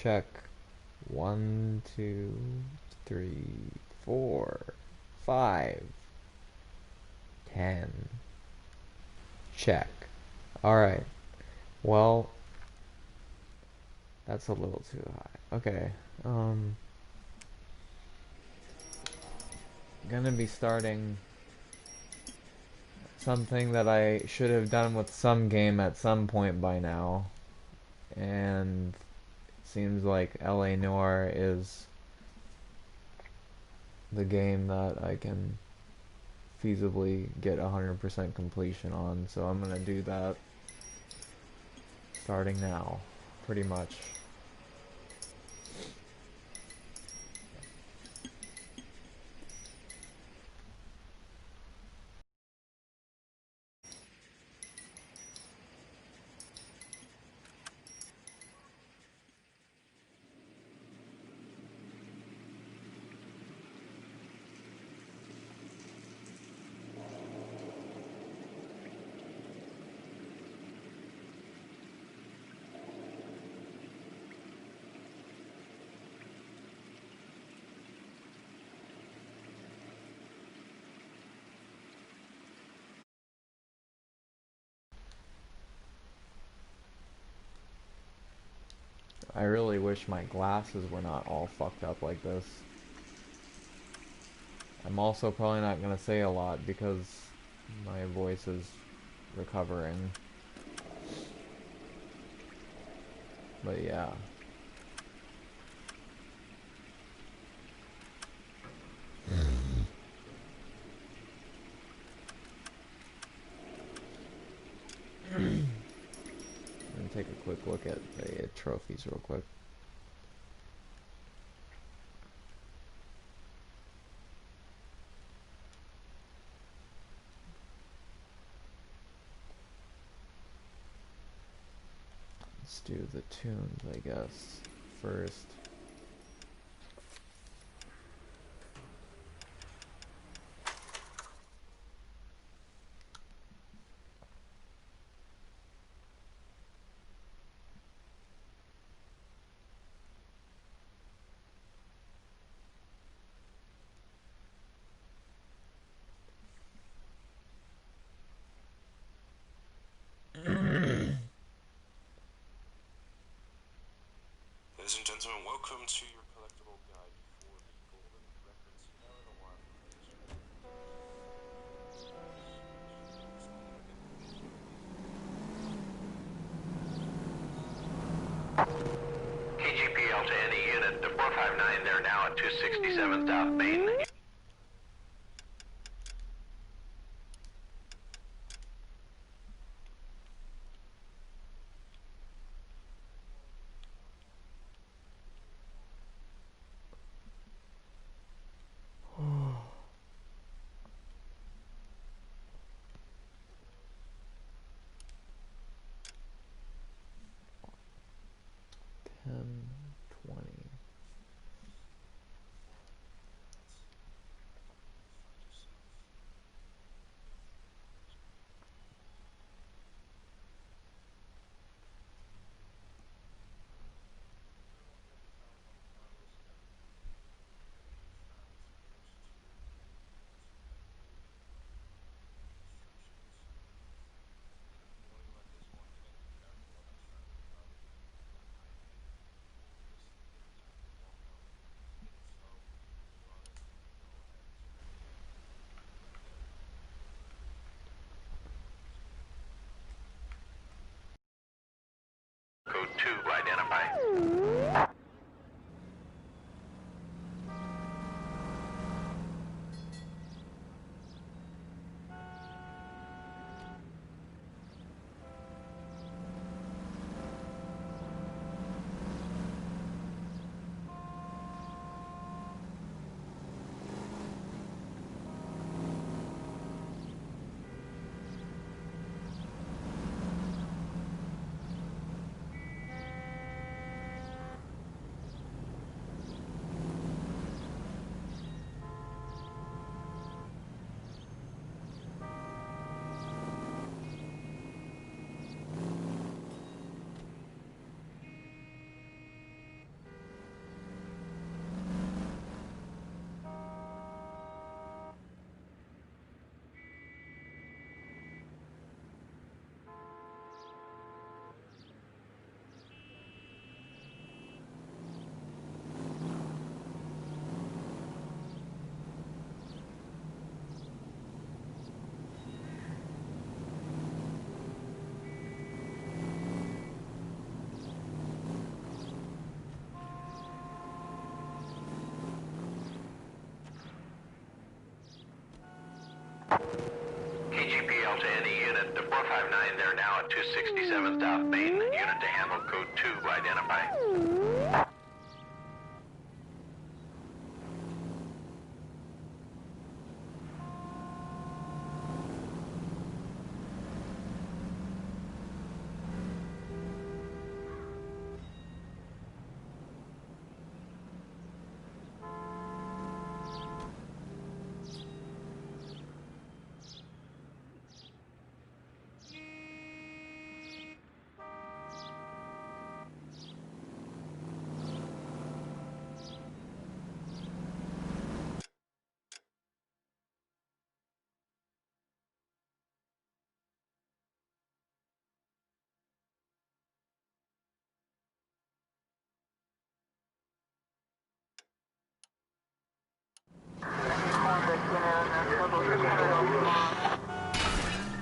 Check. 1, 2, 3, 4, 5, 10. Check. Alright. Well, that's a little too high. Okay. Gonna be starting something that I should have done with some game at some point by now. And it seems like LA Noire is the game that I can feasibly get 100% completion on. So I'm gonna do that starting now, pretty much. I really wish my glasses were not all fucked up like this. I'm also probably not gonna say a lot because my voice is recovering. But yeah. I'm gonna take a quick look at the trophies real quick. Let's do the tunes, I guess, first. Ladies and gentlemen, welcome to your collectible guide for the Golden Reference Noire KGPL to any unit, the 459, they're now at 267 South Main. Ten, 20. Code 2, identify. to any unit. The 459 there now at 267 South Main. Unit to handle code 2 identify.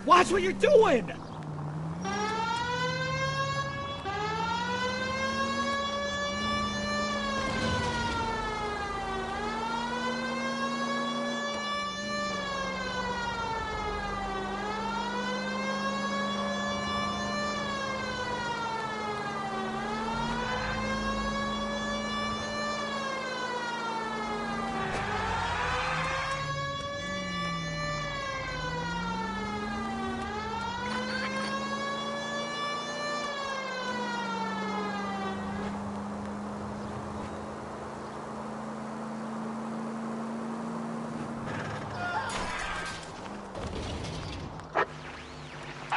Watch what you're doing!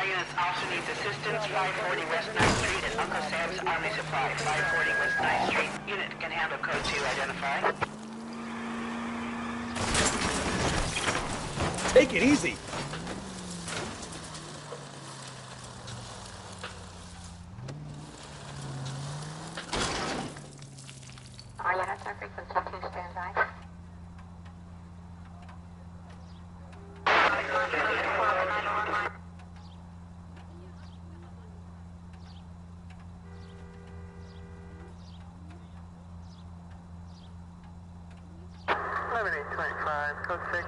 Units also needs assistance. 540 West 9th Street at Uncle Sam's Army Supply. 540 West 9th Street. Unit can handle code 2 identify. Take it easy! All units are frequency 2 standby. Code 6.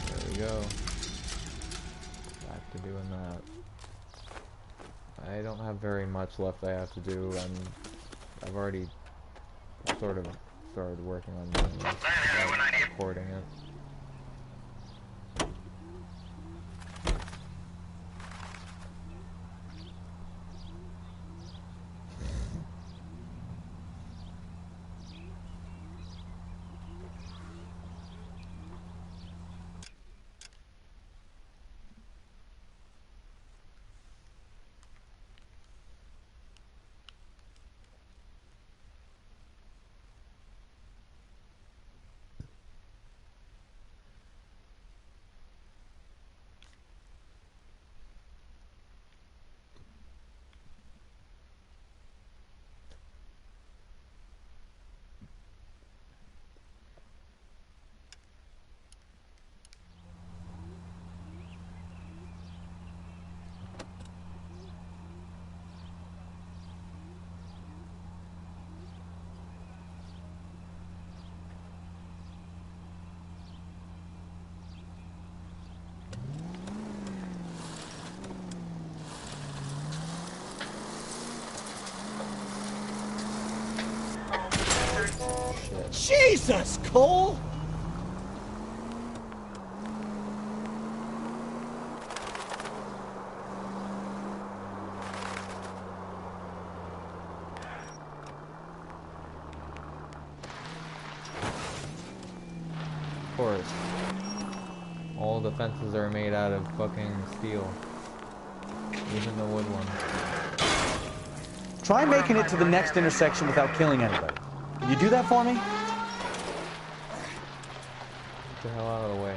There we go. Back to doing that. I don't have very much left I have to do, and I've already sort of started working on doing this, recording it. Jesus, Cole! Of course. All the fences are made out of fucking steel. Even the wood ones. Try making it to the next intersection without killing anybody. Can you do that for me? Get the hell out of the way.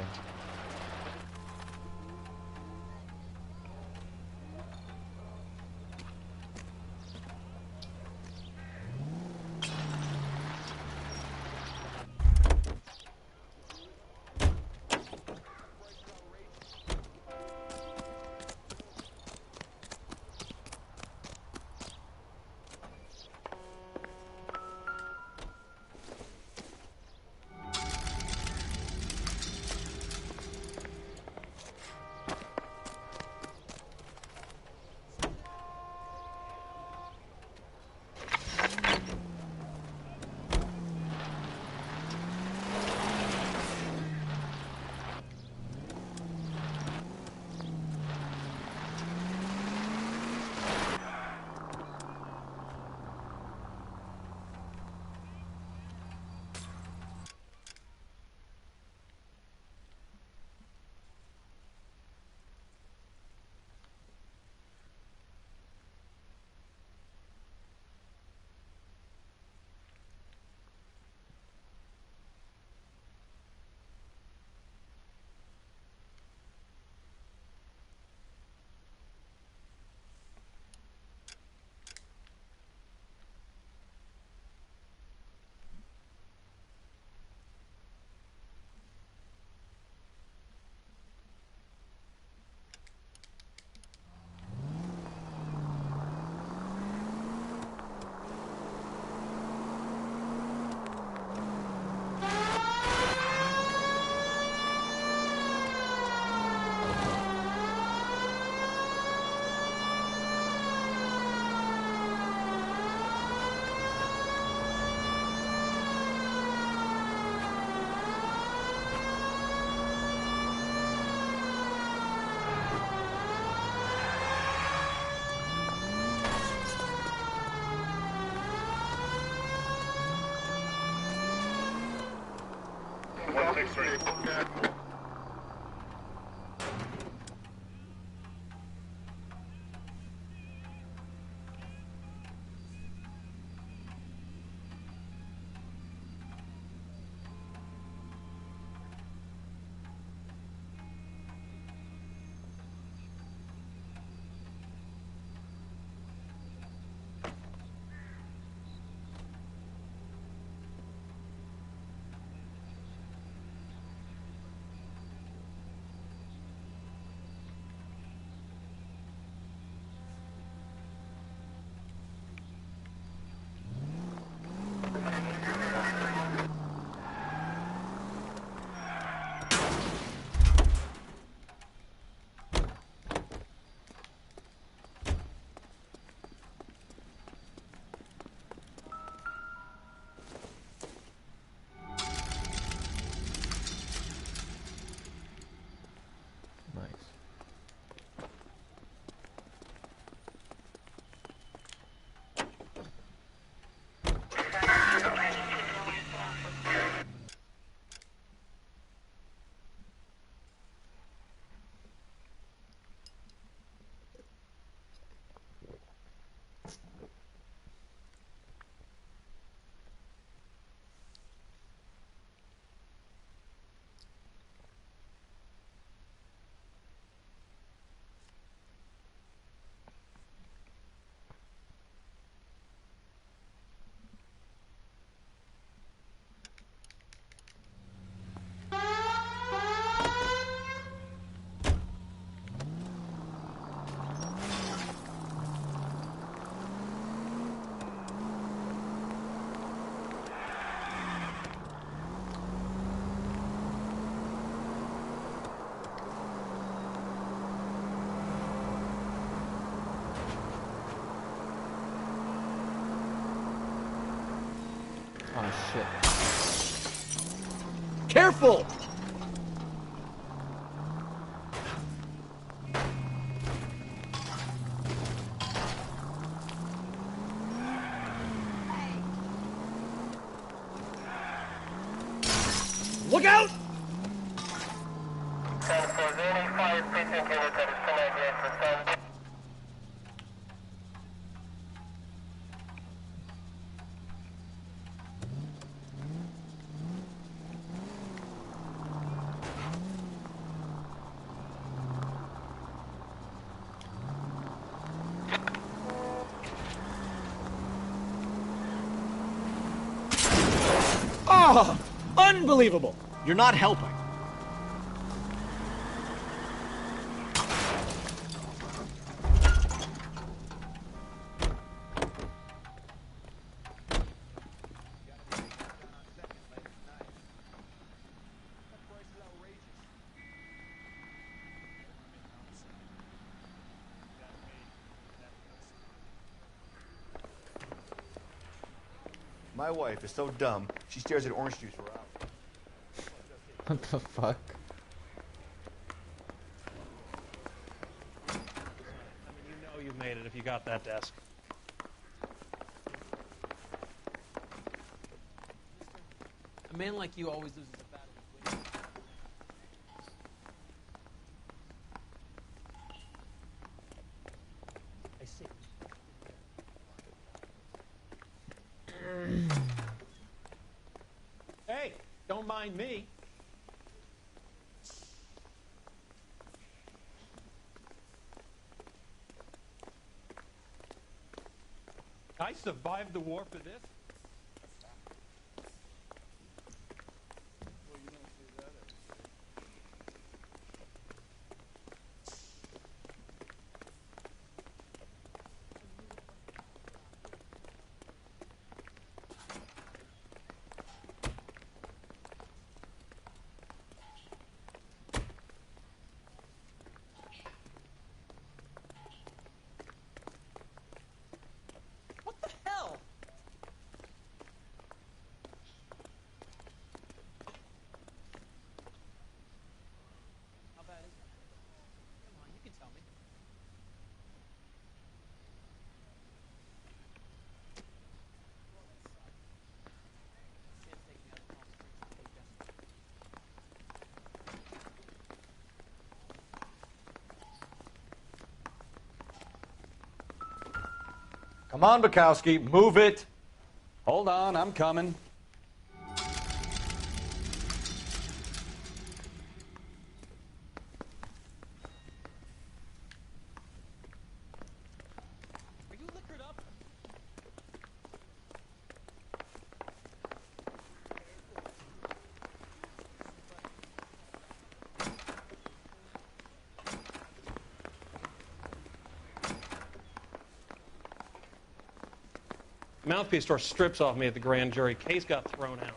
shit. Careful! Look out! Oh, unbelievable! You're not helping. My wife is so dumb, she stares at orange juice for hours. What the fuck? I mean, you know you made it if you got that desk. A man like you always loses a battle with women. I see. Hey, don't mind me. I survived the war for this. What the hell? How bad is it? Come on, you can tell me. Sam's taking me out of Palm Springs to take Jessica. Come on, Bukowski, move it. Hold on, I'm coming. Are you liquored up? Mouthpiece tore strips off me at the grand jury. Case got thrown out.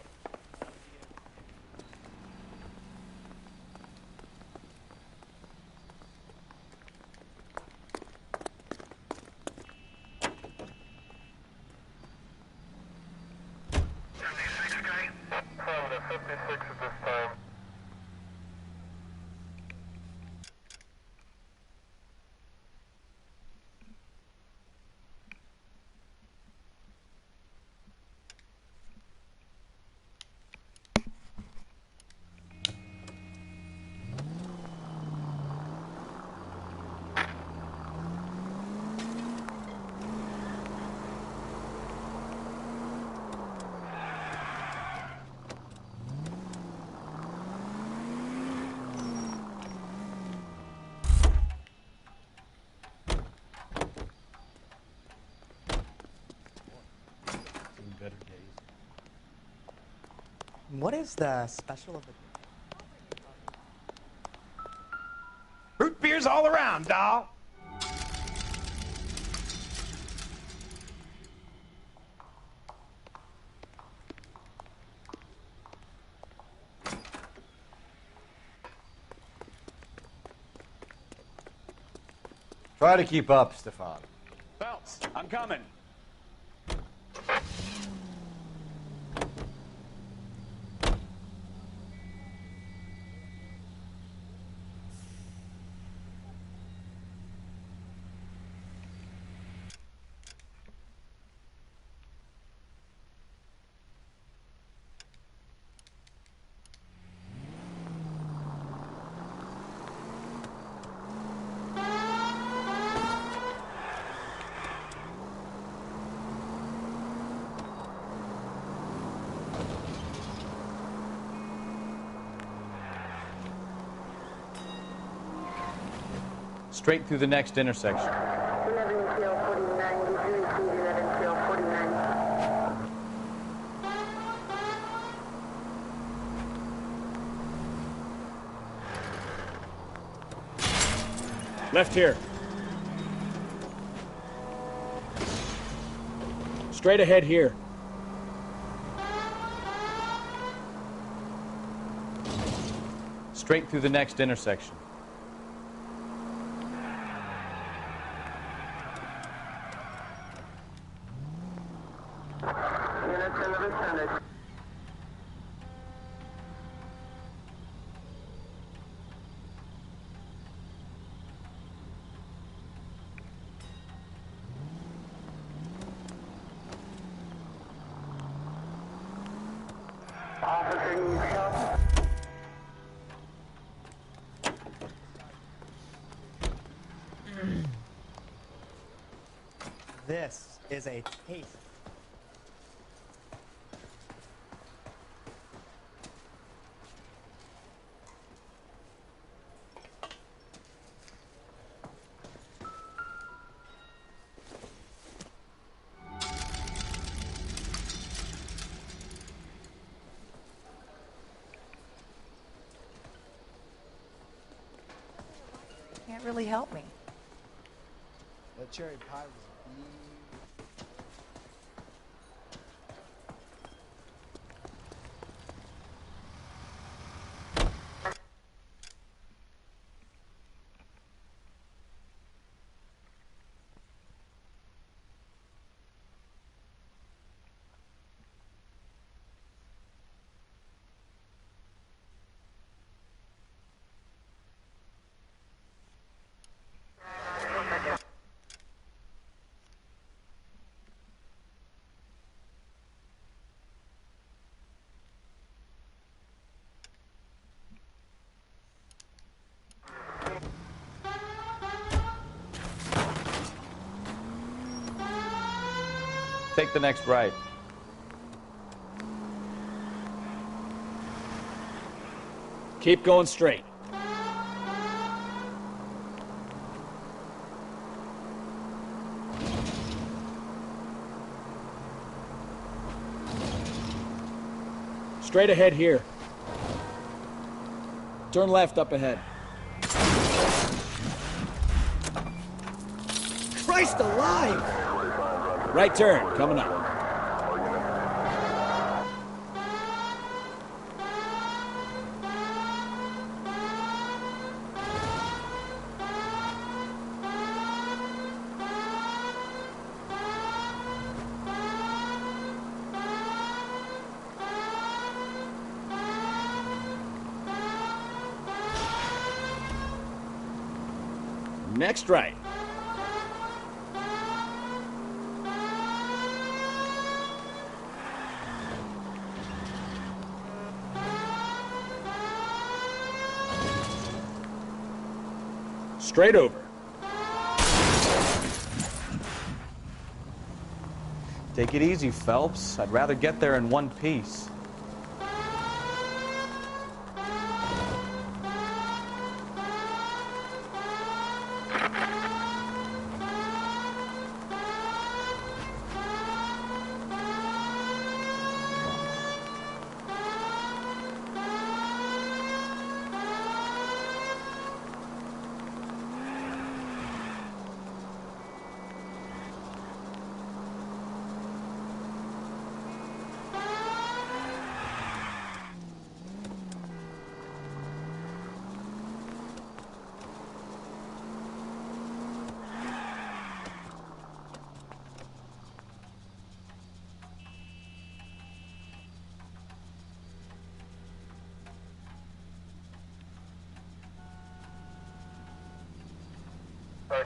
Better days. What is the special of the Root beers all around, doll. Try to keep up, Stefan. Bounce, I'm coming. Straight through the next intersection. 11 tail 49, did you receive 11 tail 49? Left here. Straight ahead here. Straight through the next intersection. Unit 1100. Officer needs help. This is a taste. Can't really help me. That cherry pie was Take the next right. Keep going straight. Straight ahead here. Turn left up ahead. Christ alive! Right turn, coming up. Next right. Straight over. Take it easy, Phelps. I'd rather get there in one piece.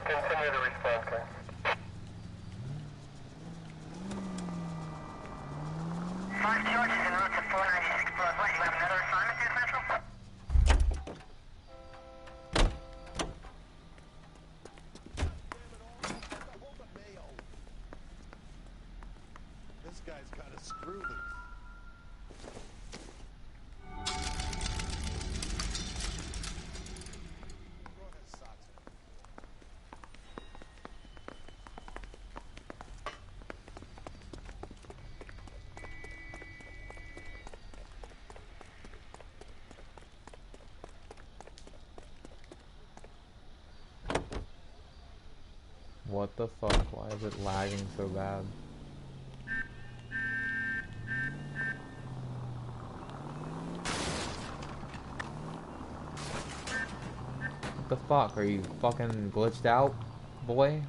Continue the response, guys. Five George is en route to 496 Blood. What, you have another assignment here, Central? This guy's got a screw loose. Throw his socks on. What the fuck? Why is it lagging so bad? What the fuck? Are you fucking glitched out, boy?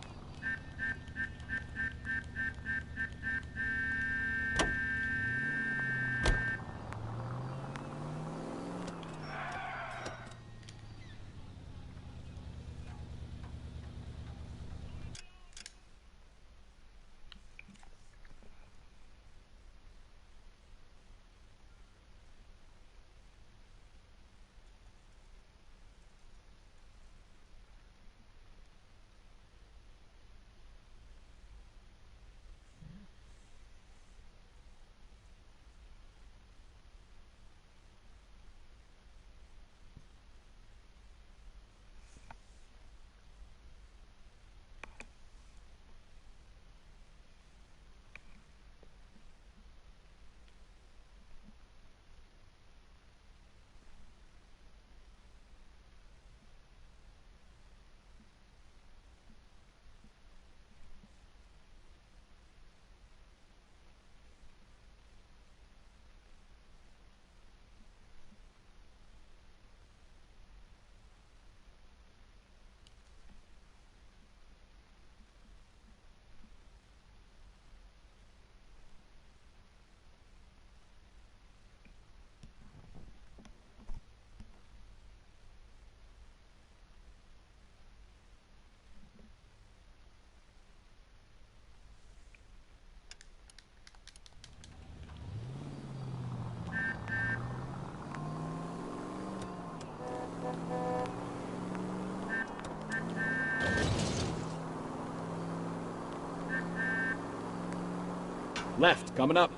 Left, coming up.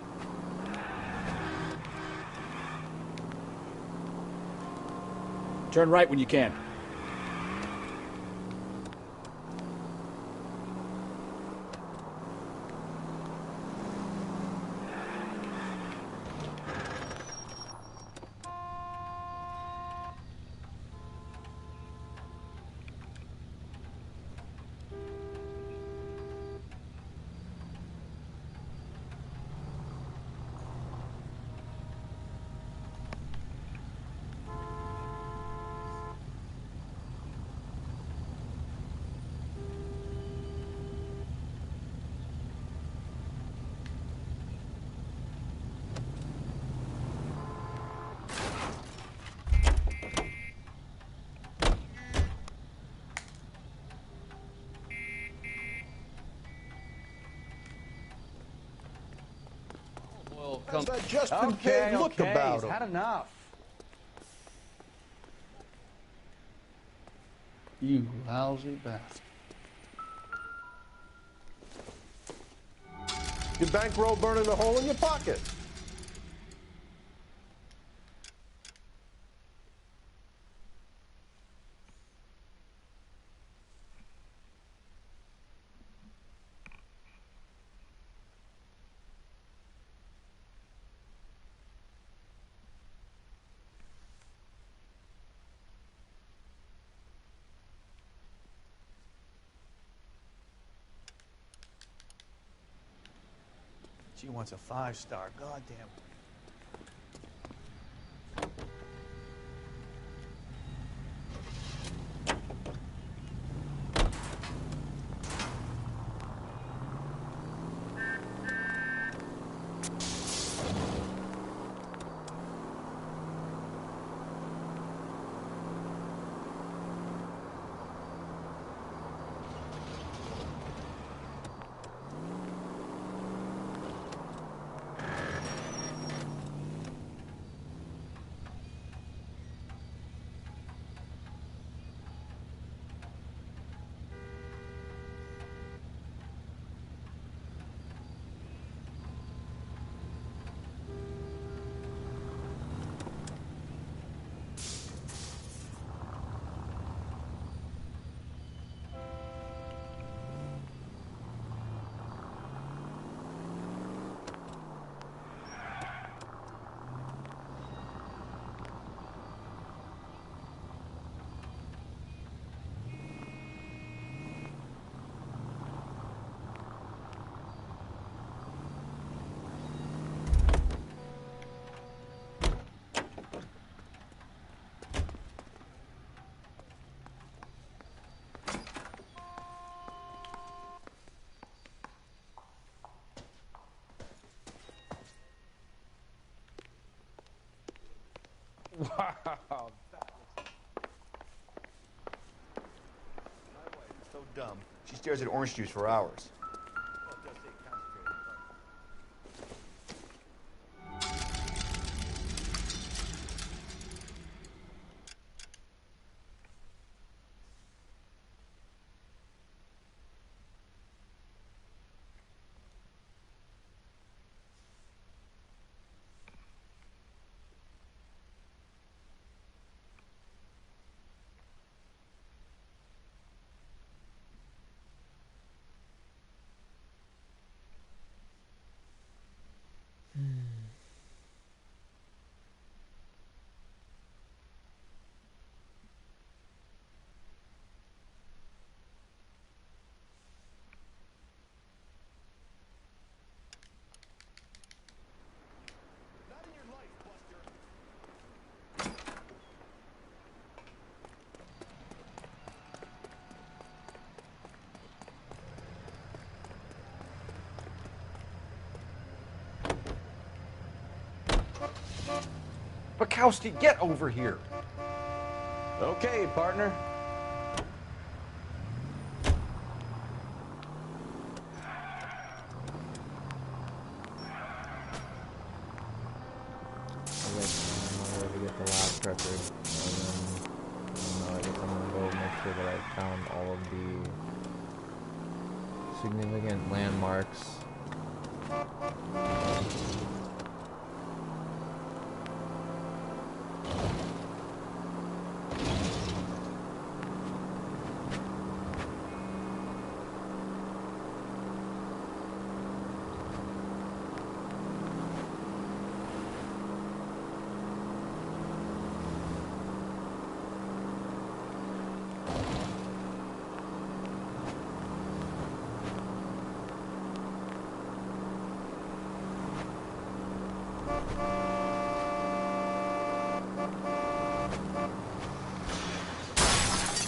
Turn right when you can. How's that Justin Cage look about him? Had enough. You lousy bastard. Your bankroll burning a hole in your pocket. She wants a 5-star. Goddamn. Wow. My wife is so dumb, she stares at orange juice for hours. Bukowski, get over here. Okay, partner. I guess I'm gonna get the last record, and then I guess I'm gonna go make sure that I found all of the significant landmarks.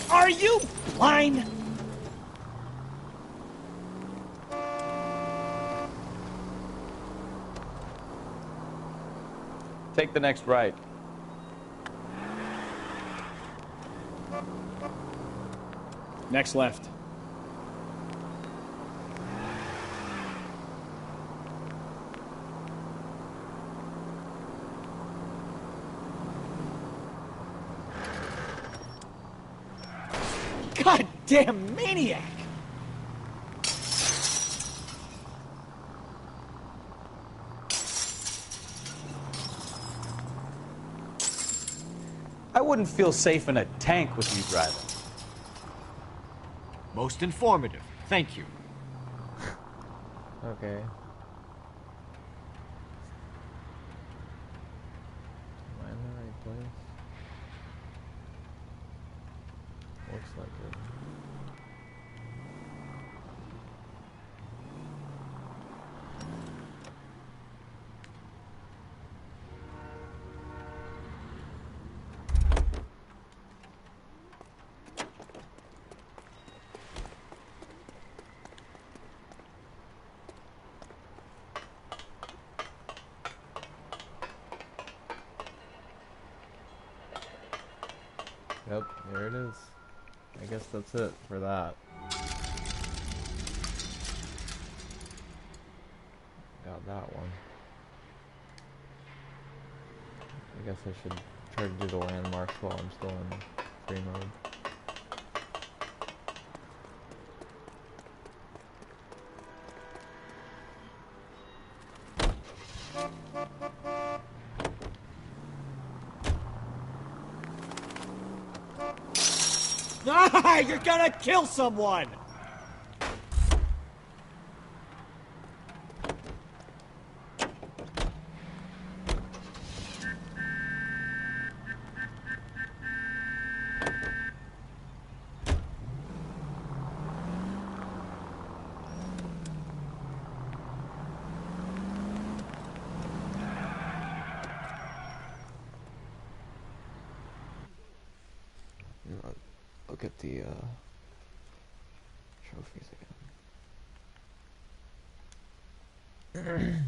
Are you blind? Take the next right. Next left. Goddamn maniac! I wouldn't feel safe in a tank with you driving. Most informative. Thank you. Okay. Am I in the right place? Looks like it. Yep, there it is. I guess that's it for that. Got that one. I guess I should try to do the landmarks while I'm still in free mode. Ah, you're gonna kill someone! Look at the trophies again.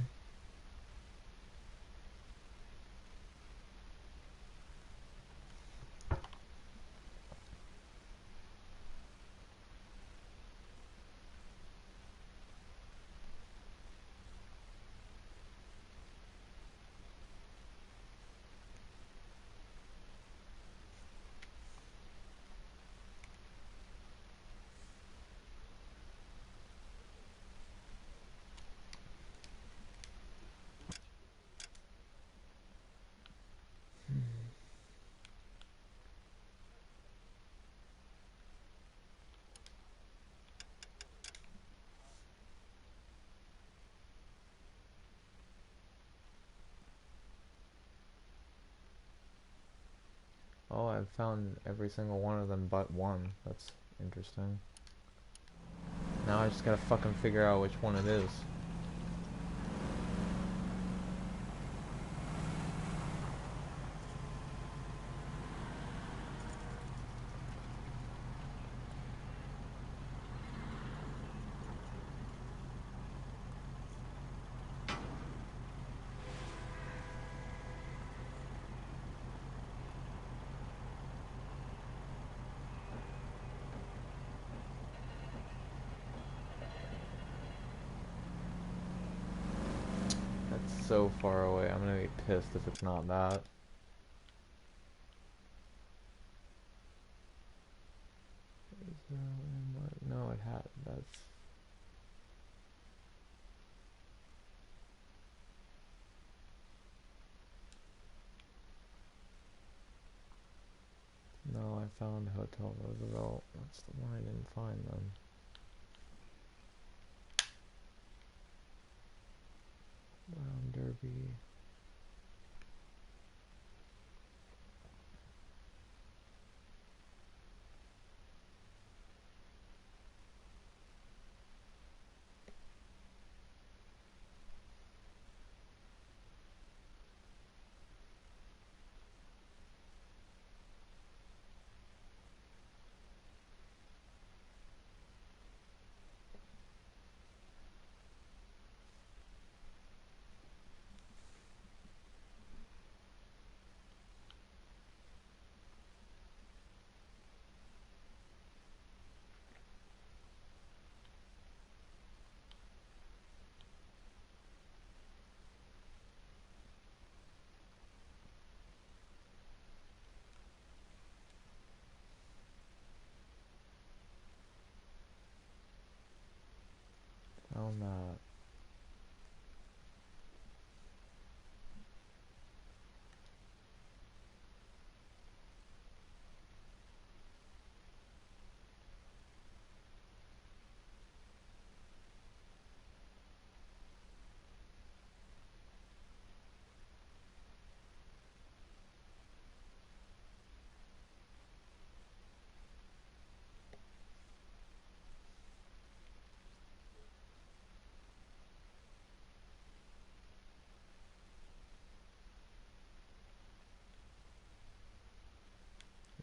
Oh, I've found every single one of them but one. That's interesting. Now I just gotta fucking figure out which one it is. So far away, I'm gonna be pissed if it's not that. No, it had. That's. No, I found Hotel Roosevelt. That's the one I didn't find then. Brown Derby. Found that.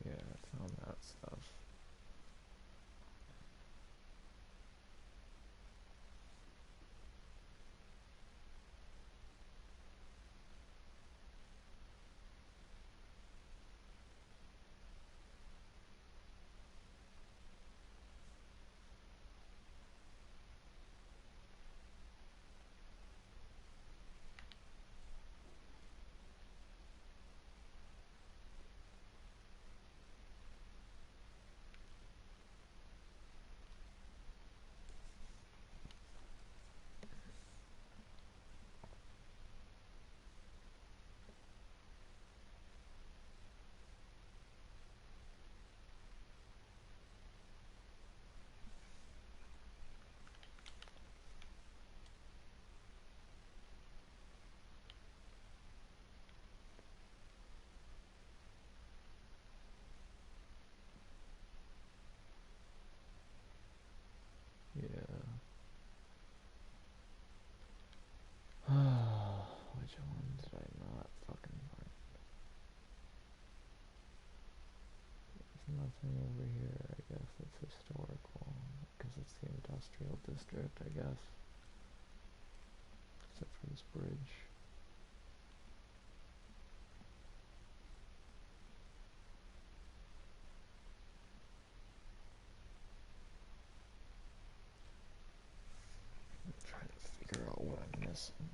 Yeah, I found that stuff. Which one did I not fucking find? There's nothing over here. I guess it's historical because it's the industrial district, I guess. Except for this bridge. I'm trying to figure out what I'm missing.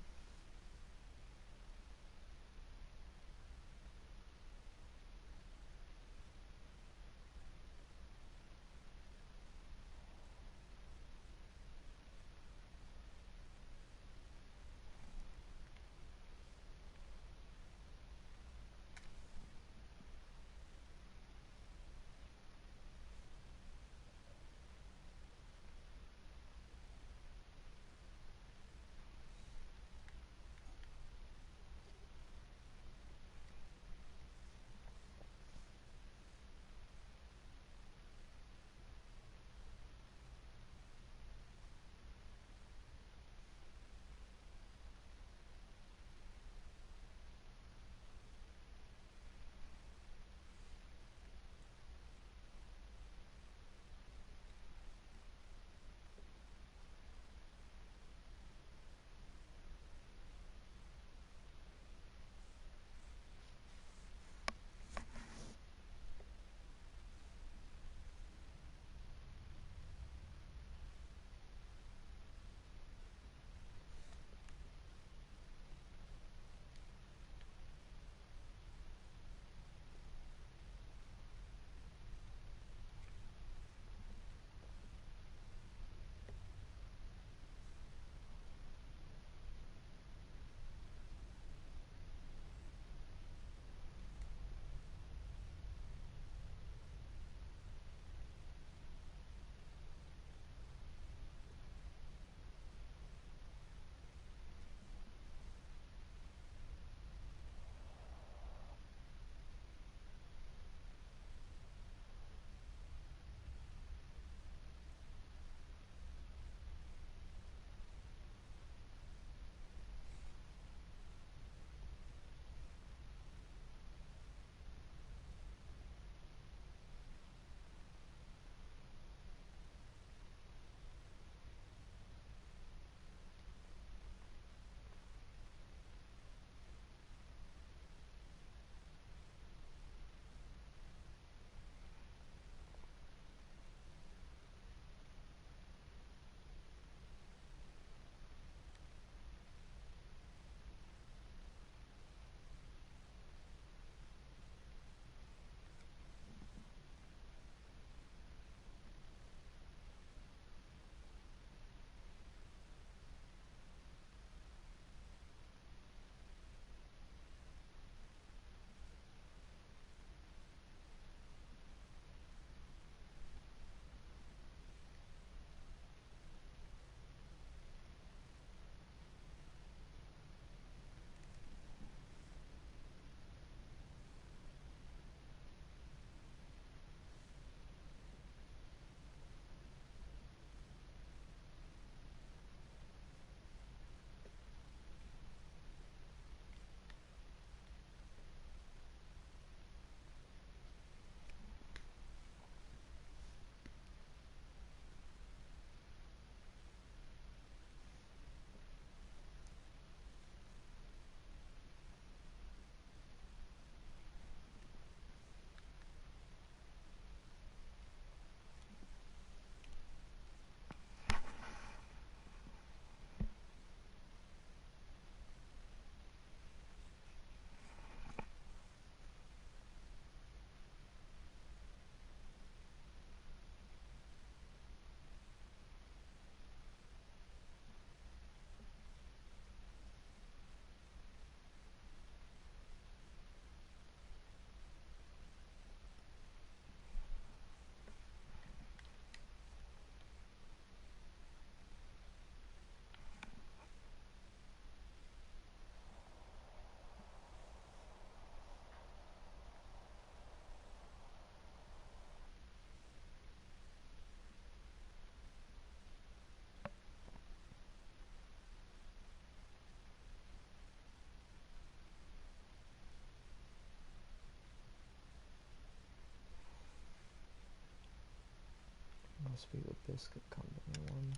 Must be the biscuit company one.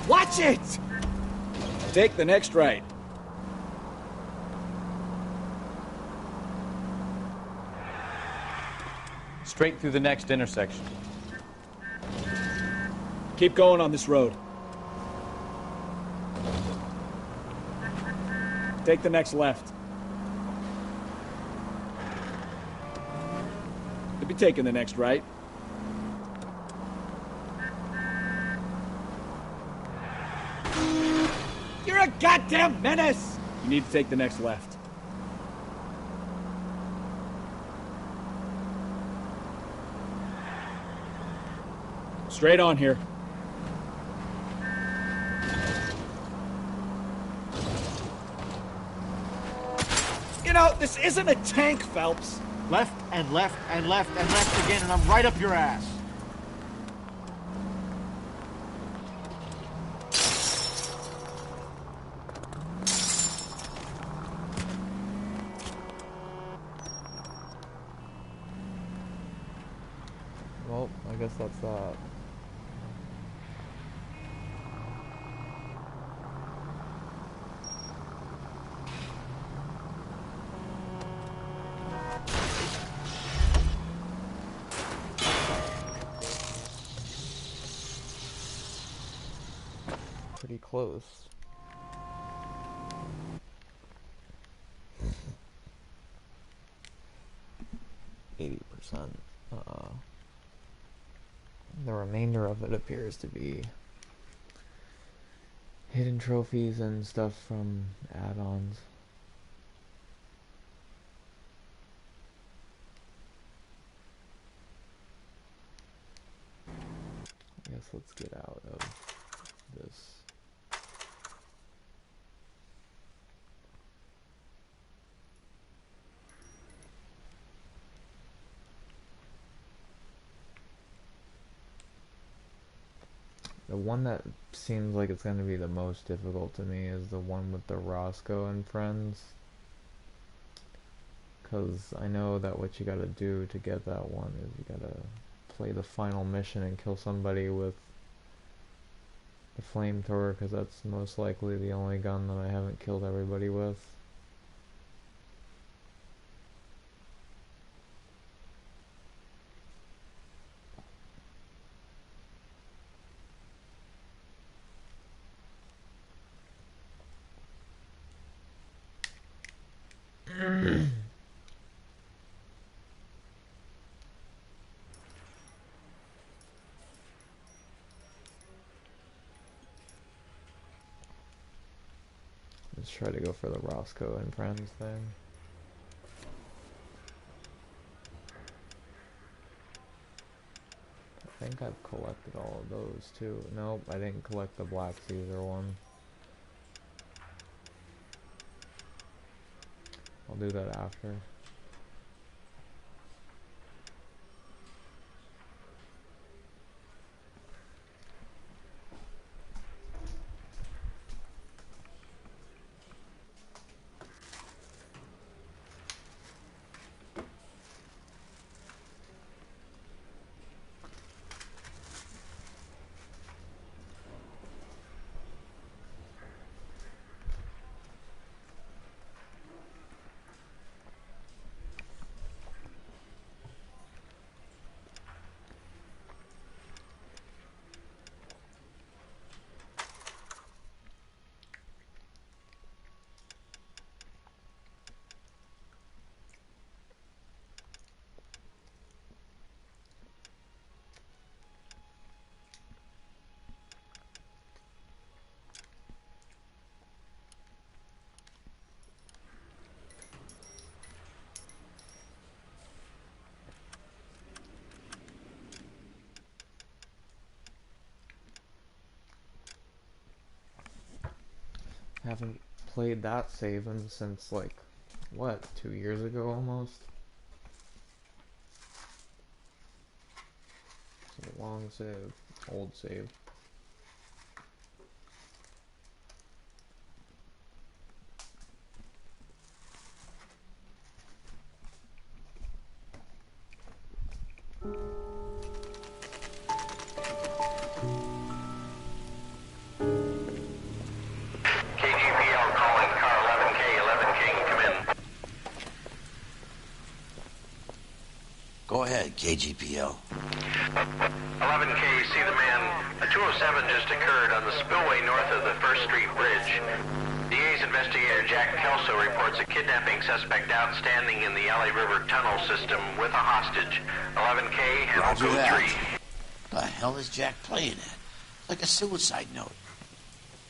Watch it! Take the next right. Straight through the next intersection. Keep going on this road. Take the next left. You'll be taking the next right. You're a goddamn menace! You need to take the next left. Straight on here. You know, this isn't a tank, Phelps. Left and left and left and left again, and I'm right up your ass. Well, I guess that's that. Pretty close. %. The remainder of it appears to be hidden trophies and stuff from add-ons. I guess let's get out of this. The one that seems like it's going to be the most difficult to me is the one with the Roscoe and friends. Because I know that what you gotta do to get that one is you gotta play the final mission and kill somebody with the flamethrower, because that's most likely the only gun that I haven't killed everybody with. Let's try to go for the Roscoe and friends thing. I think I've collected all of those too. Nope, I didn't collect the Black Caesar one. I'll do that after. Haven't played that saving since like, what, 2 years ago almost? It's a long save, old save. KGPL. 11K, see the man. A 207 just occurred on the spillway north of the 1st Street Bridge. DA's investigator Jack Kelso reports a kidnapping suspect outstanding in the LA River tunnel system with a hostage. 11K, handle Roger code that. 3. The hell is Jack playing at? Like a suicide note.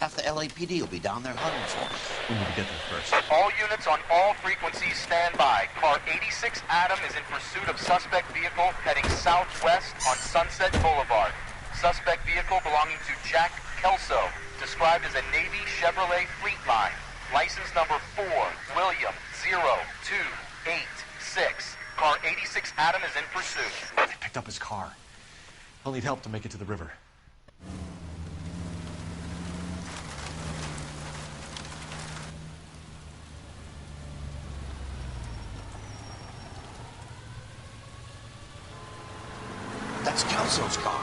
Half the LAPD will be down there hunting for us. We need to get there first. All units on all frequencies stand by. Car 86 Adam is in pursuit of suspect vehicle heading southwest on Sunset Boulevard. Suspect vehicle belonging to Jack Kelso, described as a Navy Chevrolet Fleetline. License number 4, William 0286. Car 86 Adam is in pursuit. They picked up his car. I'll need help to make it to the river. That's Kelso's car.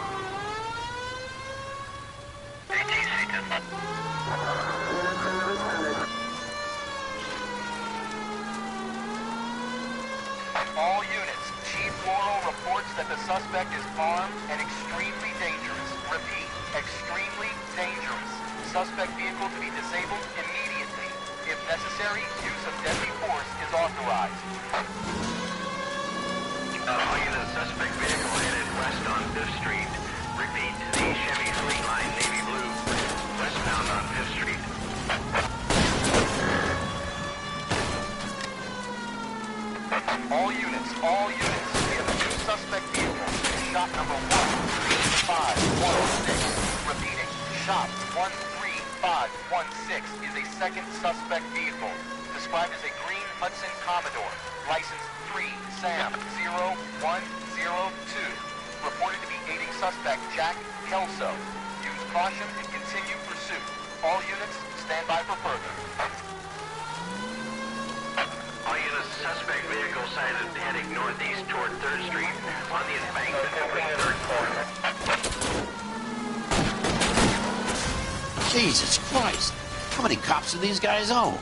All units, Chief Laurel reports that the suspect is armed and extremely dangerous. Repeat, extremely dangerous. Suspect vehicle to be disabled immediately. If necessary, use of deadly force is authorized. All units, suspect vehicle headed west on 5th Street. Repeat, the Chevy Fleetline Navy Blue, westbound on 5th Street. All units, we have a new suspect vehicle. Shop number 13516. Repeating, shop 13516 is a second suspect vehicle, described as a green Hudson Commodore, license 3 Sam 0102, reported to be aiding suspect Jack Kelso. Use caution and continue pursuit. All units, stand by for further. All units, suspect vehicle sighted heading northeast toward 3rd Street on the embankment between 3rd and 4th. Jesus Christ. How many cops do these guys own?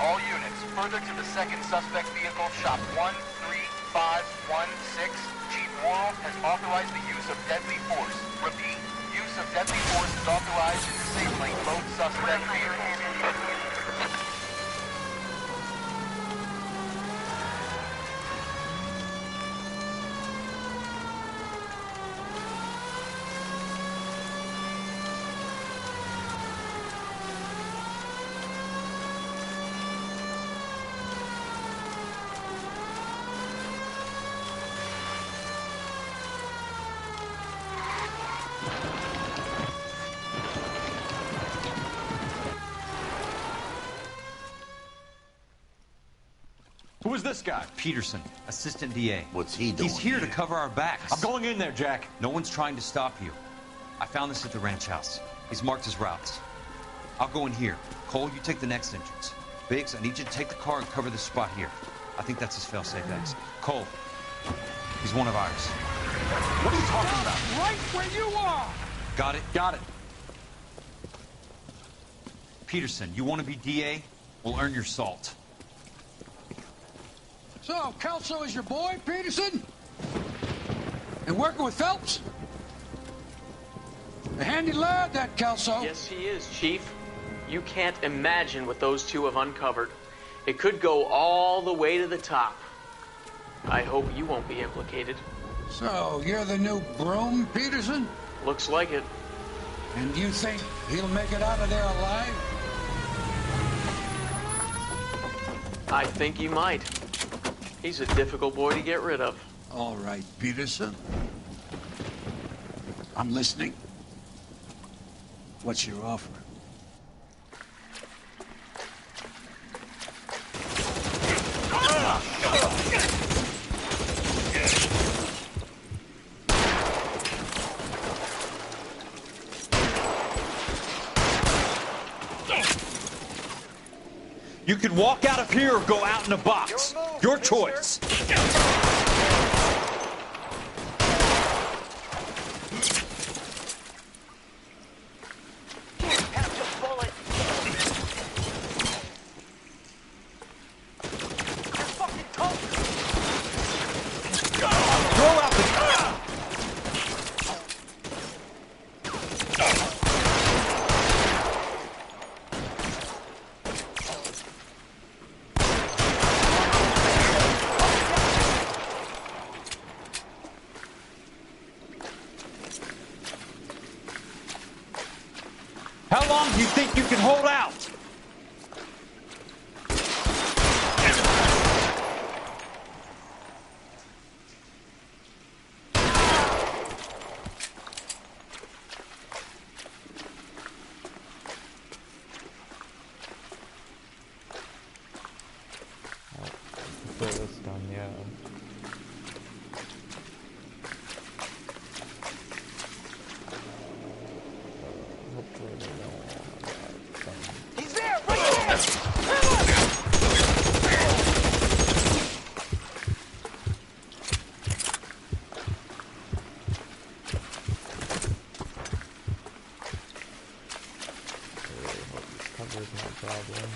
All units, further to the second suspect vehicle, shop 13516. Chief Worrell has authorized the use of deadly force. Repeat, use of deadly force is authorized in disabling both suspect vehicles. Who is this guy? Peterson, assistant DA. What's he doing? He's here to cover our backs. I'm going in there, Jack. No one's trying to stop you. I found this at the ranch house. He's marked his routes. I'll go in here. Cole, you take the next entrance. Biggs, I need you to take the car and cover this spot here. I think that's his fail-safe exit. Cole, he's one of ours. What are you talking about? Right where you are! Got it? Got it. Peterson, you want to be DA? We'll earn your salt. So, Kelso is your boy, Peterson? And working with Phelps? A handy lad, that Kelso. Yes, he is, Chief. You can't imagine what those two have uncovered. It could go all the way to the top. I hope you won't be implicated. So, you're the new broom, Peterson? Looks like it. And you think he'll make it out of there alive? I think he might. He's a difficult boy to get rid of. All right, Peterson. I'm listening. What's your offer? You can walk out of here or go out in a box. Your choice. hold out! Before this done, yeah. Hopefully they don't want that. He's there! Right there! I really hope this covers my problem.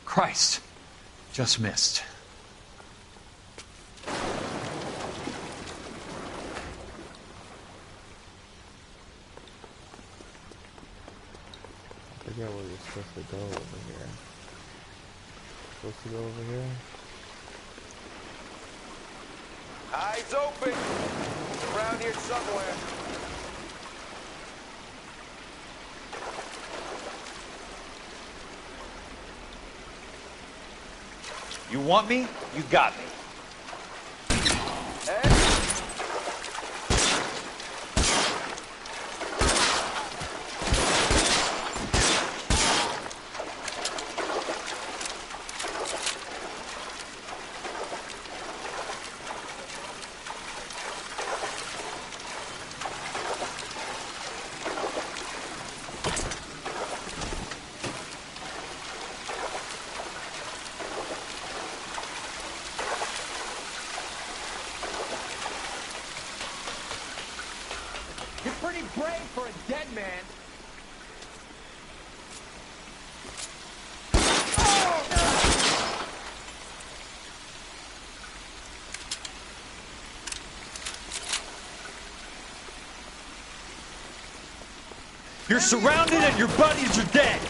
Christ. Just missed. I forget where you're supposed to go over here. Supposed to go over here? Eyes open! Around here somewhere. You want me? You got me. You're pretty brave for a dead man. You're surrounded and your buddies are dead.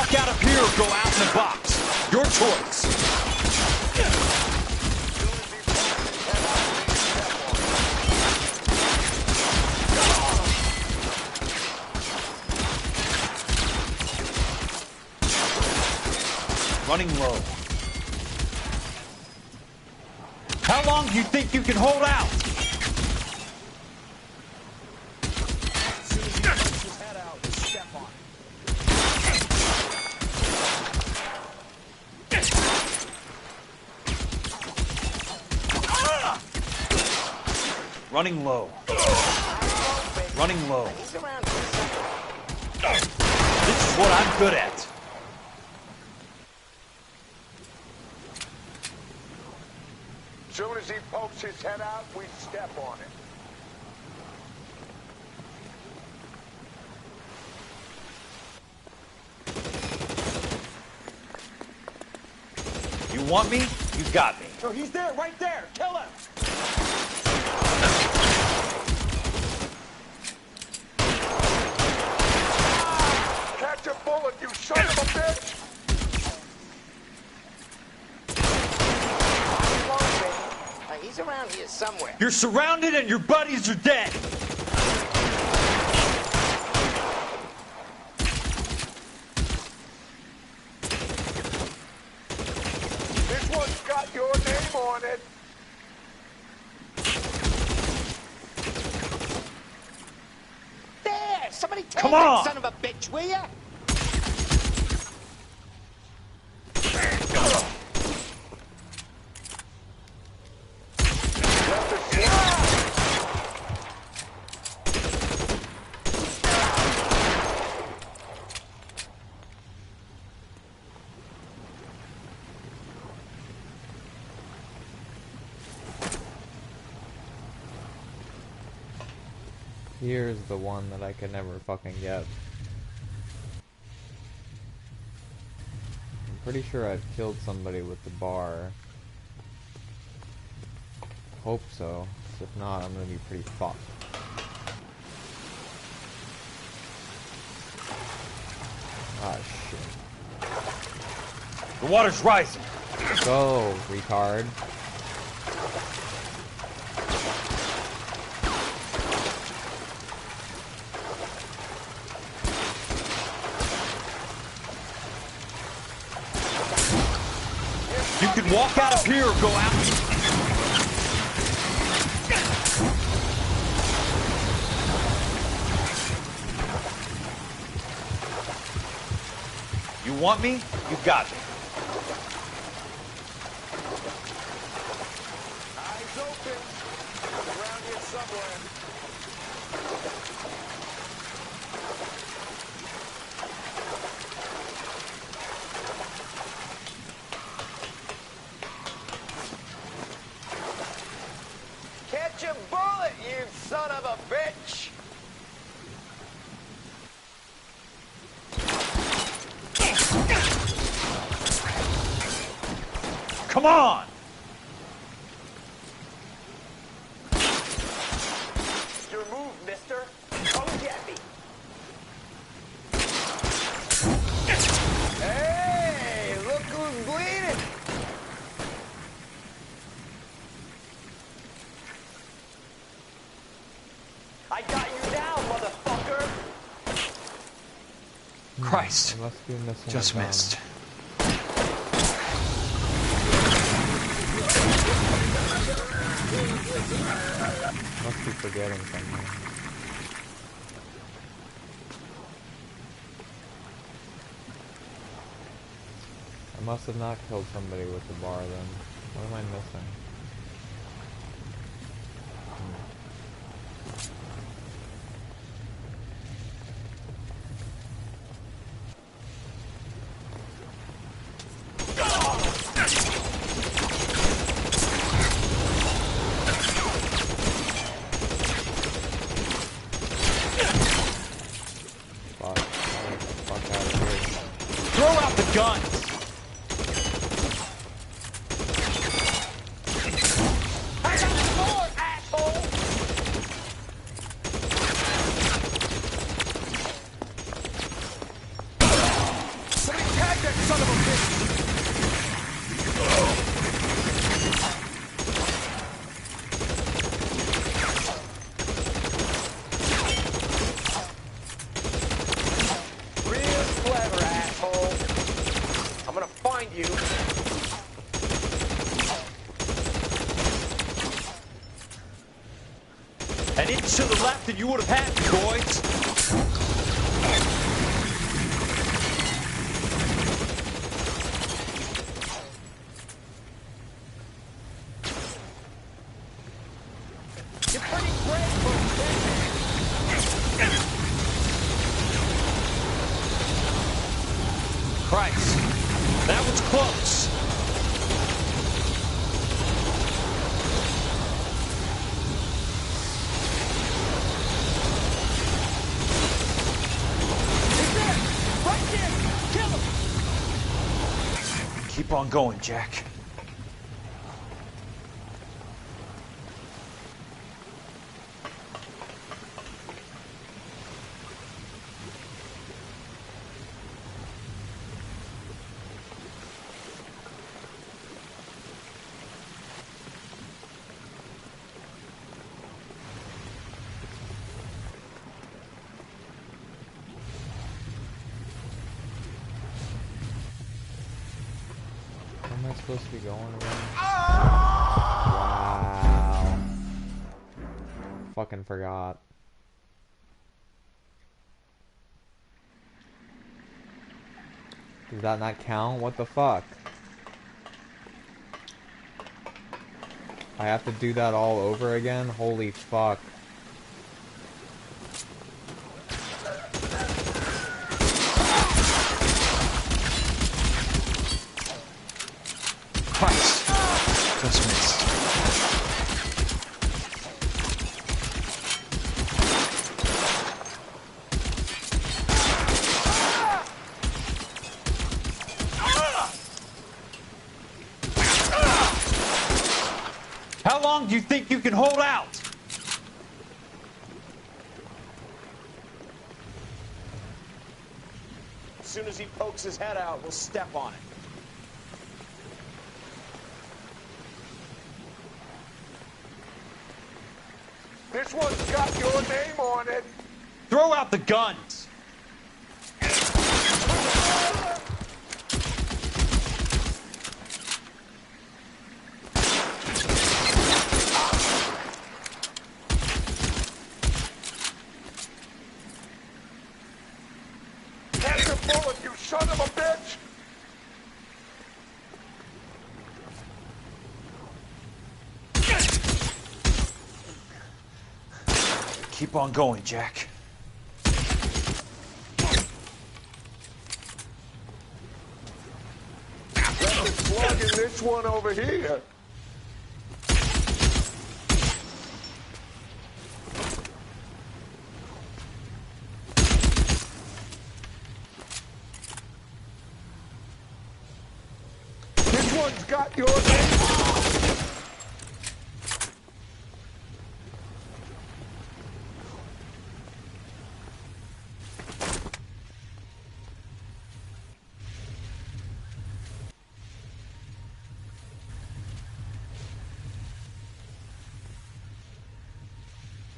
walk out of here or go out in the box. Your choice. Running low. How long do you think you can hold out? As soon as he pokes his head out, step on it. Running low. Running low. This is what I'm good at. As soon as he pokes his head out, we step on it. You want me? You got me. Oh, he's there, right there. Kill him. Catch a bullet, you son of a bitch! He's around here somewhere. You're surrounded and your buddies are dead. This one's got your name on it. There! Somebody take Come that on! son of a bitch, will ya? Here's the one that I could never fucking get. I'm pretty sure I've killed somebody with the bar. Hope so. If not, I'm gonna be pretty fucked. Ah, shit. The water's rising. Go, retard. You can walk out of here or go out. You want me? You got me. Eyes open. Around here somewhere. Catch a bullet, you son of a bitch! Come on! Your move, mister. Come get me. Hey, look who's bleeding. I got you now, motherfucker. Christ. I must be missing Just a gun. missed. Must be forgetting something. I must have not killed somebody with the bar then. What am I missing? Throw out the gun! you. An inch to the left and you would have had me, boys. You're pretty brave for a dead Christ, that was close. Keep on going, Jack. Where am I supposed to be going again? Wow. Fucking forgot. Does that not count? What the fuck? I have to do that all over again? Holy fuck. Christ. Just missed. How long do you think you can hold out? As soon as he pokes his head out, we'll step on it. This one's got your name on it. Throw out the guns. Catch a bullet, you son of a bitch! Keep on going, Jack. Let's plug in this one over here. This one's got your name.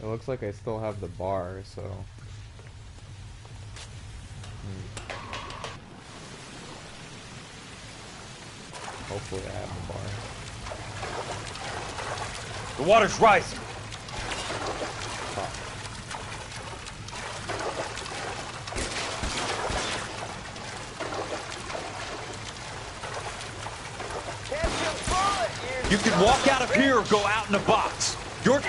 It looks like I still have the bar, so... Hopefully I have the bar. The water's rising. Fuck. You can walk out of here or go out in a box. Your...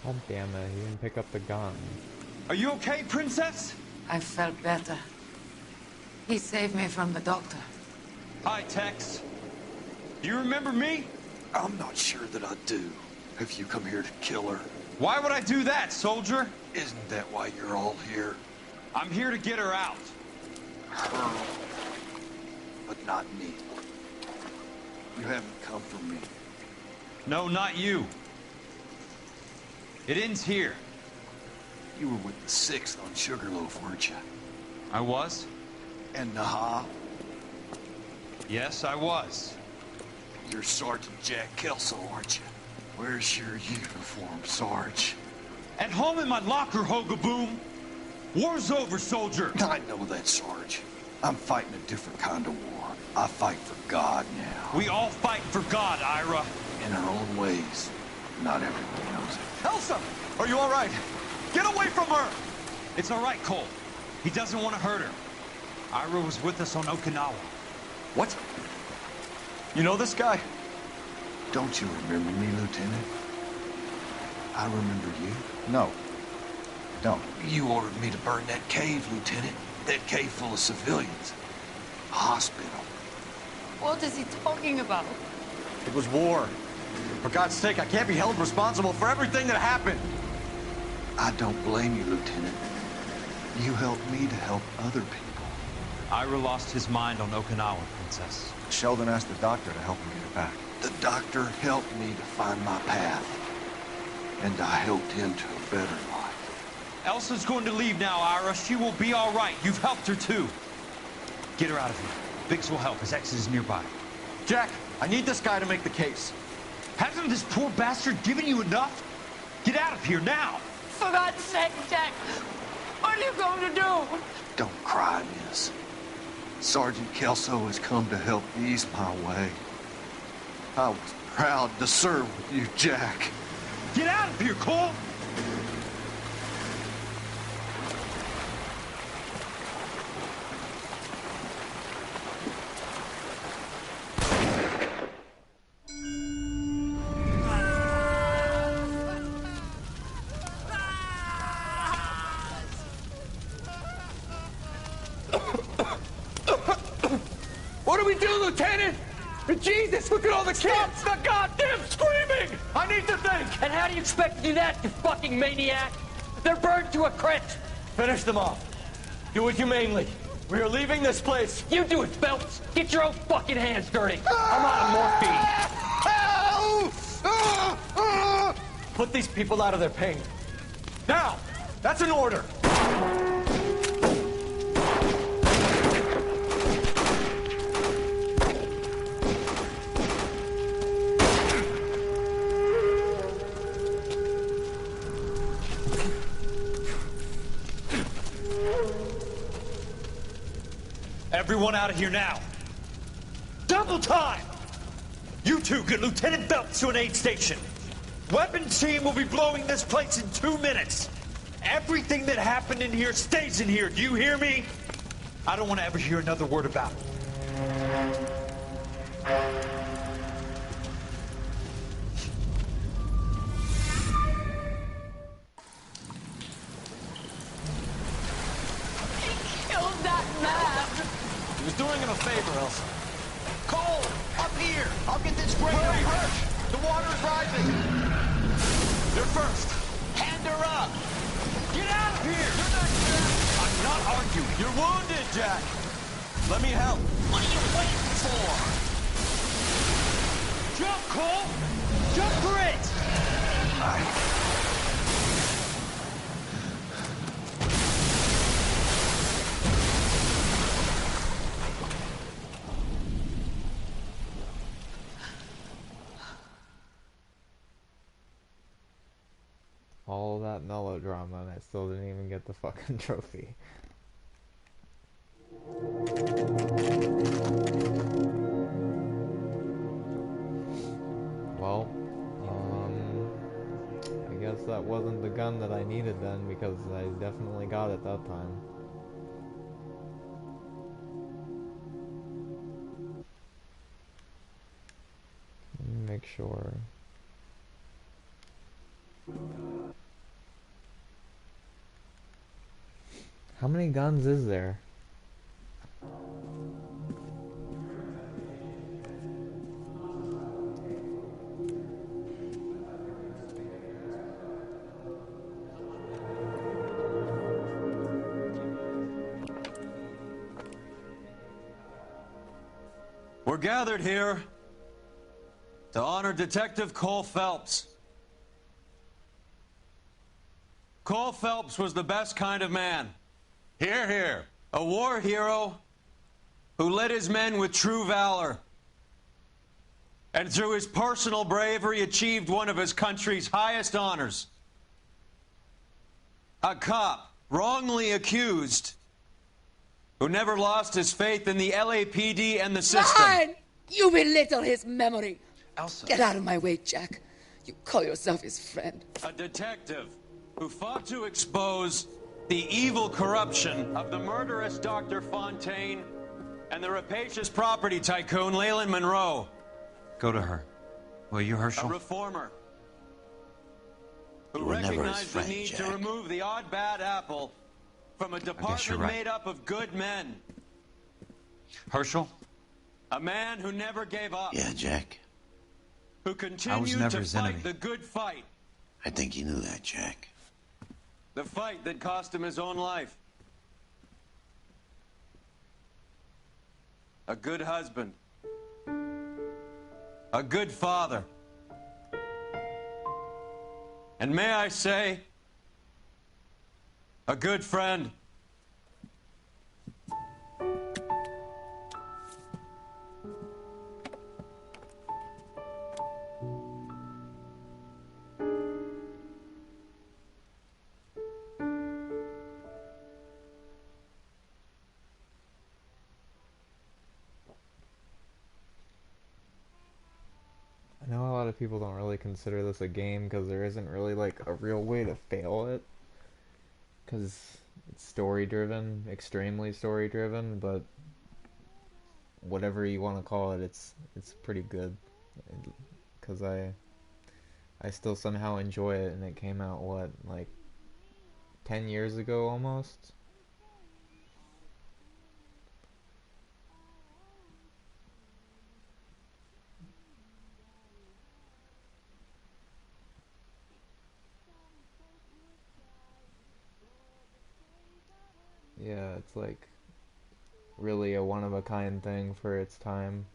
God damn it, he didn't pick up the gun. Are you okay, Princess? I felt better. He saved me from the doctor. Hi, Tex. Do you remember me? I'm not sure that I do. Have you come here to kill her? Why would I do that, soldier? Isn't that why you're all here? I'm here to get her out. Her. But not me. You haven't come for me. No, not you. It ends here. You were with the 6th on Sugarloaf, weren't you? I was? And Naha? Yes, I was. You're Sergeant Jack Kelso, aren't you? Where's your uniform, Sarge? At home in my locker, Hogaboom. War's over, soldier. I know that, Sarge. I'm fighting a different kind of war. I fight for God now. We all fight for God, Ira. In our own ways. Not everyone knows it. Elsa! Are you all right? Get away from her! It's all right, Cole. He doesn't want to hurt her. Ira was with us on Okinawa. What? You know this guy? Don't you remember me, Lieutenant? I remember you. No. Don't. You ordered me to burn that cave, Lieutenant. That cave full of civilians. A hospital. What is he talking about? It was war. For God's sake, I can't be held responsible for everything that happened. I don't blame you, Lieutenant. You helped me to help other people. Ira lost his mind on Okinawa, Princess. Sheldon asked the doctor to help him get it back. The doctor helped me to find my path. And I helped him to a better life. Elsa's going to leave now, Ira. She will be all right. You've helped her, too. Get her out of here. Biggs will help. His exit is nearby. Jack, I need this guy to make the case. Hasn't this poor bastard given you enough? Get out of here now! For God's sake, Jack! What are you going to do? Don't cry, miss. Sergeant Kelso has come to help ease my way. I was proud to serve with you, Jack. Get out of here, Cole! What do we do, Lieutenant? Jesus, look at all the kids! Stop the goddamn screaming! I need to think! And how do you expect to do that, you fucking maniac? They're burned to a crisp! Finish them off. Do it humanely. We are leaving this place. You do it, Phelps! Get your own fucking hands dirty! I'm out of morphine! Put these people out of their pain. Now! That's an order! Everyone out of here now. Double time! You two get Lieutenant Phelps to an aid station. Weapons team will be blowing this place in 2 minutes. Everything that happened in here stays in here. Do you hear me? I don't want to ever hear another word about it. Killed that man! He was doing him a favor, Elsa. Cole! Up here! I'll get this grader hurt! The water's rising! You're first. Hand her up! Get out of here! I'm not arguing. You're wounded, Jack. Let me help. What are you waiting for? Jump, Cole! Jump for it! All that melodrama and I still didn't even get the fucking trophy. Well, I guess that wasn't the gun that I needed then, because I definitely got it that time. Let me make sure. How many guns is there? We're gathered here to honor Detective Cole Phelps. Cole Phelps was the best kind of man. Hear, hear. A war hero who led his men with true valor. And through his personal bravery achieved one of his country's highest honors. A cop wrongly accused who never lost his faith in the LAPD and the system. Fine! You belittle his memory. Elsa. Get out of my way, Jack. You call yourself his friend. A detective who fought to expose the evil corruption of the murderous Dr. Fontaine and the rapacious property tycoon Leyland Monroe. Go to her. Will you, Herschel? A reformer who You were never his recognized friend, the need Jack. to remove the odd bad apple from a you're department right. made up of good men. Herschel? A man who never gave up. Yeah, Jack. Who I was continued never to his fight enemy. the good fight. I think you knew that, Jack. The fight that cost him his own life. A good husband. A good father. And may I say, a good friend. I know a lot of people don't really consider this a game because there isn't really like a real way to fail it. Because it's story driven, extremely story driven, but whatever you want to call it, it's pretty good. Because I still somehow enjoy it, and it came out, what, like 10 years ago almost? Yeah, it's like really a one-of-a-kind thing for its time.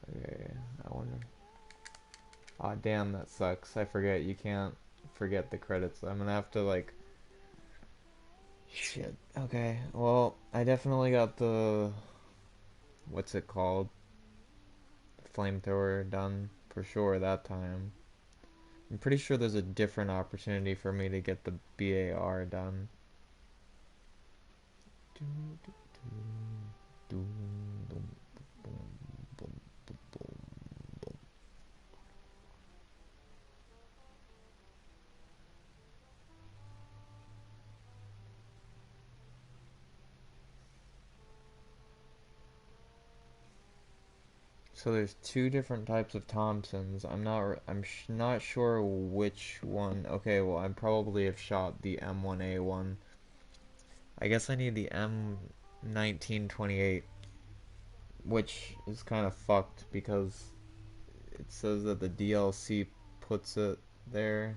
Okay, I wonder. Aw, damn, that sucks. I forget, you can't forget the credits. I'm gonna have to, like... Shit. Okay, well, I definitely got the... What's it called? The flamethrower done, for sure, that time. I'm pretty sure there's a different opportunity for me to get the BAR done. So there's two different types of Thompsons. I'm not sure which one. Okay, well, I probably have shot the M1A1. I guess I need the M1928, which is kind of fucked because it says that the DLC puts it there.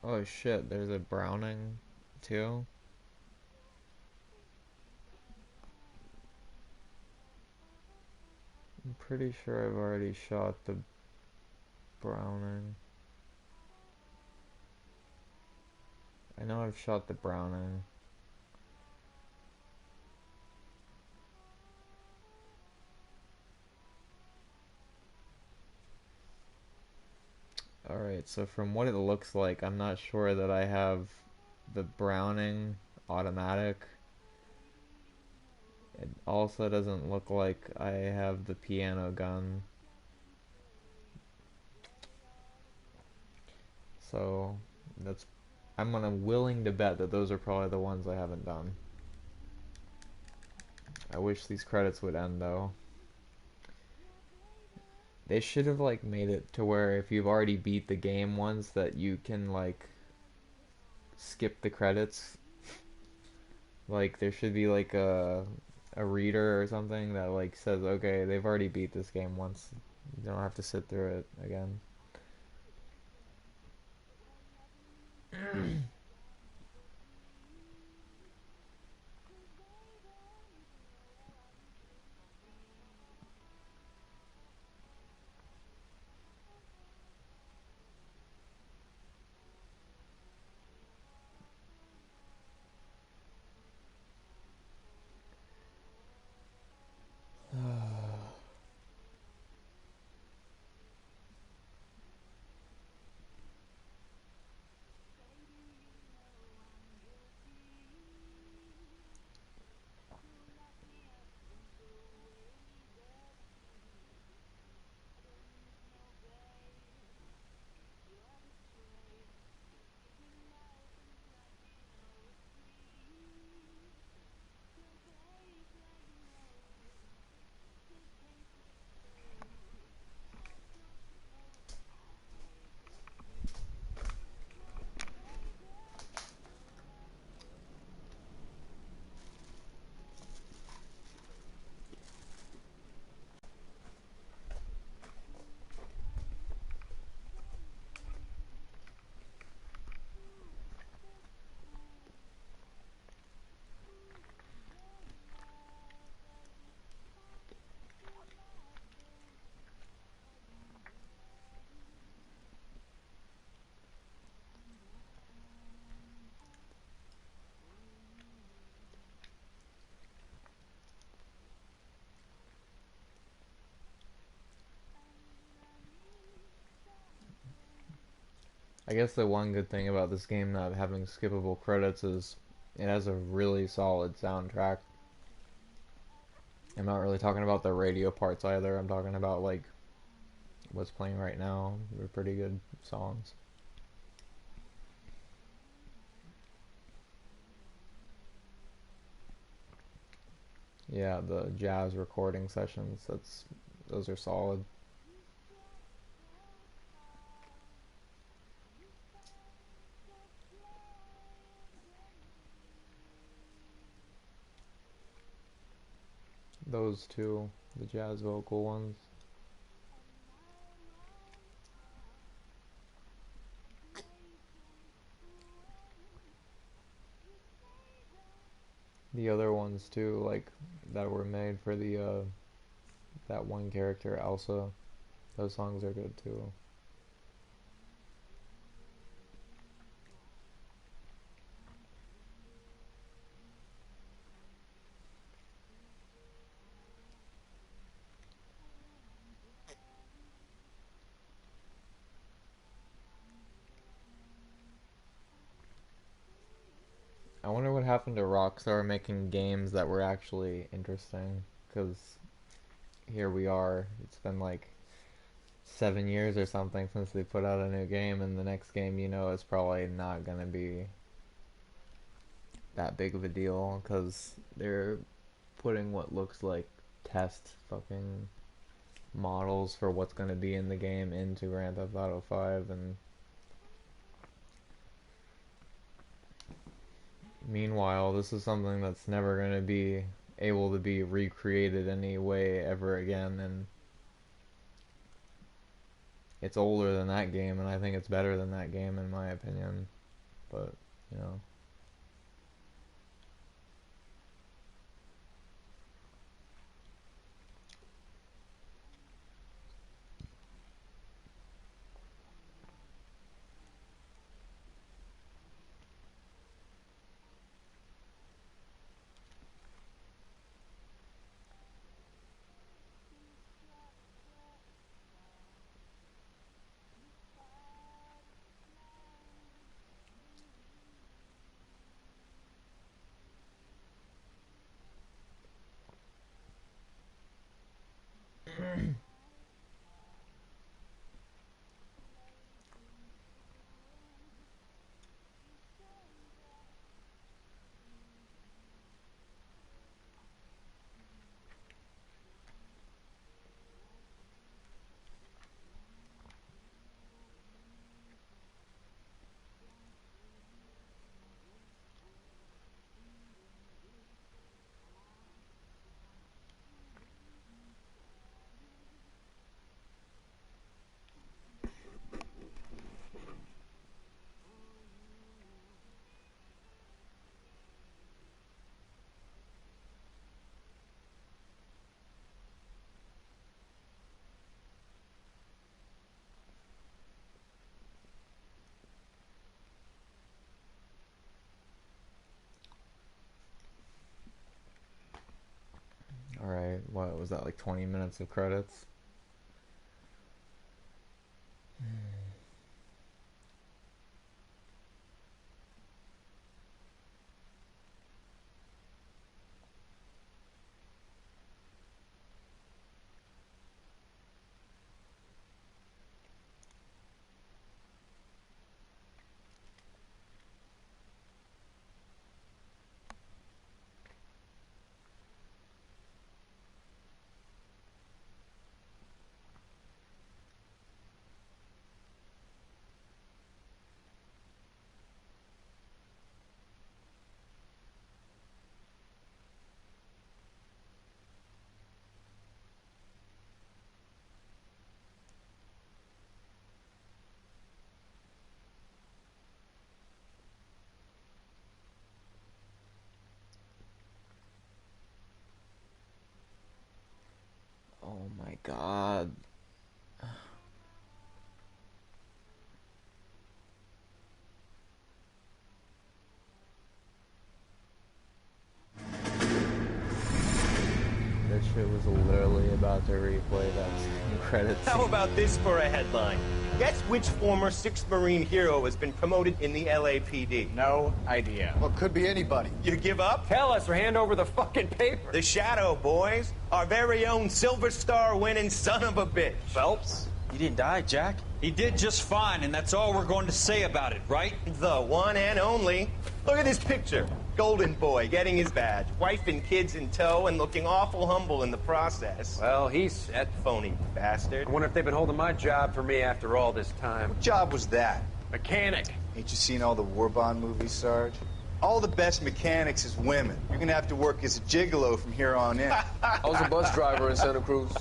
Oh shit, there's a Browning too. I'm pretty sure I've already shot the Browning. I know I've shot the Browning. Alright, so from what it looks like, I'm not sure that I have the Browning automatic. It also doesn't look like I have the piano gun. So I'm willing to bet that those are probably the ones I haven't done. I wish these credits would end though. They should have like made it to where if you've already beat the game once that you can like skip the credits. Like there should be like a reader or something that like says, okay, they've already beat this game once. You don't have to sit through it again. I guess the one good thing about this game not having skippable credits is it has a really solid soundtrack. I'm not really talking about the radio parts either. I'm talking about like what's playing right now. They're pretty good songs. Yeah, the jazz recording sessions, those are solid. Those two, the jazz vocal ones. The other ones too, like that were made for the that one character, Elsa. Those songs are good too. I wonder what happened to Rockstar making games that were actually interesting, because here we are, it's been like 7 years or something since they put out a new game, and the next game, you know, is probably not gonna be that big of a deal, because they're putting what looks like test fucking models for what's gonna be in the game into Grand Theft Auto 5, and meanwhile, this is something that's never going to be able to be recreated any way ever again, and it's older than that game, and I think it's better than that game in my opinion, but, you know. Alright, what was that, like 20 minutes of credits? Oh my god. That shit was literally about to replay that credits. How about this for a headline? Guess which former 6th Marine hero has been promoted in the LAPD? No idea. Well, it could be anybody. You give up? Tell us or hand over the fucking paper. The Shadow, boys. Our very own Silver Star winning son of a bitch. Phelps? He didn't die, Jack. He did just fine, and that's all we're going to say about it, right? The one and only. Look at this picture. Golden boy getting his badge, wife and kids in tow, and looking awful humble in the process. Well, he's set. Phony bastard. I wonder if they've been holding my job for me after all this time. What job was that? Mechanic. Ain't you seen all the war bond movies, Sarge? All the best mechanics is women. You're gonna have to work as a gigolo from here on in. I was a bus driver in Santa Cruz.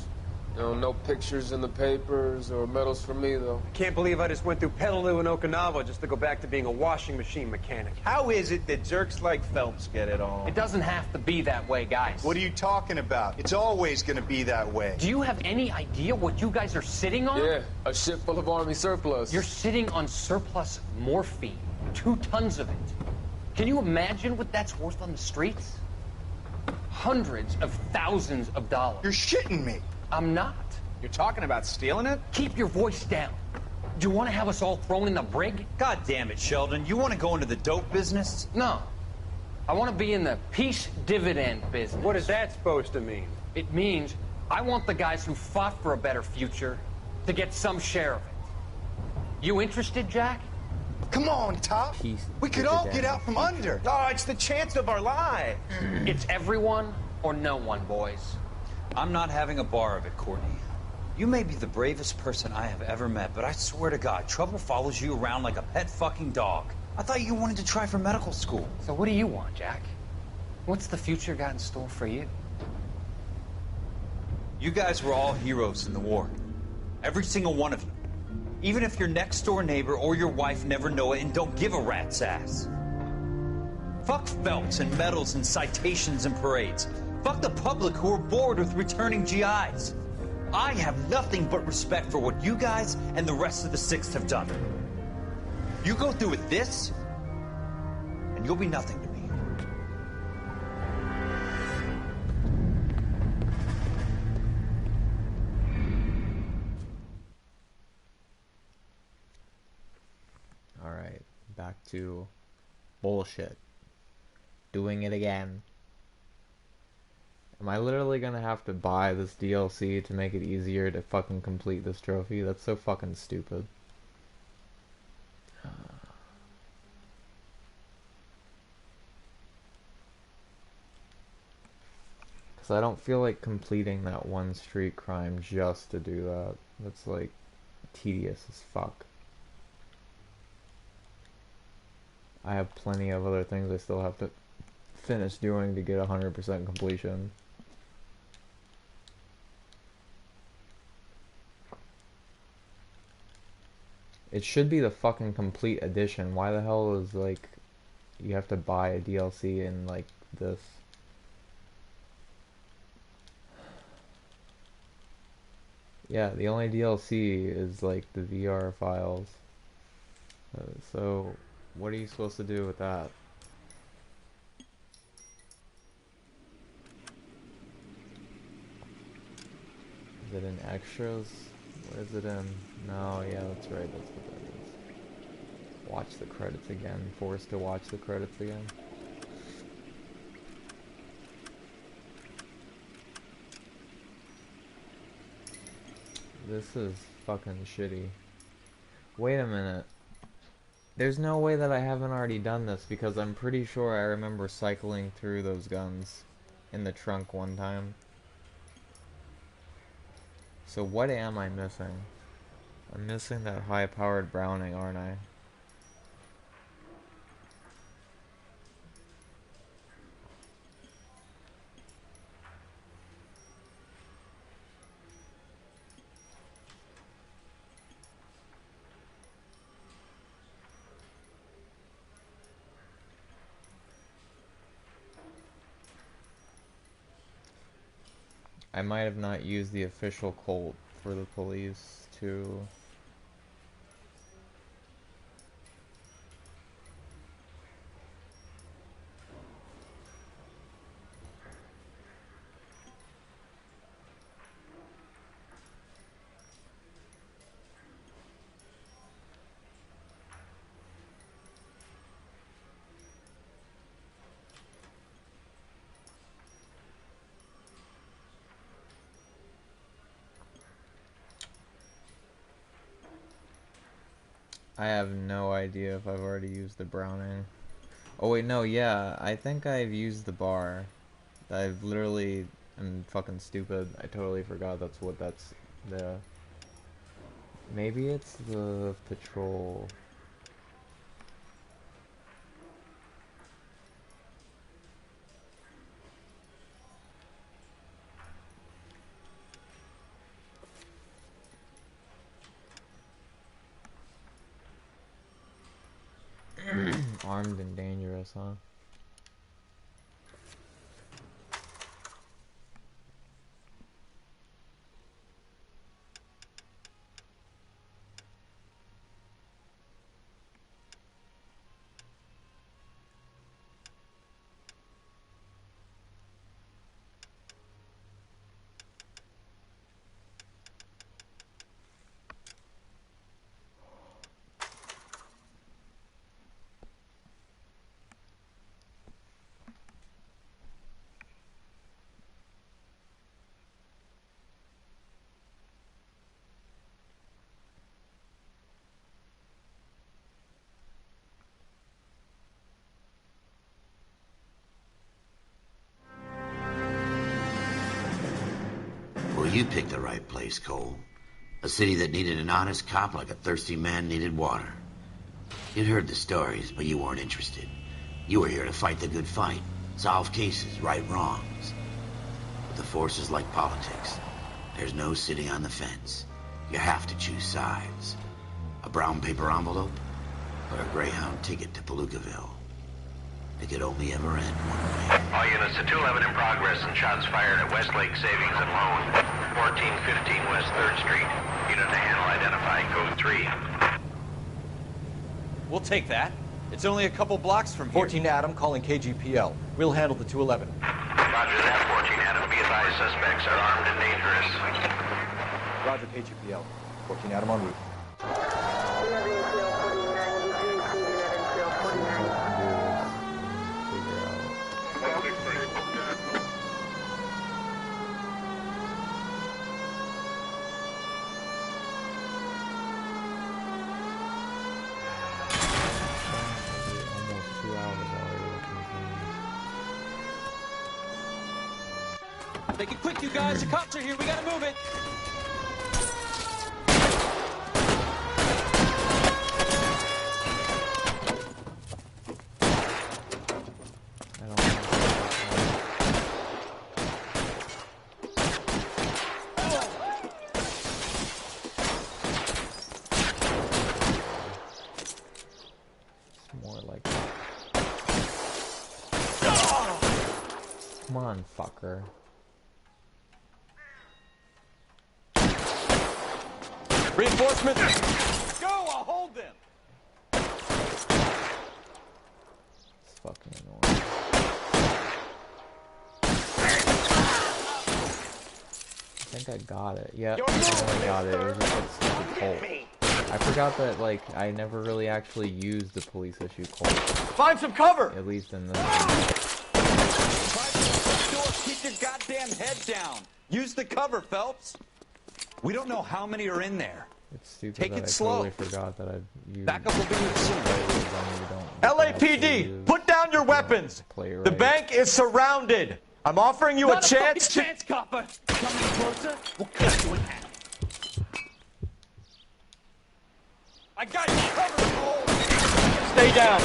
You know, no pictures in the papers or medals for me, though. Can't believe I just went through Petaloo and Okinawa just to go back to being a washing machine mechanic. How is it that jerks like Phelps get it all? It doesn't have to be that way, guys. What are you talking about? It's always gonna be that way. Do you have any idea what you guys are sitting on? Yeah, a ship full of Army surplus. You're sitting on surplus morphine. 2 tons of it. Can you imagine what that's worth on the streets? Hundreds of thousands of dollars. You're shitting me. I'm not. You're talking about stealing it? Keep your voice down. Do you want to have us all thrown in the brig? God damn it, Sheldon. You want to go into the dope business? No. I want to be in the peace dividend business. What is that supposed to mean? It means I want the guys who fought for a better future to get some share of it. You interested, Jack? Come on, Top. We could all get out from under. Oh, it's the chance of our lives. It's everyone or no one, boys. I'm not having a bar of it, Courtney. You may be the bravest person I have ever met, but I swear to God, trouble follows you around like a pet fucking dog. I thought you wanted to try for medical school. So what do you want, Jack? What's the future got in store for you? You guys were all heroes in the war. Every single one of you. Even if your next door neighbor or your wife never know it and don't give a rat's ass. Fuck Phelps and medals and citations and parades. Fuck the public who are bored with returning GIs. I have nothing but respect for what you guys and the rest of the 6th have done. You go through with this, and you'll be nothing to me. Alright, back to bullshit. Doing it again. Am I literally gonna have to buy this DLC to make it easier to fucking complete this trophy? That's so fucking stupid. Because I don't feel like completing that one street crime just to do that. That's like tedious as fuck. I have plenty of other things I still have to finish doing to get 100% completion. It should be the fucking complete edition. Why the hell is like you have to buy a DLC in like this? Yeah, the only DLC is like the VR files. So what are you supposed to do with that? Is it in extras? What is it in? No, yeah, that's right, that's what that is. Watch the credits again. Forced to watch the credits again. This is fucking shitty. Wait a minute. There's no way that I haven't already done this, because I'm pretty sure I remember cycling through those guns in the trunk one time. So what am I missing? I'm missing that high-powered Browning, aren't I? I might have not used the official Colt for the police too. I have no idea if I've already used the Browning. Oh wait, no, yeah, I think I've used the bar. I've literally, I'm fucking stupid. I totally forgot that's what that's the... Maybe it's the patrol. Armed and dangerous, huh? Well, you picked the right place, Cole. A city that needed an honest cop like a thirsty man needed water. You'd heard the stories, but you weren't interested. You were here to fight the good fight, solve cases, right wrongs. But the force is like politics. There's no sitting on the fence. You have to choose sides. A brown paper envelope, or a Greyhound ticket to Palookaville. It could only ever end one way. All units to 211 in progress and shots fired at Westlake Savings and Loan, 1415 West 3rd Street. Unit to handle identifying code 3. We'll take that. It's only a couple blocks from here. 14 Adam calling KGPL. We'll handle the 211. Roger that, 14 Adam. Be advised, suspects are armed and dangerous. Roger, KGPL. 14 Adam en route. Make it quick, you guys. The cops are here. We gotta move it. Come on, fucker. Reinforcements! Go! I'll hold them! It's fucking annoying. I think I got it. Yep, I got it. It was just like stupid Colt. I forgot that, like, I never really actually used the police issue Colt. Find some cover! At least in this one. Keep your goddamn head down. Use the cover, Phelps. We don't know how many are in there. It's stupid Take that it I slow. totally forgot that I've used... Backup will be with soon. LAPD, put down your weapons. Right. The bank is surrounded. I'm offering you Not a chance to... chance, copper. Coming closer, we'll cut you in half. I got you covered, Cole. Stay down.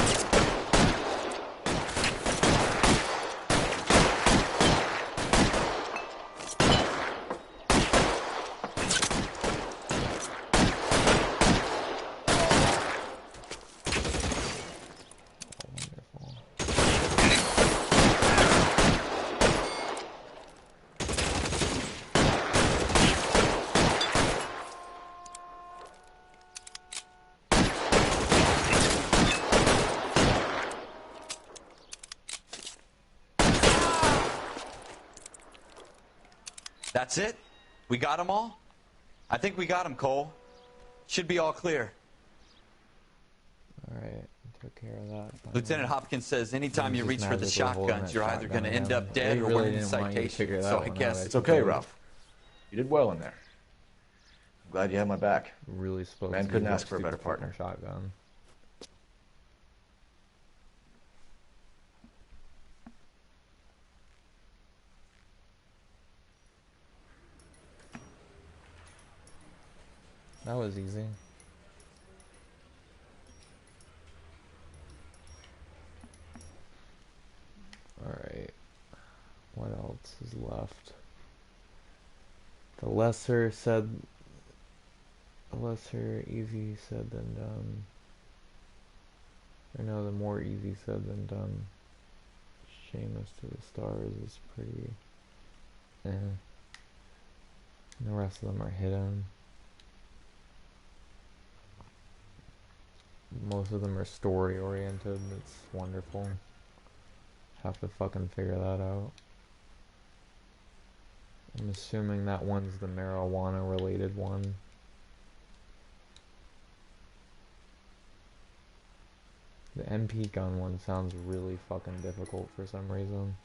That's it? We got them all? I think we got them, Cole. Should be all clear. Alright, took care of that. Lieutenant Hopkins says anytime you reach for the magically holding shotguns, that you're either going to shotgun end up again. dead They or really winning didn't want you to figure citation. that So I one guess out. It's okay, Ralph. You did well in there. I'm glad you had my back. Really supposed Man to couldn't use ask that for a better stupid partner. fucking shotgun. That was easy. Alright. What else is left? The lesser easy said than done. Or no, the more easy said than done. Shameless to the stars is pretty... And the rest of them are hidden. Most of them are story oriented. It's wonderful. Have to fucking figure that out. I'm assuming that one's the marijuana related one. The MP gun one sounds really fucking difficult for some reason.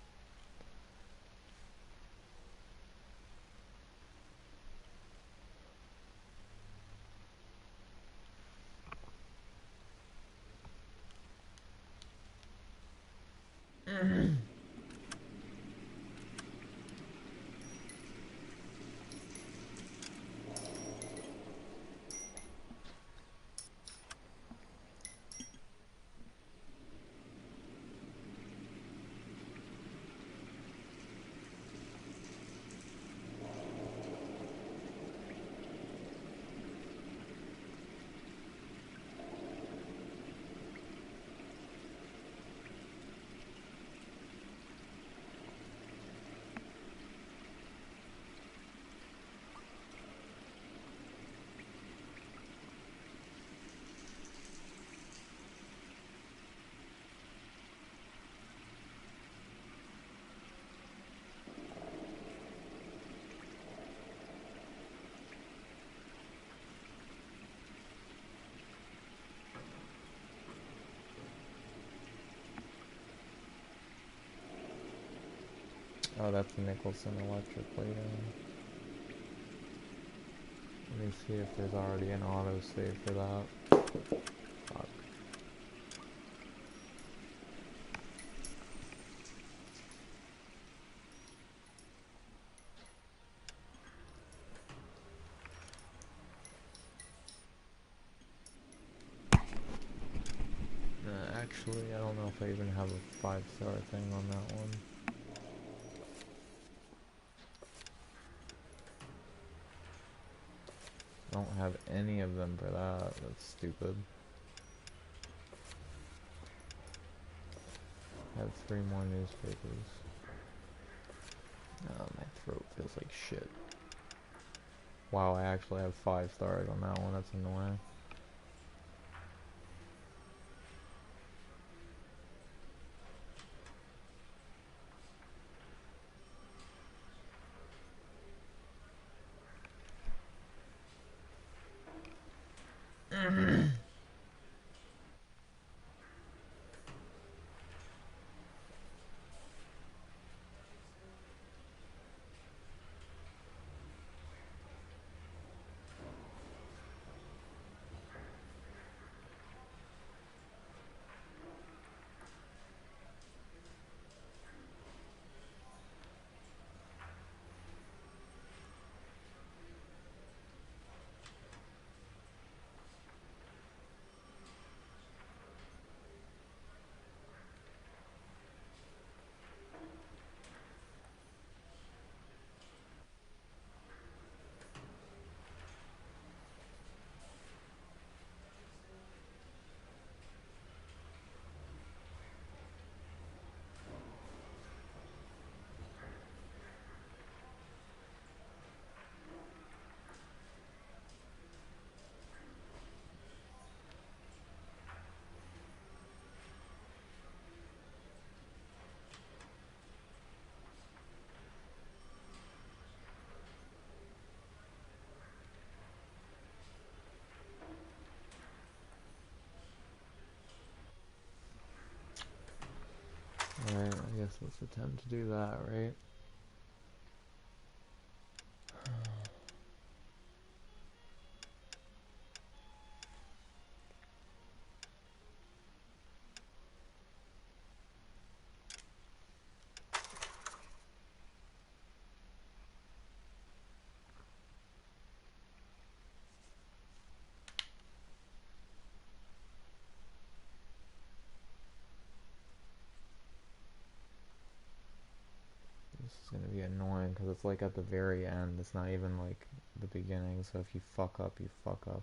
Oh, that's the Nicholson electric plate. Let me see if there's already an autosave for that. Fuck. Actually, I don't know if I even have a 5-star thing on that one. Don't have any of them for that. That's stupid. I have 3 more newspapers. Oh, my throat feels like shit. Wow, I actually have 5 stars on that one. That's annoying. Alright, I guess let's attempt to do that, right? This is gonna be annoying because it's like at the very end. It's not even like the beginning, so if you fuck up, you fuck up.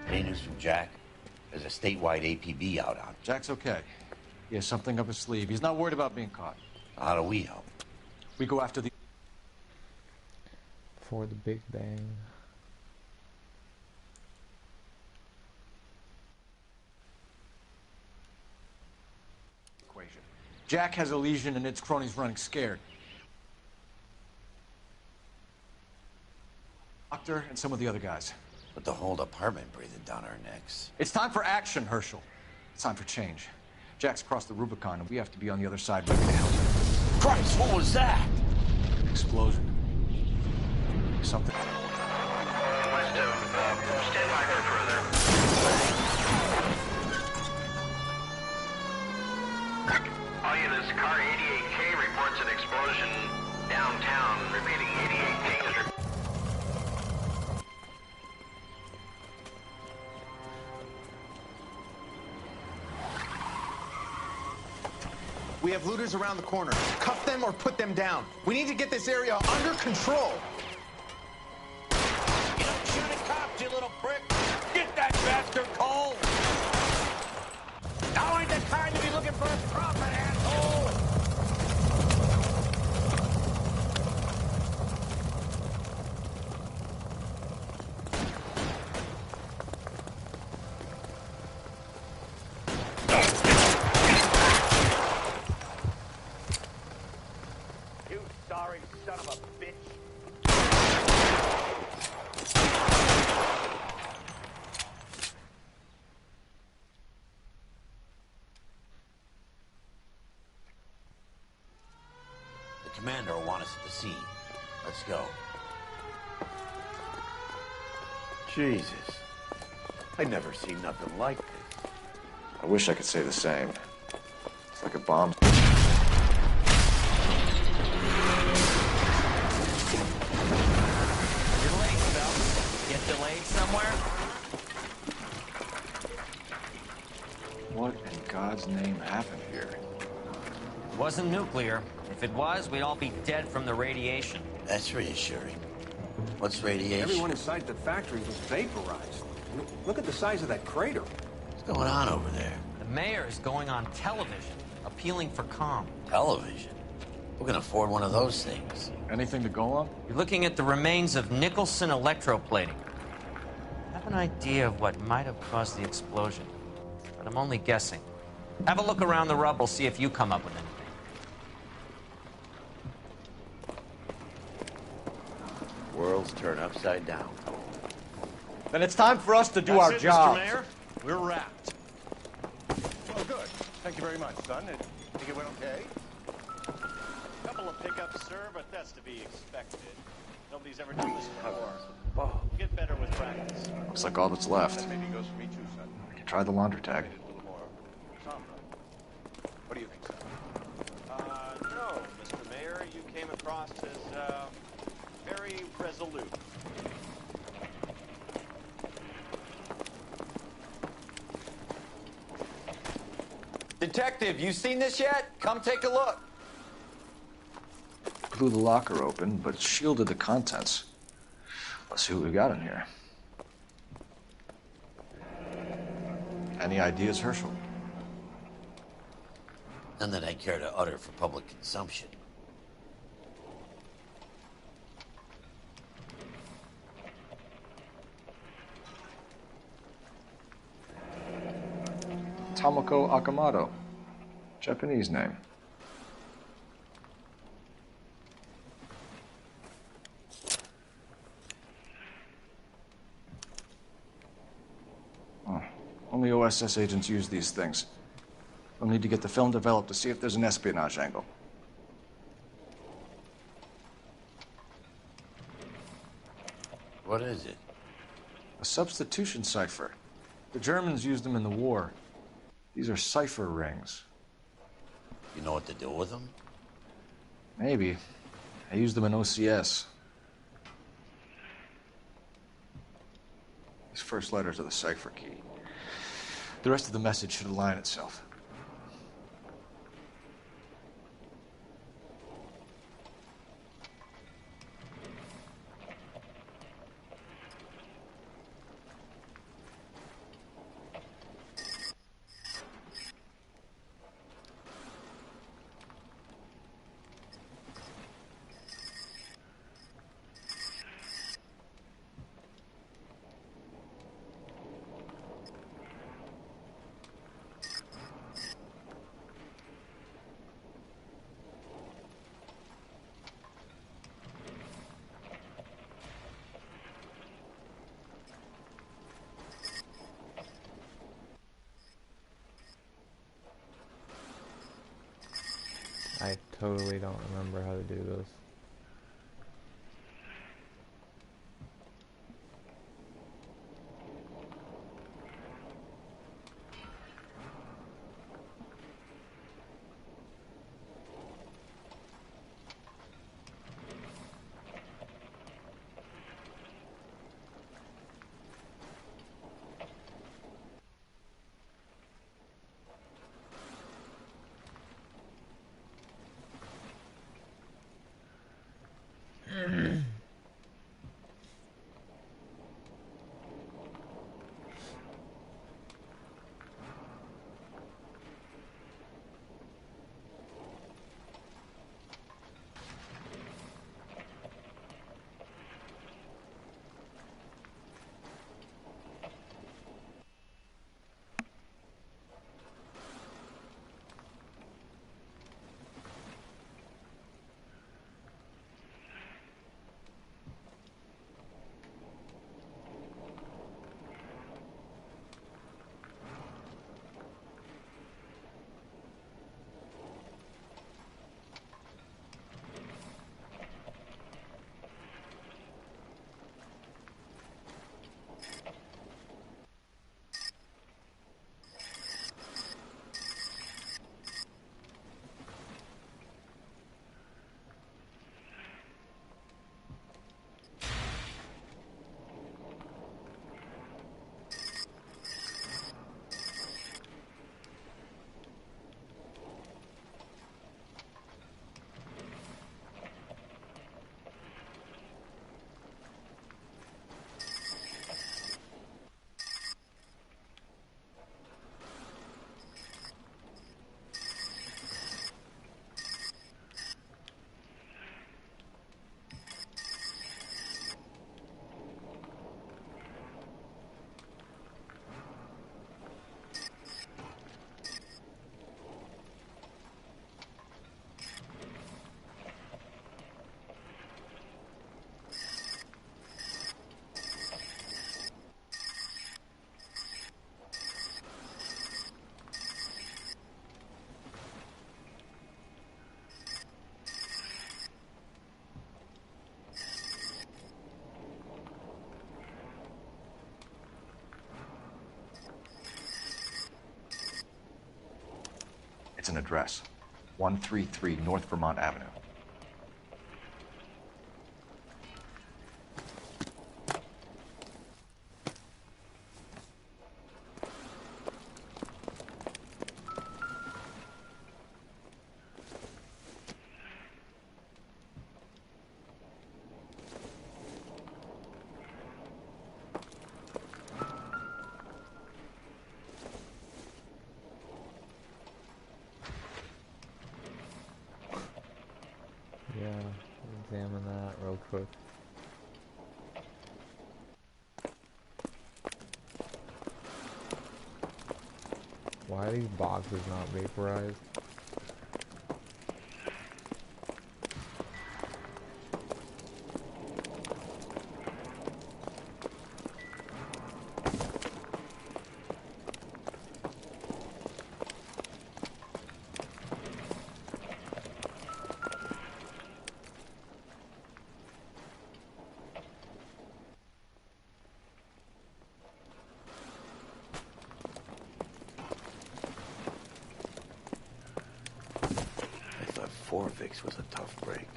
Any news from Jack? There's a statewide APB out on. Jack's okay. He has something up his sleeve. He's not worried about being caught. How do we help? We go after the... For the Big Bang. equation. Jack has a lesion and its cronies running scared. Doctor and some of the other guys. But the whole department breathing down our necks. It's time for action, Herschel. It's time for change. Jack's crossed the Rubicon, and we have to be on the other side ready to help. Christ, what was that? Explosion. Something. West of, stand by for further. All units, car 88K reports an explosion downtown. Repeating, 88K is reporting. We have looters around the corner. Cuff them or put them down. We need to get this area under control. You don't shoot at cops, you little prick! Get that bastard, Cole! Now ain't the time to be looking for a profit, asshole! You sorry son of a bitch. The commander will want us at the scene. Let's go. Jesus. I'd never seen nothing like this. I wish I could say the same. It's like a bomb. delayed somewhere? What in God's name happened here? It wasn't nuclear. If it was, we'd all be dead from the radiation. That's reassuring. What's radiation? Everyone inside the factory was vaporized. Look at the size of that crater. What's going on over there? The mayor is going on television, appealing for calm. Television? Who can afford one of those things? Anything to go on? You're looking at the remains of Nicholson electroplating. I have an idea of what might have caused the explosion, but I'm only guessing. Have a look around the rubble, see if you come up with anything. Worlds turn upside down. Then it's time for us to do That's our it, job. Mr. Mayor. We're wrapped. Well, good. Thank you very much, son. I think it went okay. Couple of pickups, sir, but that's to be expected. Nobody's ever done this before. We'll get better with practice. Looks like all that's left. That maybe goes for me too, son. I can try the laundry tag. A little more somber. What do you think, son? No, Mr. Mayor, you came across as, very resolute. Detective, you seen this yet? Come take a look. Blew the locker open, but shielded the contents. Let's see what we got in here. Any ideas, Herschel? None that I care to utter for public consumption. Tomoko Akamoto. Japanese name. Oh, only OSS agents use these things. We'll need to get the film developed to see if there's an espionage angle. What is it? A substitution cipher. The Germans used them in the war. These are cipher rings. You know what to do with them? Maybe. I used them in OCS. These first letters are the cipher key. The rest of the message should align itself. I totally don't remember how to do this. address. 133 North Vermont Avenue. Yeah, examine that real quick. Why are these boxes not vaporized? Vorvix was a tough break.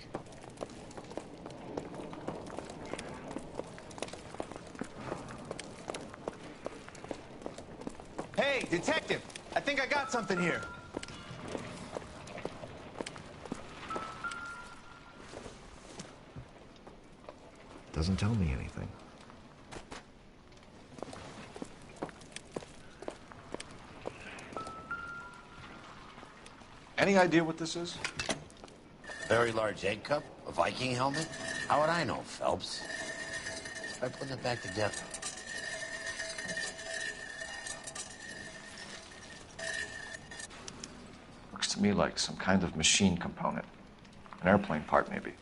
Hey, detective! I think I got something here. Doesn't tell me anything. Any idea what this is? Very large egg cup? A Viking helmet? How would I know, Phelps? Try putting it back together. Looks to me like some kind of machine component. An airplane part, maybe.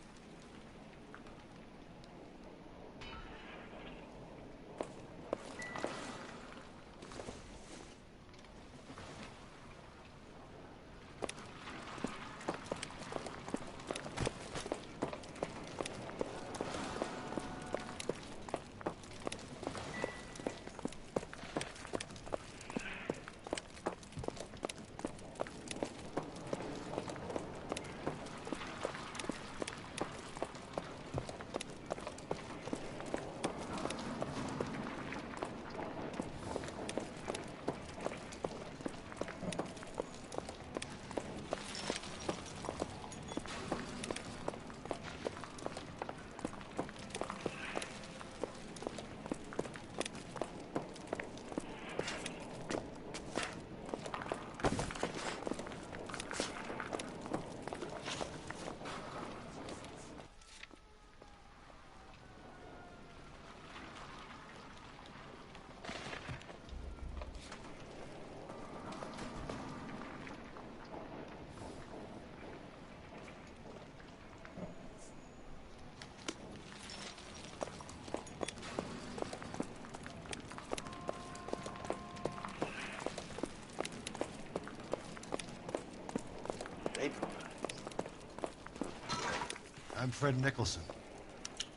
I'm Fred Nicholson.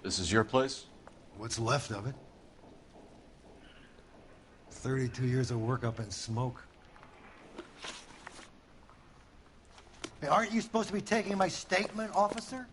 This is your place? What's left of it. 32 years of work up in smoke. Hey, aren't you supposed to be taking my statement, officer?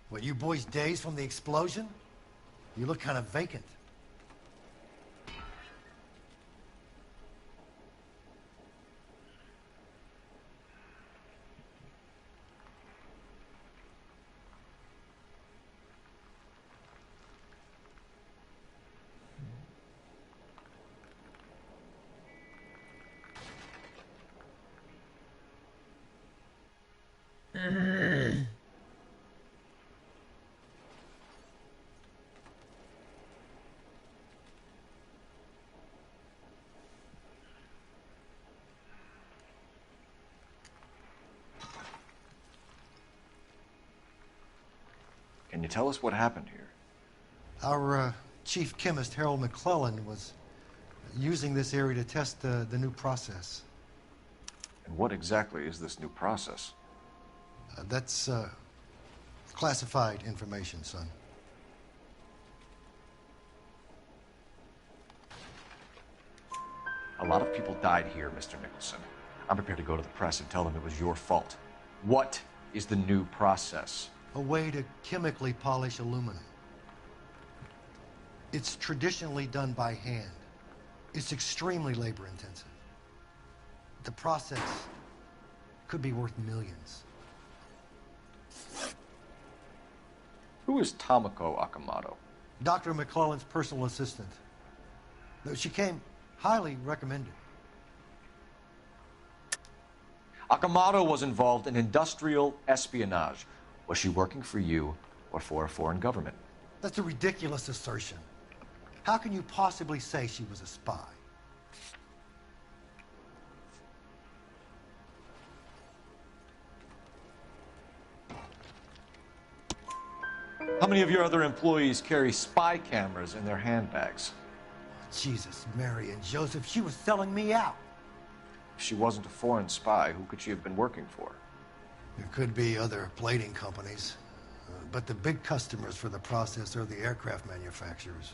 What, you boys dazed from the explosion? You look kind of vacant. Can you tell us what happened here? Our chief chemist, Harold McClellan, was using this area to test the new process. And what exactly is this new process? That's classified information, son. A lot of people died here, Mr. Nicholson. I'm prepared to go to the press and tell them it was your fault. What is the new process? A way to chemically polish aluminum. It's traditionally done by hand. It's extremely labor intensive. The process could be worth millions. Who is Tomoko Akamoto? Dr. McClellan's personal assistant. She came highly recommended. Akamoto was involved in industrial espionage. Was she working for you or for a foreign government? That's a ridiculous assertion. How can you possibly say she was a spy? How many of your other employees carry spy cameras in their handbags? Jesus, Mary and Joseph, she was selling me out. If she wasn't a foreign spy, who could she have been working for? There could be other plating companies, but the big customers for the process are the aircraft manufacturers.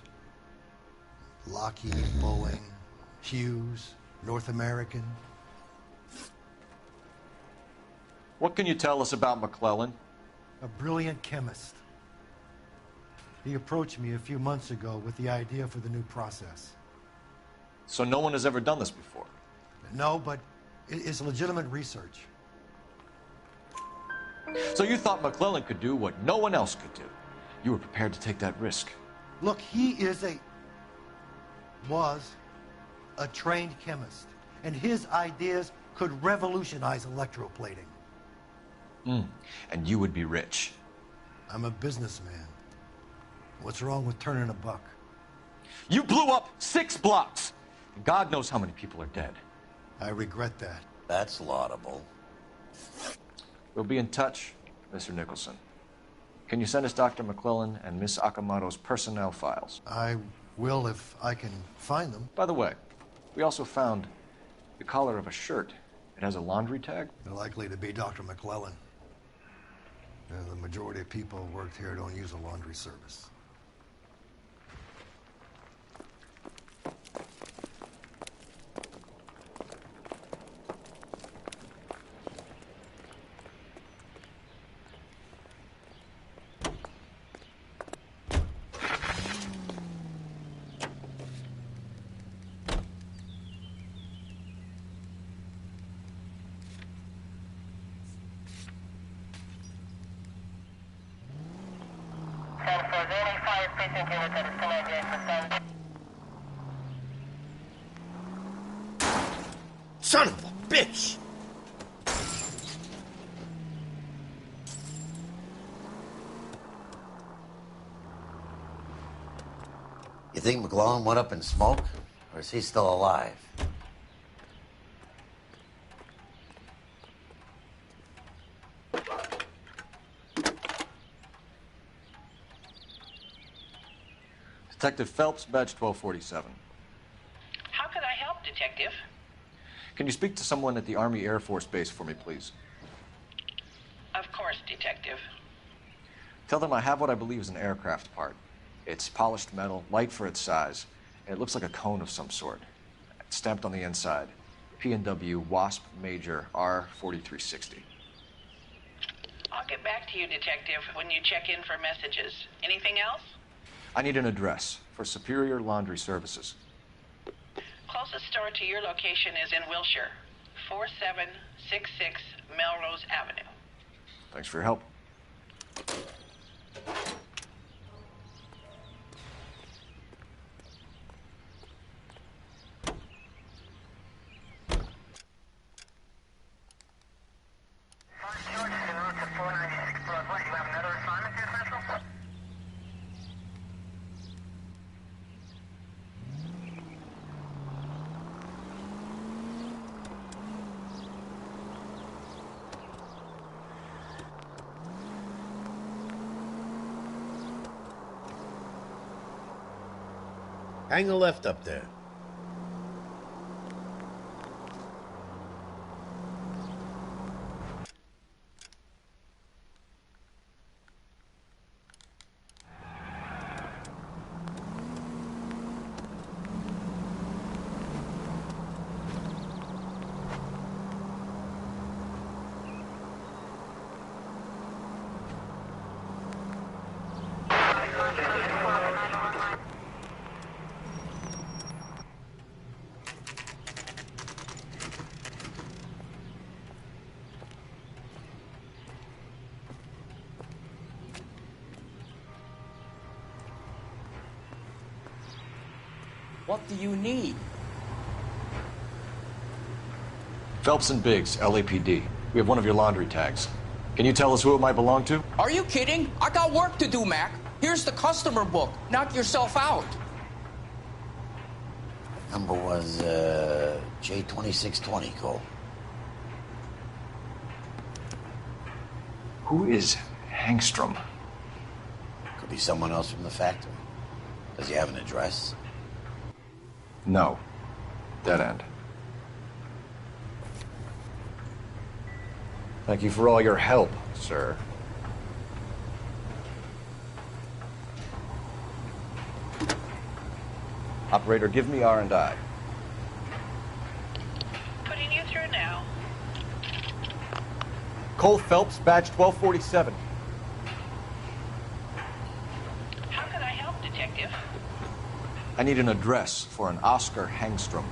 Lockheed, Boeing, Hughes, North American. What can you tell us about McClellan? A brilliant chemist. He approached me a few months ago with the idea for the new process. So no one has ever done this before? No, but it's legitimate research. So you thought McClellan could do what no one else could do. You were prepared to take that risk. Look, he was a trained chemist, and his ideas could revolutionize electroplating. And you would be rich. I'm a businessman. What's wrong with turning a buck? You blew up 6 blocks! God knows how many people are dead. I regret that. That's laudable. We'll be in touch, Mr. Nicholson. Can you send us Dr. McClellan and Miss Akamoto's personnel files? I will if I can find them. By the way, we also found the collar of a shirt. It has a laundry tag. They're likely to be Dr. McClellan. The majority of people who worked here don't use a laundry service. Son of a bitch! You think McClellan went up in smoke? Or is he still alive? Detective Phelps, badge 1247. How can I help, Detective? Can you speak to someone at the Army Air Force Base for me, please? Of course, Detective. Tell them I have what I believe is an aircraft part. It's polished metal, light for its size, and it looks like a cone of some sort. It's stamped on the inside. P&W Wasp Major R4360. get back to you, Detective, when you check in for messages. Anything else? I need an address for Superior Laundry Services. Closest store to your location is in Wilshire, 4766 Melrose Avenue. Thanks for your help. Hang a left up there. What do you need? Phelps and Biggs, LAPD. We have one of your laundry tags. Can you tell us who it might belong to? Are you kidding? I got work to do, Mac. Here's the customer book. Knock yourself out. Number was, J2620, Cole. Who is Hangstrom? Could be someone else from the factory. Does he have an address? No. Dead end. Thank you for all your help, sir. Operator, give me R&I. Putting you through now. Cole Phelps, badge 1247. How can I help, Detective? I need an address for an Oscar Hangstrom.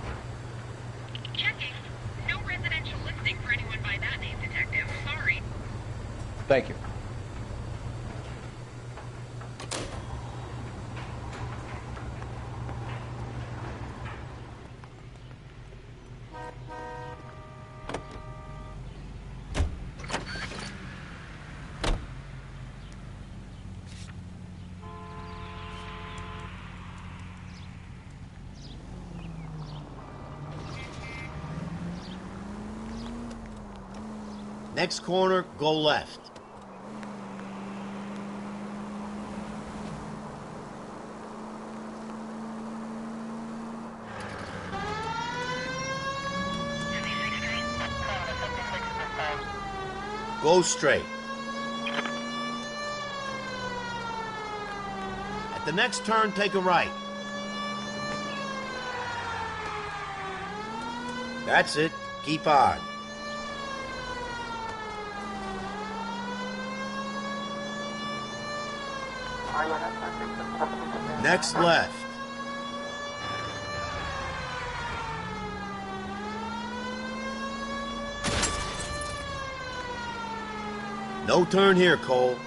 Checking. No residential listing for anyone by that name, Detective. Sorry. Thank you. Next corner, go left. Go straight. At the next turn, take a right. That's it. Keep on. Next left. No turn here, Cole.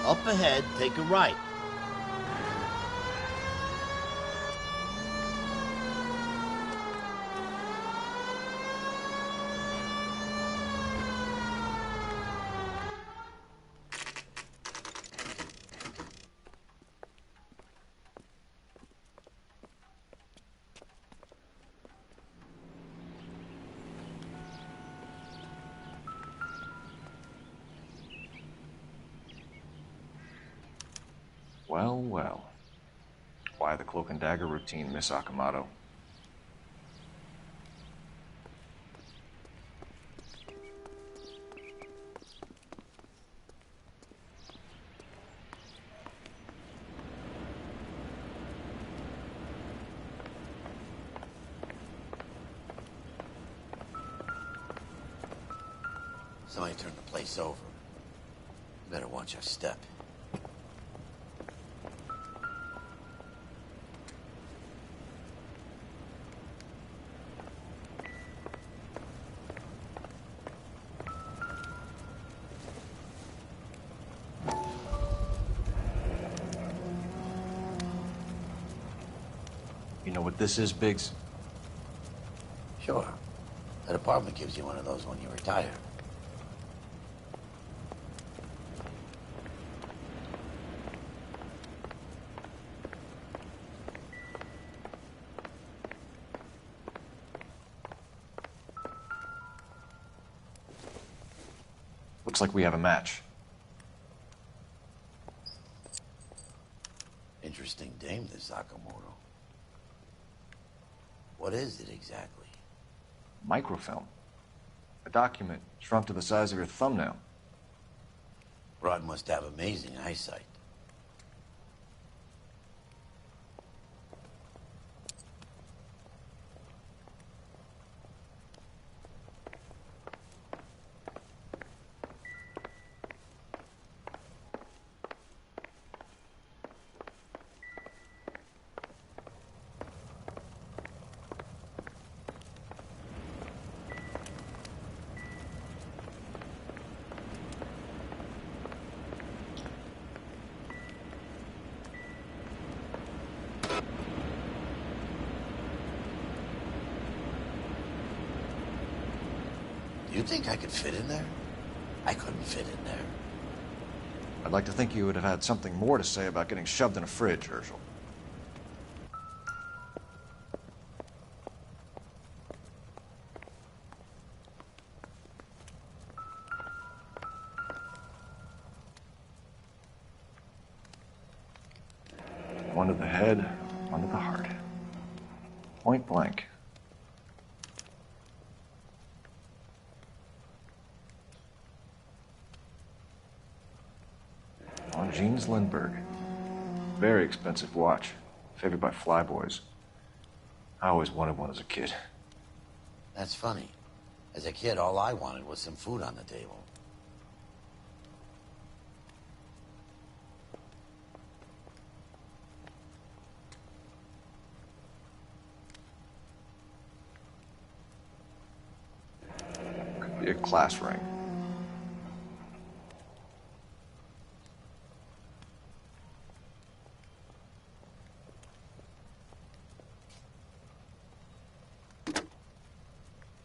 Up ahead, take a right. Well, well. Why the cloak and dagger routine, Miss Akamoto? Somebody turned the place over. Better watch our step. You know what this is, Biggs? Sure. That apartment gives you one of those when you retire. Looks like we have a match. Interesting dame, this Sakamoto. What is it exactly? Microfilm. A document shrunk to the size of your thumbnail. Broad must have amazing eyesight. Do you think I could fit in there? I couldn't fit in there. I'd like to think you would have had something more to say about getting shoved in a fridge, Herschel. One to the head, one to the heart. Point blank. On Jeans Lindbergh. Very expensive watch. Favored by flyboys. I always wanted one as a kid. That's funny. As a kid, all I wanted was some food on the table. Could be a class ring.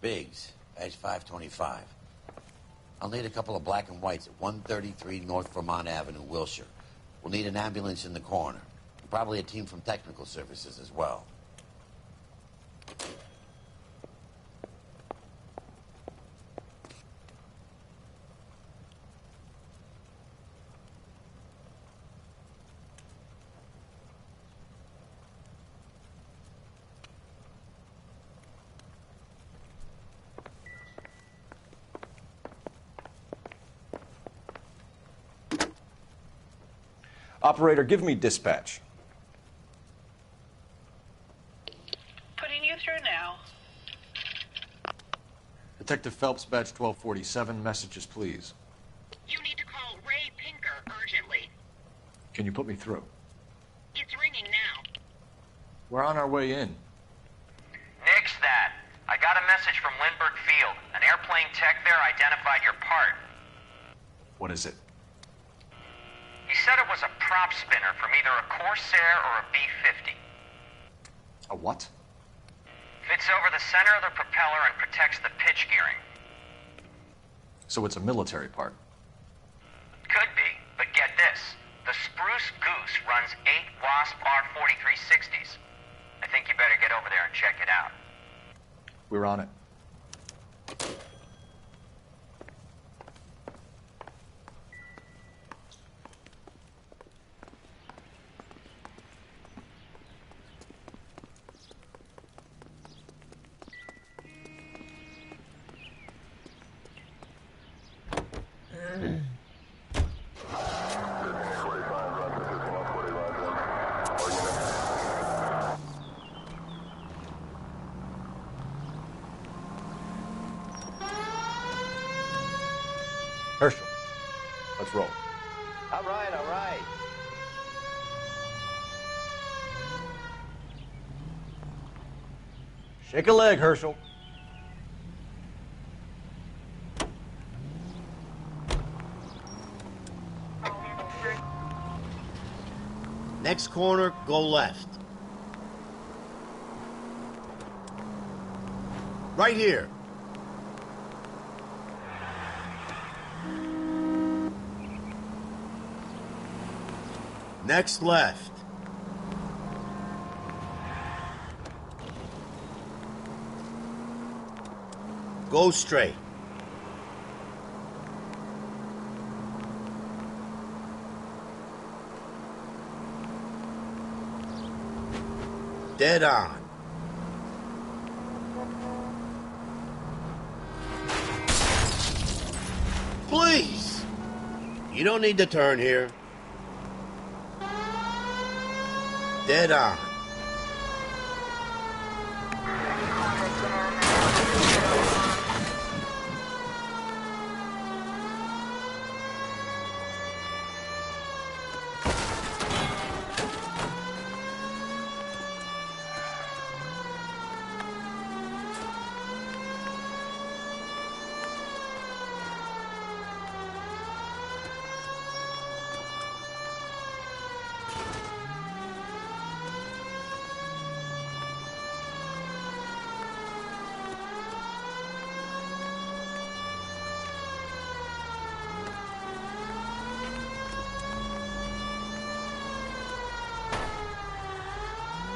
Biggs, badge 525. I'll need a couple of black and whites at 133 North Vermont Avenue, Wilshire. We'll need an ambulance in the corner. Probably a team from technical services as well. Operator, give me dispatch. Putting you through now. Detective Phelps, badge 1247. Messages, please. You need to call Ray Pinker urgently. Can you put me through? It's ringing now. We're on our way in. Nix that. I got a message from Lindbergh Field. An airplane tech there identified your part. What is it? He said it was a prop spinner from either a Corsair or a B-50. A what? Fits over the center of the propeller and protects the pitch gearing. So it's a military part. Could be, but get this. The Spruce Goose runs 8 Wasp R-4360s. I think you better get over there and check it out. We're on it. Herschel, let's roll. All right, all right. Shake a leg, Herschel. Next corner, go left. Right here. Next left. Go straight. Dead on. Please! You don't need to turn here. Dead on.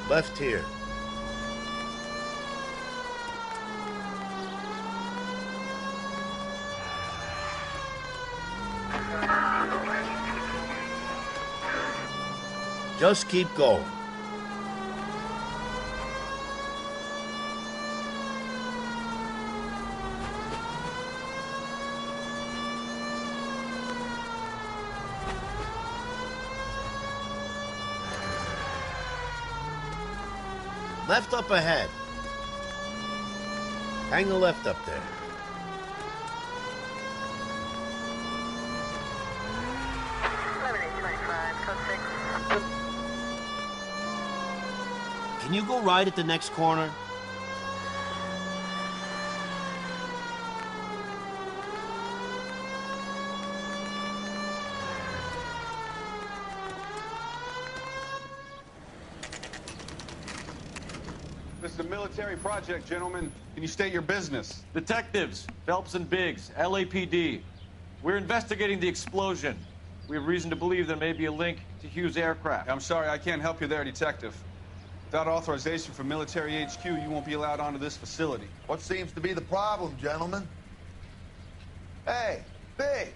Left here. Just keep going. Left up ahead. Hang the left up there. Can you go right at the next corner? This is a military project, gentlemen. Can you state your business? Detectives, Phelps and Biggs, LAPD. We're investigating the explosion. We have reason to believe there may be a link to Hughes' aircraft. I'm sorry, I can't help you there, Detective. Without authorization from military HQ, you won't be allowed onto this facility. What seems to be the problem, gentlemen? Hey, Biggs.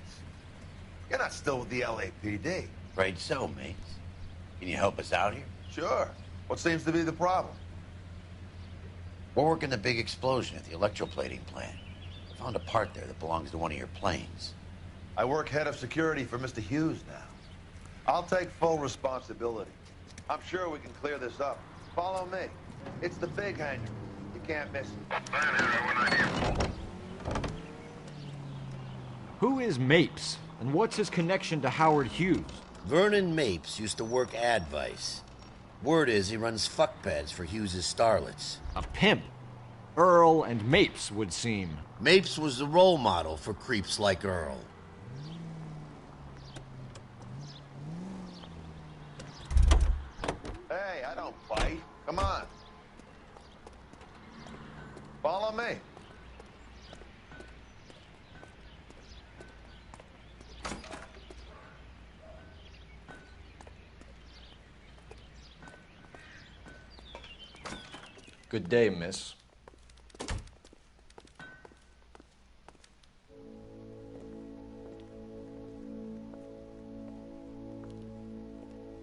You're not still with the LAPD. Afraid so, mates. Can you help us out here? Sure. What seems to be the problem? We're working the big explosion at the electroplating plant. I found a part there that belongs to one of your planes. I work head of security for Mr. Hughes now. I'll take full responsibility. I'm sure we can clear this up. Follow me. It's the big hangar. You can't miss it. Who is Mapes, and what's his connection to Howard Hughes? Vernon Mapes used to work Advice. Word is he runs fuck pads for Hughes' starlets. A pimp. Earl and Mapes would seem. Mapes was the role model for creeps like Earl. Hey, I don't fight. Come on. Follow me. Good day, miss.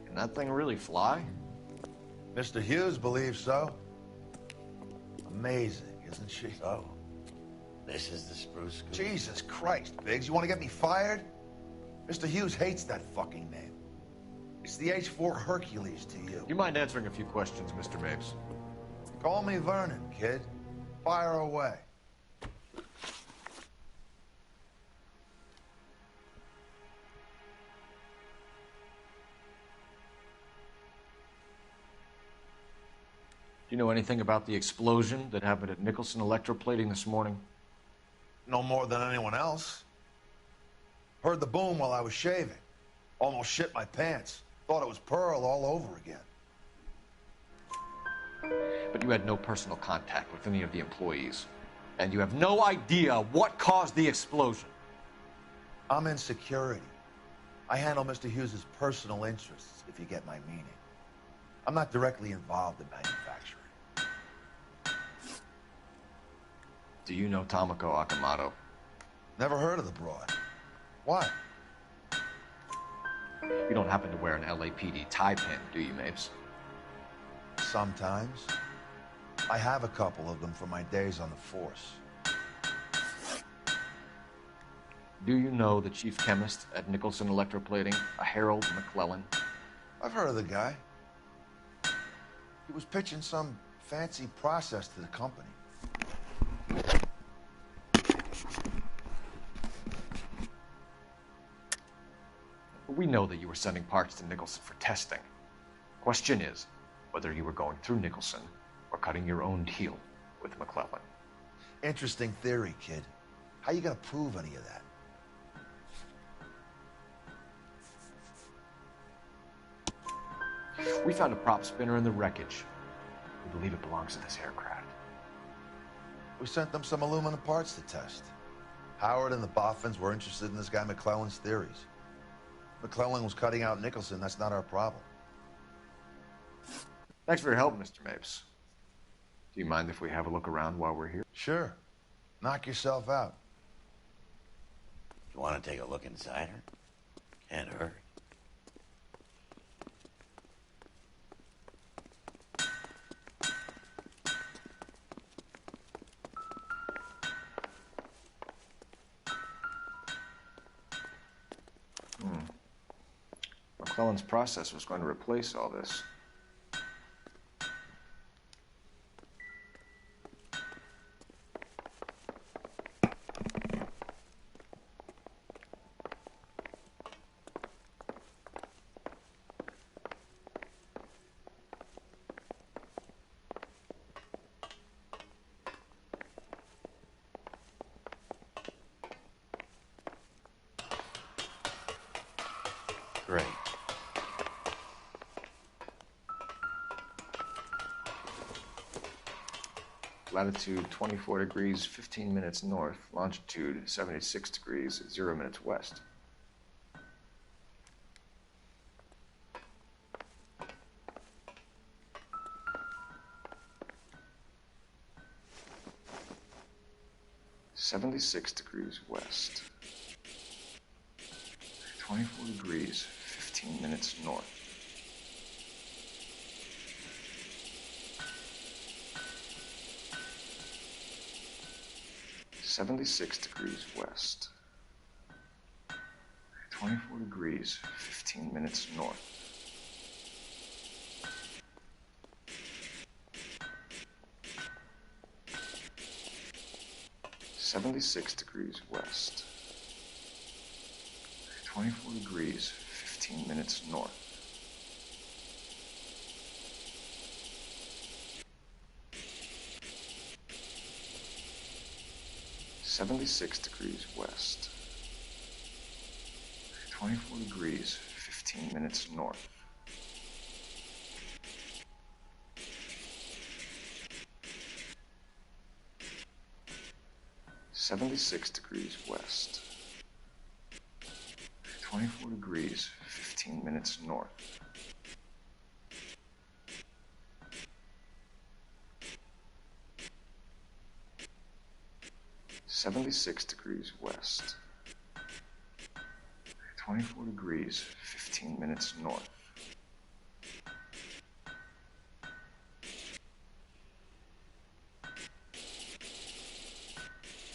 Can that thing really fly? Mr. Hughes believes so. Amazing, isn't she? So, this is the spruce scoop. Jesus Christ, Biggs, you want to get me fired? Mr. Hughes hates that fucking name. It's the H-4 Hercules to you. You mind answering a few questions, Mr. Mapes? Call me Vernon, kid. Fire away. you know anything about the explosion that happened at Nicholson Electroplating this morning? No more than anyone else. Heard the boom while I was shaving. Almost shit my pants. Thought it was Pearl all over again. But you had no personal contact with any of the employees. And you have no idea what caused the explosion. I'm in security. I handle Mr. Hughes' personal interests, if you get my meaning. I'm not directly involved in manufacturing. Do you know Tomoko Akamoto? Never heard of the broad. Why? You don't happen to wear an LAPD tie pin, do you, Mapes? Sometimes. I have a couple of them from my days on the force. Do you know the chief chemist at Nicholson Electroplating, a Harold McClellan? I've heard of the guy. He was pitching some fancy process to the company. We know that you were sending parts to Nicholson for testing. Question is whether you were going through Nicholson or cutting your own deal with McClellan. Interesting theory, kid. How you gonna prove any of that? We found a prop spinner in the wreckage. We believe it belongs to this aircraft. We sent them some aluminum parts to test. Howard and the Boffins were interested in this guy McClellan's theories. McClellan was cutting out Nicholson. That's not our problem. Thanks for your help, Mr. Mapes. Do you mind if we have a look around while we're here? Sure. Knock yourself out. You want to take a look inside her? Can't hurt. McClellan's process was going to replace all this. Great. Latitude 24 degrees, 15 minutes north. Longitude 76 degrees, 0 minutes west. (76 degrees west). 24 degrees, 15 minutes north. (76 degrees west). 24 degrees, 15 minutes north. (76 degrees west). 24 degrees, 15 minutes north. (76 degrees west). 24 degrees, 15 minutes north. 76 degrees west. 24 degrees, 15 minutes north. 76 degrees west. 24 degrees, 15 minutes north.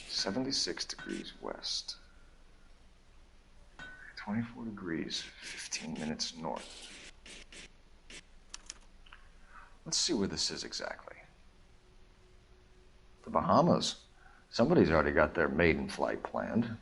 76 degrees west. 24 degrees, 15 minutes north. Let's see where this is exactly. The Bahamas. Somebody's already got their maiden flight planned.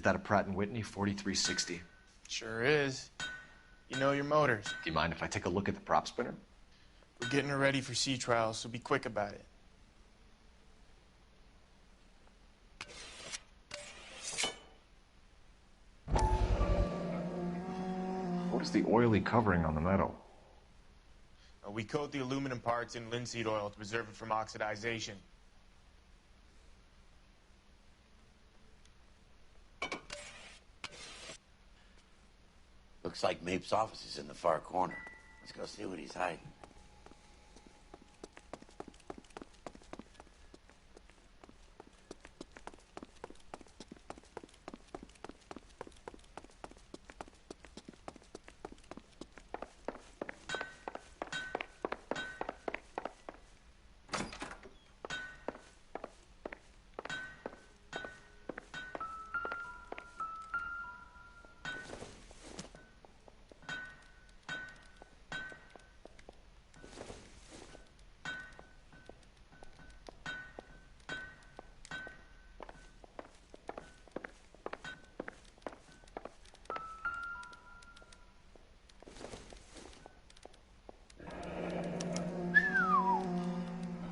Is that a Pratt & Whitney 4360? Sure is. You know your motors. Do you mind if I take a look at the prop spinner? We're getting her ready for sea trials, so be quick about it. What is the oily covering on the metal? We coat the aluminum parts in linseed oil to preserve it from oxidization. Looks like Mapes' office is in the far corner. Let's go see what he's hiding.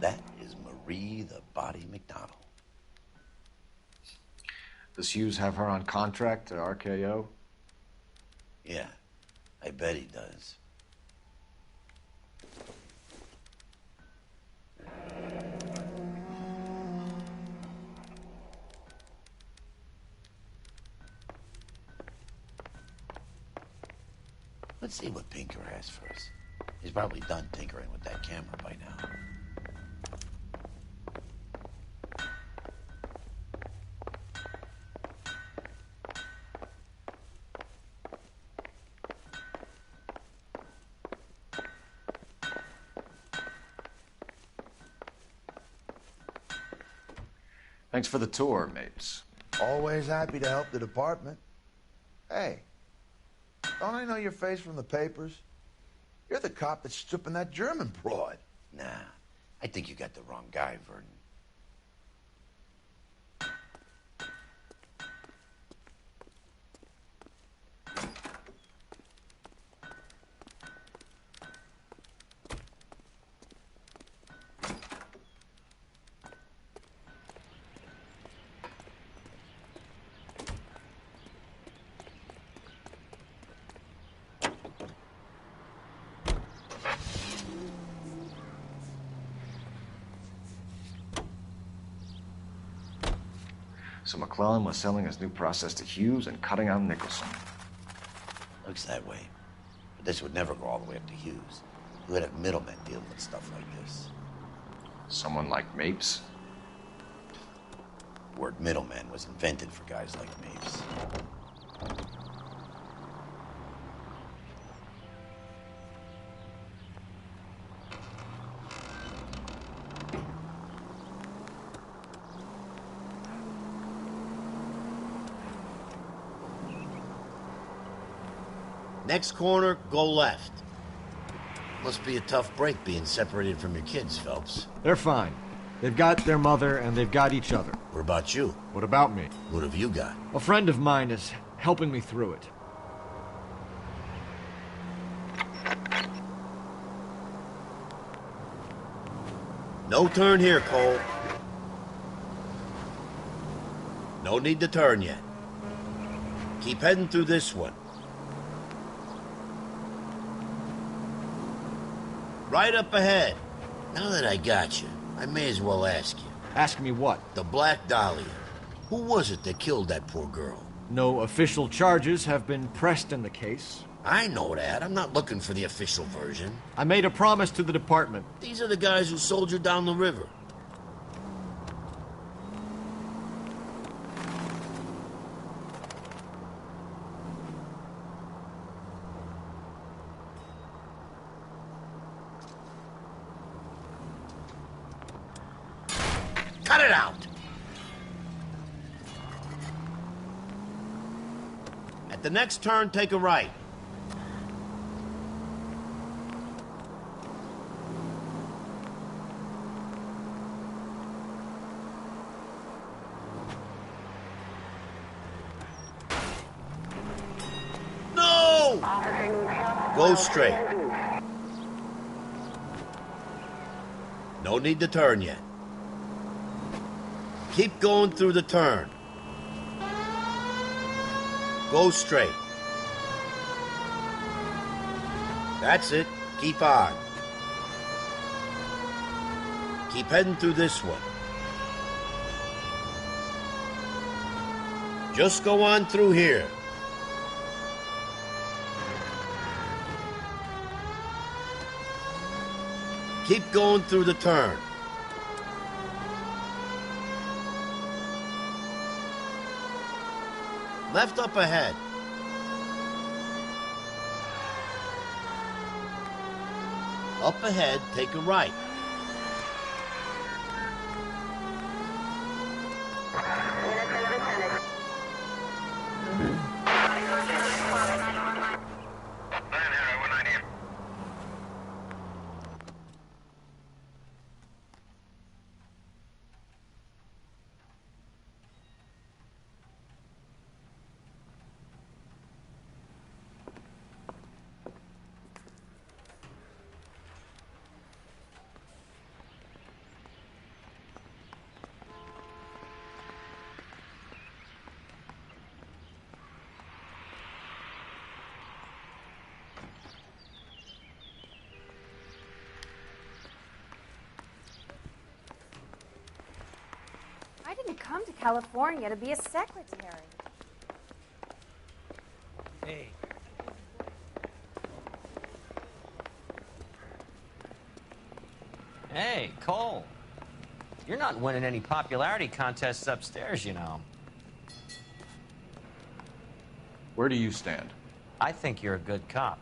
That is Marie the Body McDonald. Does Hughes have her on contract to RKO? Yeah, I bet he does. Let's see what Pinker has for us. He's probably done tinkering with that camera by now. Thanks for the tour, Mapes. Always happy to help the department. Hey, don't I know your face from the papers? You're the cop that's stripping that German broad. Nah, I think you got the wrong guy, Vernon. So McClellan was selling his new process to Hughes and cutting out Nicholson. Looks that way. But this would never go all the way up to Hughes. Who would have middlemen dealing with stuff like this? Someone like Mapes? The word middleman was invented for guys like Mapes. Next corner, go left. Must be a tough break being separated from your kids, Phelps. They're fine. They've got their mother and they've got each other. What about you? What about me? What have you got? A friend of mine is helping me through it. No turn here, Cole. No need to turn yet. Keep heading through this one. Right up ahead. Now that I got you, I may as well ask you. Ask me what? The Black Dahlia. Who was it that killed that poor girl? No official charges have been pressed in the case. I know that. I'm not looking for the official version. I made a promise to the department. These are the guys who sold you down the river. Cut it out! At the next turn, take a right. Go straight. No need to turn yet. Keep going through the turn. Go straight. That's it. Keep on. Keep heading through this one. Just go on through here. Keep going through the turn. Left up ahead. Up ahead, take a right. I didn't come to California to be a secretary. Hey. Hey, Cole. You're not winning any popularity contests upstairs, you know. Where do you stand? I think you're a good cop,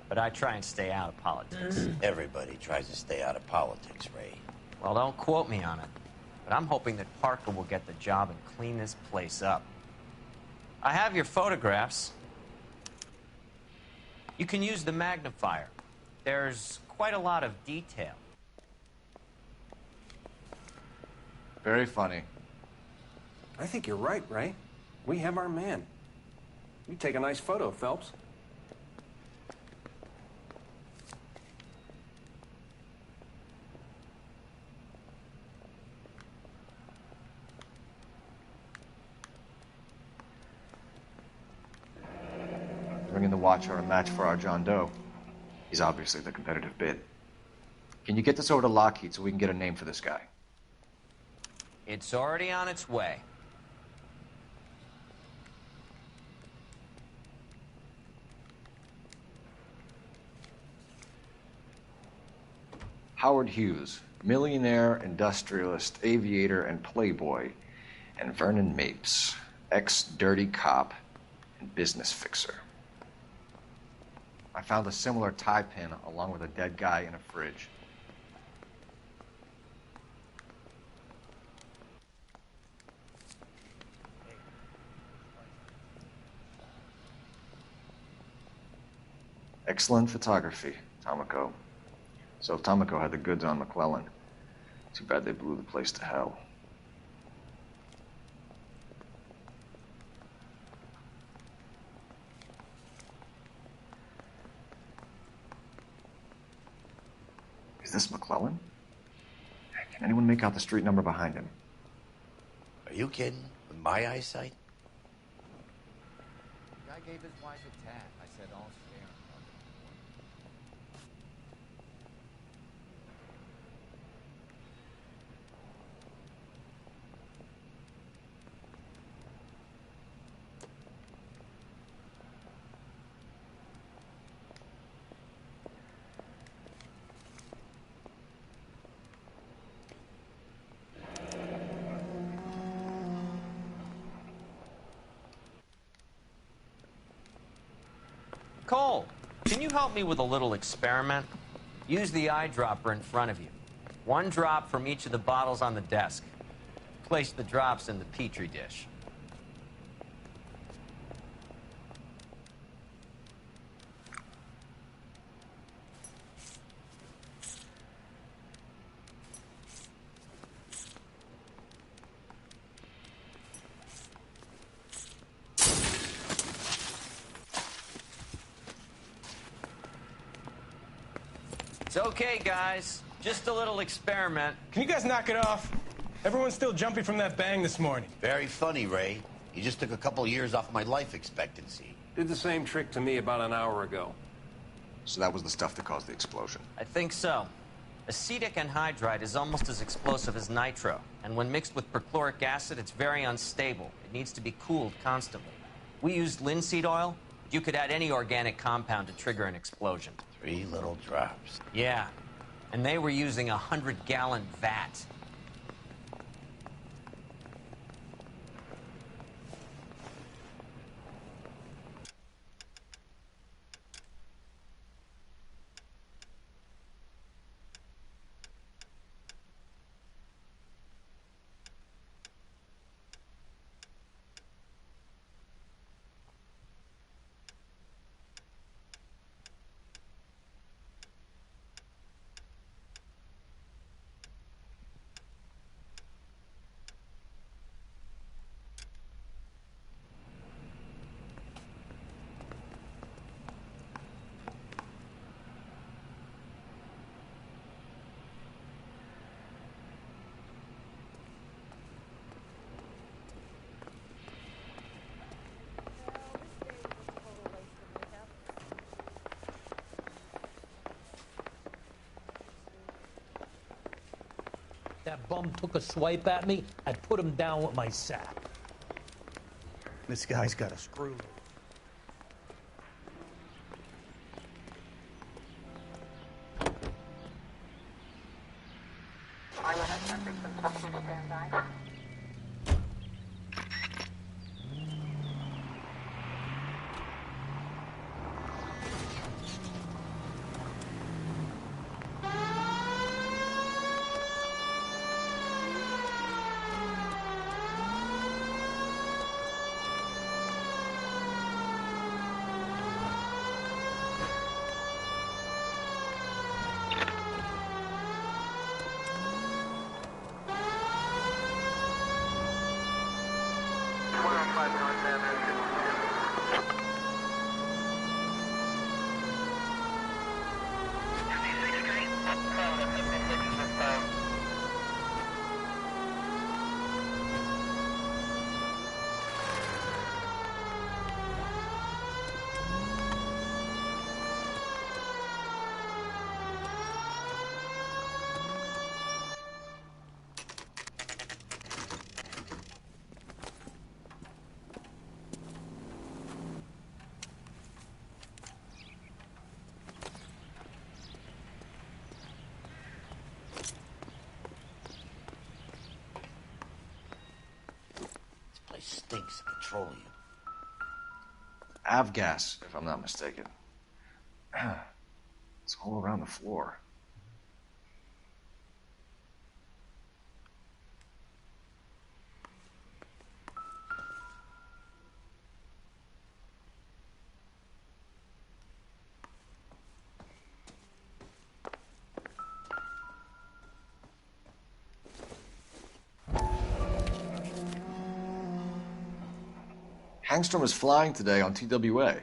but I try and stay out of politics. Everybody tries to stay out of politics, Ray. Well, don't quote me on it, but I'm hoping that Parker will get the job and clean this place up. I have your photographs. You can use the magnifier. There's quite a lot of detail. Very funny. I think you're right, Ray. We have our man. You take a nice photo, Phelps. Bringing the Watcher a match for our John Doe. He's obviously the competitive bid. Can you get this over to Lockheed so we can get a name for this guy? It's already on its way. Howard Hughes, millionaire, industrialist, aviator, and playboy, and Vernon Mapes, ex-dirty cop and business fixer. I found a similar tie pin along with a dead guy in a fridge. Excellent photography, Tomoko. So Tomoko had the goods on McClellan. Too bad they blew the place to hell. Is this McClellan? Can anyone make out the street number behind him? Are you kidding? With my eyesight? The guy gave his wife a tat. I said, all fair. Cole, can you help me with a little experiment? Use the eyedropper in front of you. One drop from each of the bottles on the desk. Place the drops in the Petri dish. It's okay, guys. Just a little experiment. Can you guys knock it off? Everyone's still jumping from that bang this morning. Very funny, Ray. You just took a couple years off my life expectancy. Did the same trick to me about an hour ago. So that was the stuff that caused the explosion. I think so. Acetic anhydride is almost as explosive as nitro, and when mixed with perchloric acid, it's very unstable. It needs to be cooled constantly. We used linseed oil. You could add any organic compound to trigger an explosion. 3 little drops. Yeah, and they were using a 100-gallon vat. That bum took a swipe at me, I'd put him down with my sap. This guy's got a screw. Stinks of petroleum. Avgas, if I'm not mistaken. It's all around the floor. Hangstrom is flying today on TWA.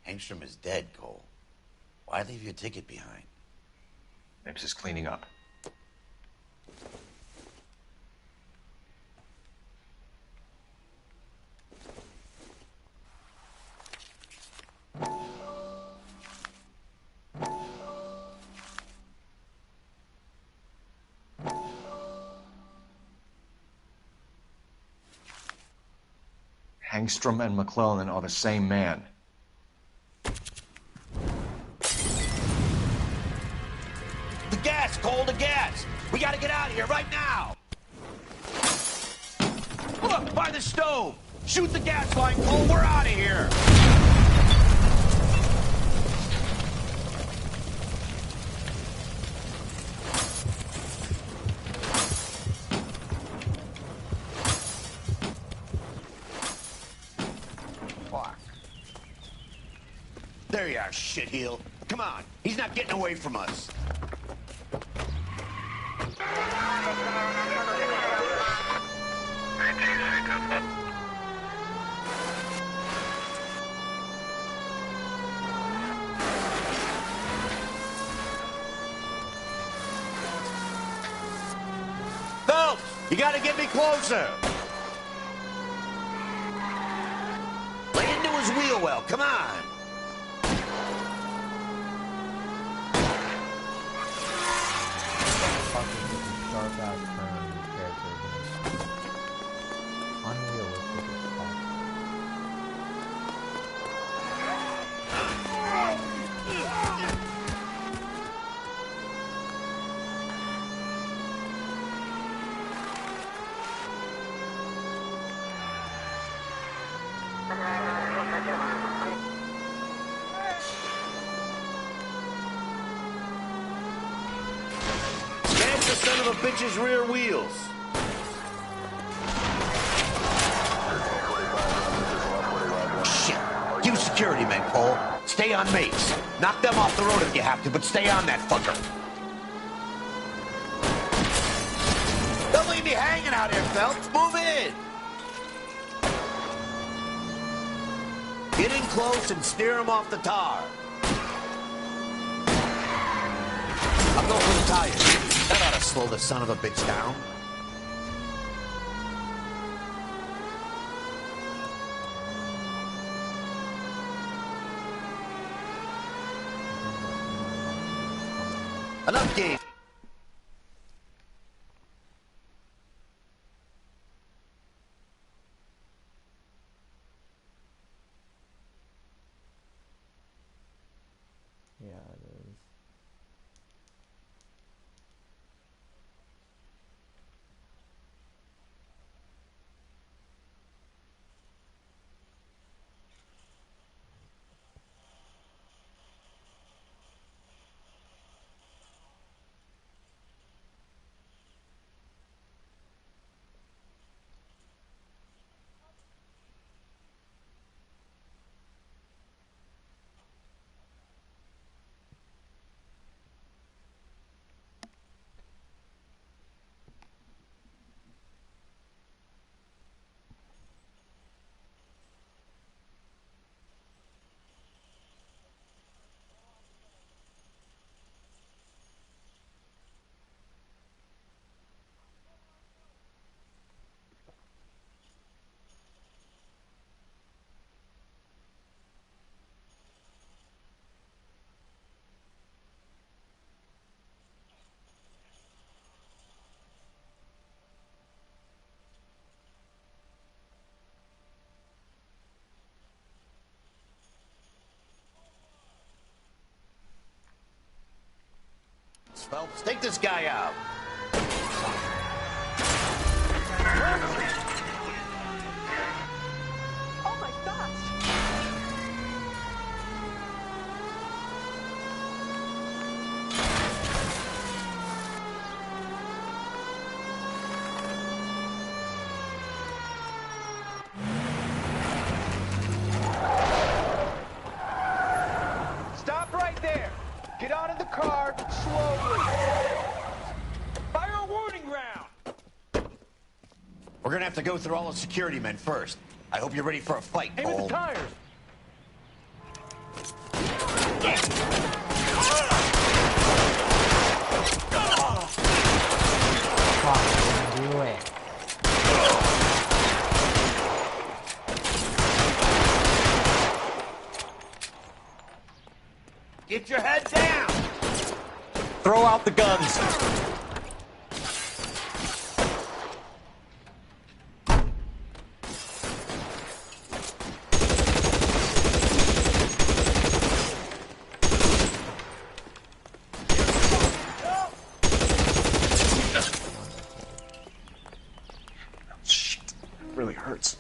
Hangstrom is dead, Cole. Why leave your ticket behind? Mapes is cleaning up. Hangstrom and McClellan are the same man. The gas, Cole, the gas! We gotta get out of here right now! Look, by the stove! Shoot the gas line, Cole, we're out of here! There you are, shitheel. Come on, he's not getting away from us. You gotta get me closer. Lay into his wheel well, come on. Sharp ass turn character. Unrealistic as fuck. Smash the son of a bitch's rear wheels. Shit. You security men, Cole. Stay on mates. Knock them off the road if you have to, but stay on that fucker. Don't leave me hanging out here, Phelps. Move in. Get in close and steer him off the tar. I'll go for the tires. That ought to slow the son of a bitch down. Enough game. Yeah, it is. Phelps, take this guy out. Oh my gosh! Stop right there. Get out of the car slowly. Fire a warning round. We're gonna have to go through all the security men first. I hope you're ready for a fight, Aim at Cole. the tires. Fuck, do it. Get your head down! Throw out the guns. Shit. Really hurts.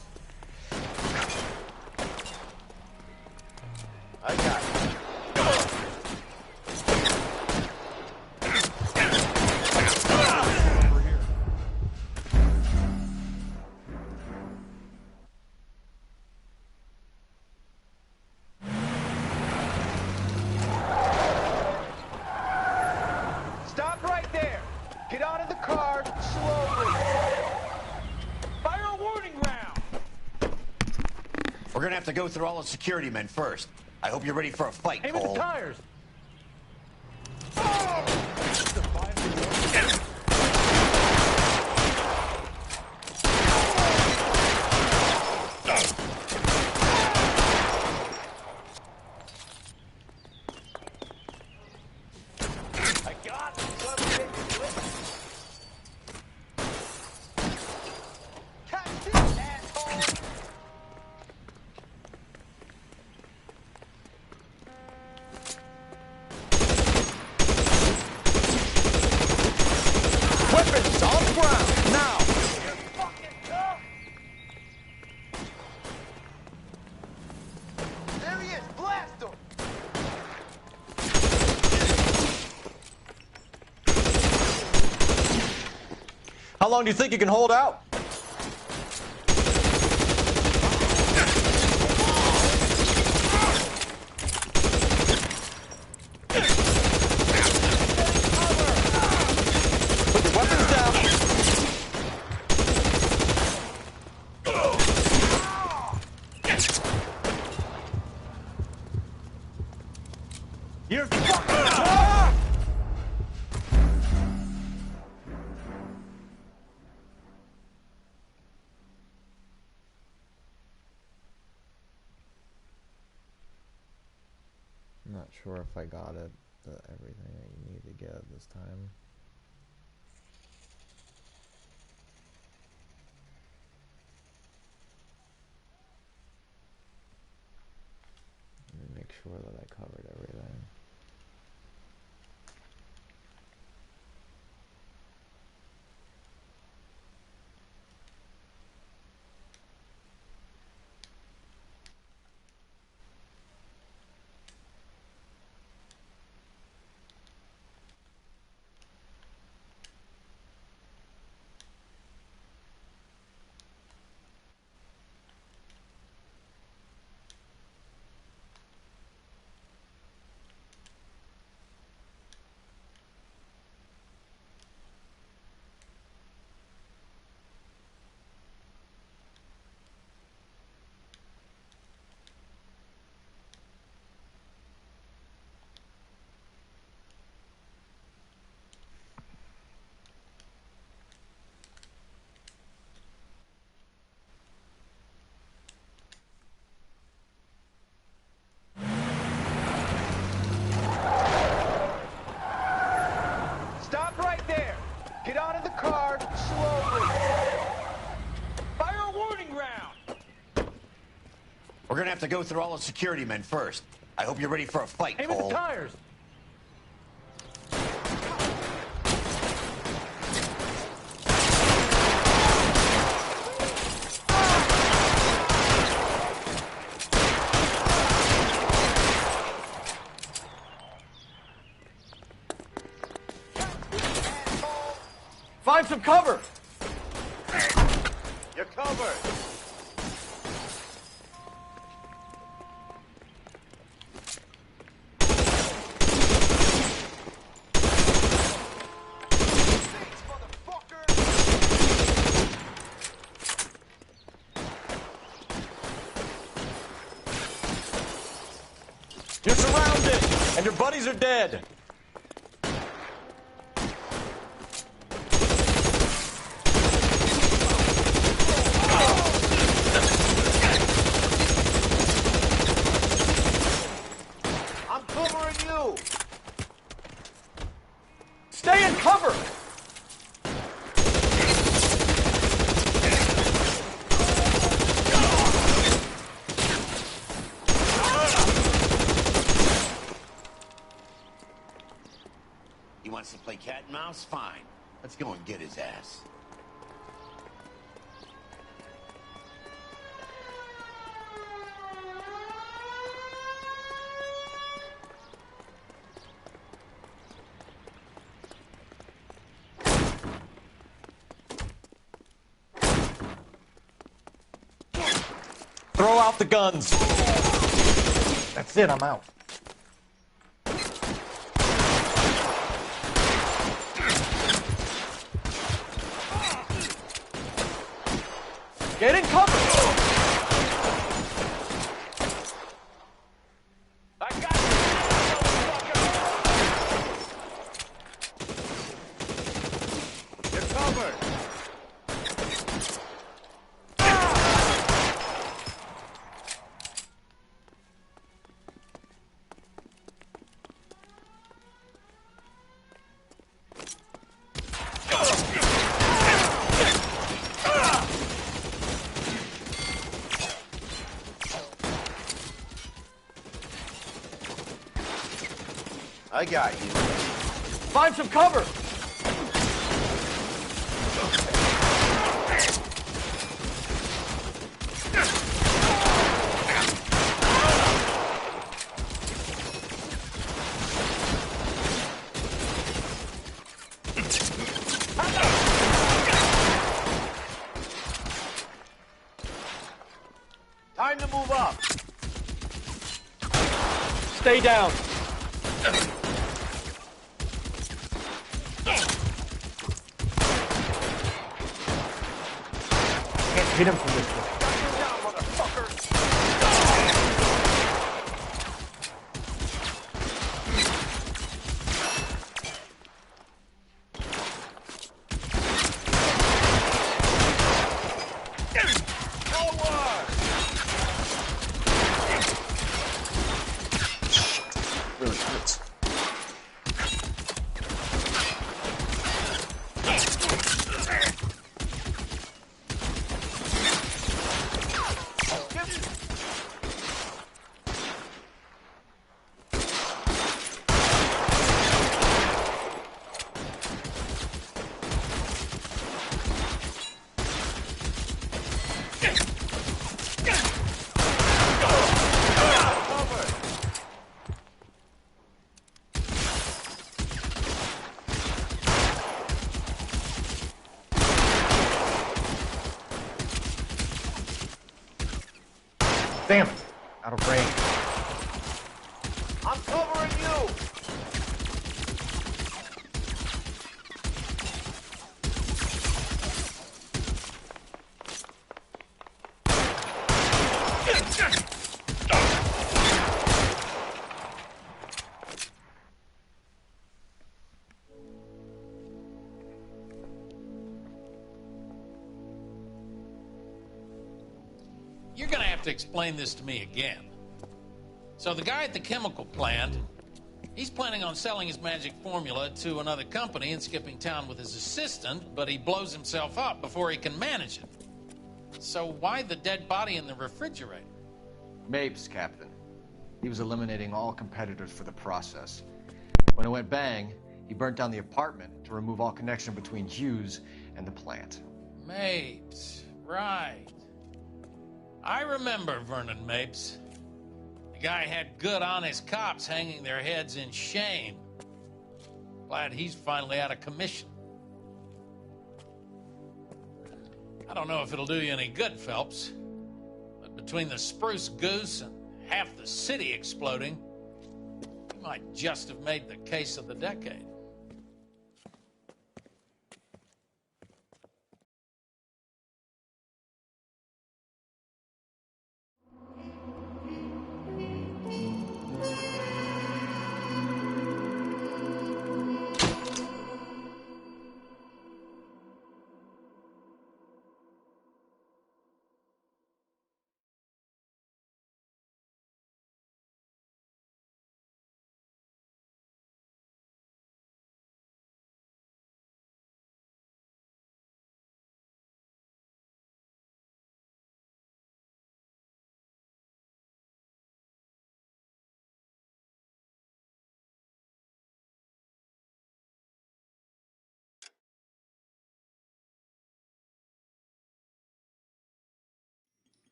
I got it. Stop right there. Get out of the car slowly. Fire a warning round. We're gonna have to go through all the security men first. I hope you're ready for a fight, Aim at Cole. the tires. Weapons on the ground, now! There he is! Blast him! How long do you think you can hold out? Put your weapons down. You're fucking... I'm not sure if I got it, everything that you need to get this time. Let me make sure that I covered everything. Stop right there! Get out of the car, slowly! Fire a warning round! We're gonna have to go through all the security men first. I hope you're ready for a fight, Aim at Cole. the tires! Find some cover! You're covered. You're surrounded, and your buddies are dead. I'm covering you. Stay in cover! He wants to play cat and mouse? Fine. Let's go and get his ass. Throw out the guns. That's it, I'm out. Get in cover! I got you, motherfucker! You're covered. I got you. Find some cover! Time to move up. Stay down. Can't hit him from this way. Really hurts. Damn it. Out of range. I'm covering you. You're gonna have to explain this to me again. So the guy at the chemical plant, he's planning on selling his magic formula to another company and skipping town with his assistant, but he blows himself up before he can manage it. So why the dead body in the refrigerator? Mapes, Captain. He was eliminating all competitors for the process. When it went bang, he burnt down the apartment to remove all connection between Hughes and the plant. Mapes, right. I remember Vernon Mapes. The guy had good, honest cops hanging their heads in shame. Glad he's finally out of commission. I don't know if it'll do you any good, Phelps, but between the Spruce Goose and half the city exploding, you might just have made the case of the decade.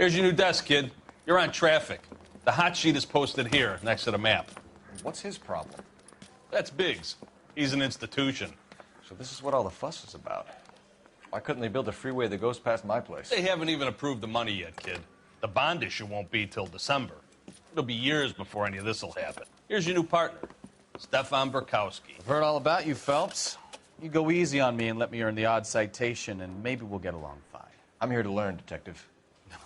Here's your new desk, kid. You're on traffic. The hot sheet is posted here, next to the map. What's his problem? That's Biggs. He's an institution. So this is what all the fuss is about. Why couldn't they build a freeway that goes past my place? They haven't even approved the money yet, kid. The bond issue won't be till December. It'll be years before any of this will happen. Here's your new partner, Stefan Burkowski. I've heard all about you, Phelps. You go easy on me and let me earn the odd citation, and maybe we'll get along fine. I'm here to learn, Detective.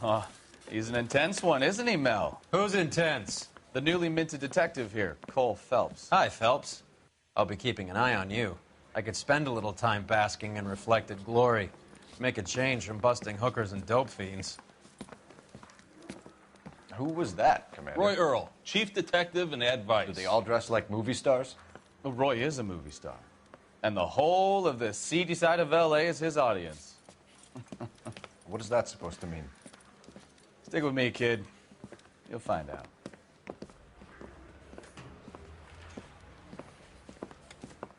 Oh, he's an intense one, isn't he, Mel? Who's intense? The newly minted detective here, Cole Phelps. Hi, Phelps. I'll be keeping an eye on you. I could spend a little time basking in reflected glory. Make a change from busting hookers and dope fiends. Who was that, Commander? Roy Earl, chief detective and advice. Do they all dress like movie stars? Well, Roy is a movie star. And the whole of the seedy side of L.A. is his audience. What is that supposed to mean? Stick with me, kid. You'll find out.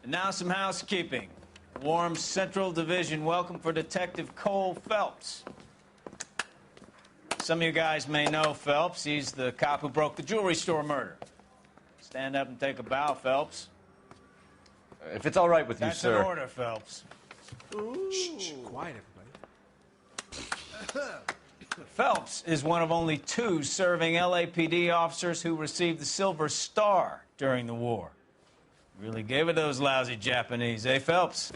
And now some housekeeping. Warm Central Division welcome for Detective Cole Phelps. Some of you guys may know Phelps. He's the cop who broke the jewelry store murder. Stand up and take a bow, Phelps. If it's all right with you, That's sir. an order, Phelps. Shh, quiet, everybody. Phelps is one of only 2 serving LAPD officers who received the Silver Star during the war. Really gave it those lousy Japanese, eh, Phelps?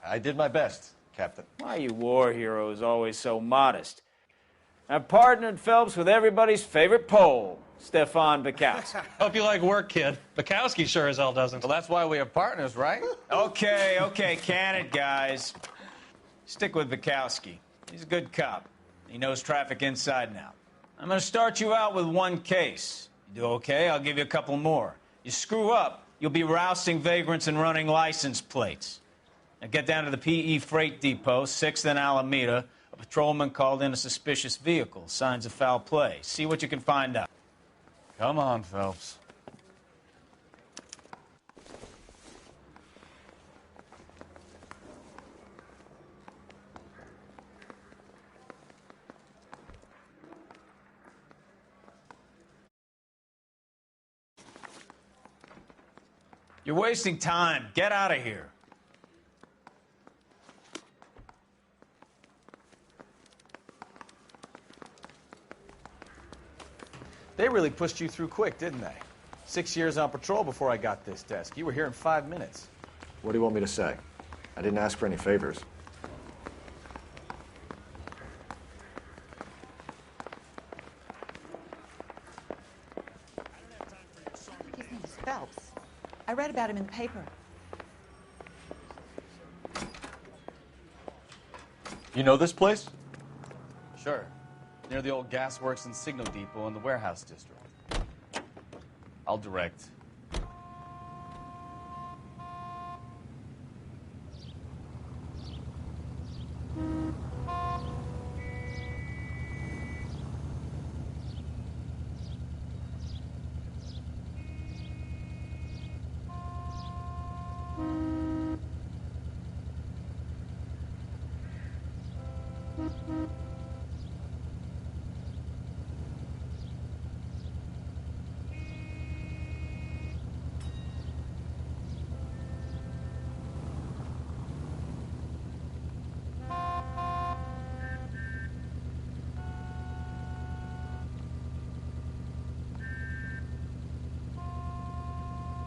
I did my best, Captain. Why are you war heroes always so modest? I've partnered Phelps with everybody's favorite Pole, Stefan Bukowski. Hope you like work, kid. Bukowski sure as hell doesn't. Well, that's why we have partners, right? Okay, can it, guys. Stick with Bukowski. He's a good cop. He knows traffic inside and out. I'm going to start you out with 1 case. You do okay, I'll give you a couple more. You screw up, you'll be rousting vagrants and running license plates. Now get down to the PE Freight Depot, 6th and Alameda. A patrolman called in a suspicious vehicle. Signs of foul play. See what you can find out. Come on, Phelps. You're wasting time. Get out of here. They really pushed you through quick, didn't they? 6 years on patrol before I got this desk. You were here in 5 minutes. What do you want me to say? I didn't ask for any favors. His name is Phelps. I read about him in the paper. You know this place? Sure. Near the old gasworks and signal depot in the warehouse district. I'll direct.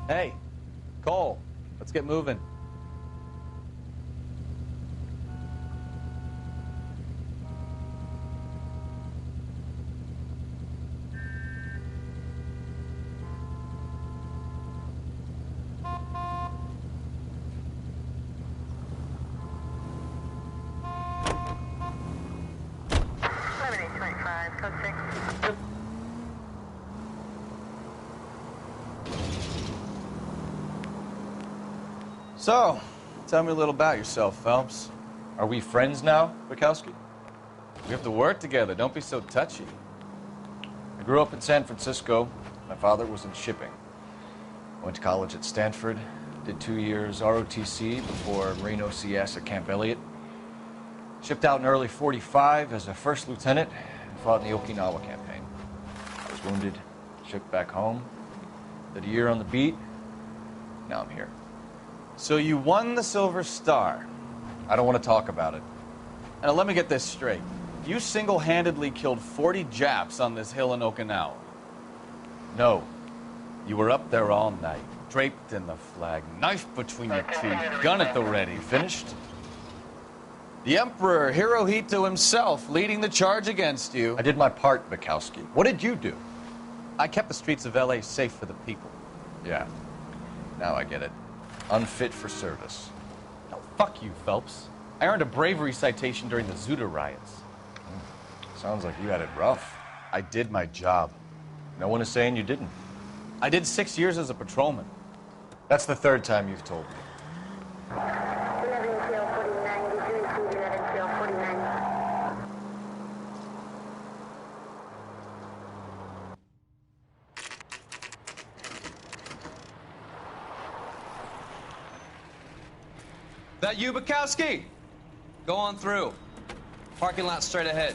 Hey, Cole, let's get moving. So, tell me a little about yourself, Phelps. Are we friends now, Bukowski? We have to work together. Don't be so touchy. I grew up in San Francisco. My father was in shipping. I went to college at Stanford, did 2 years ROTC before Marine OCS at Camp Elliott. Shipped out in early '45 as a first lieutenant, Fought in the Okinawa campaign. I was wounded, shipped back home, did a year on the beat. Now I'm here. So you won the Silver Star. I don't want to talk about it. Now let me get this straight. You single-handedly killed 40 Japs on this hill in Okinawa. No. You were up there all night, draped in the flag, knife between your teeth, gun at the ready. Finished? The Emperor Hirohito himself leading the charge against you. I did my part, Bukowski. What did you do? I kept the streets of L.A. safe for the people. Yeah. Now I get it. Unfit for service. No, fuck you, Phelps. I earned a bravery citation during the Zuda riots. Sounds like you had it rough. I did my job. No one is saying you didn't. I did 6 years as a patrolman. That's the third time you've told me. That you, Bukowski? Go on through. Parking lot straight ahead.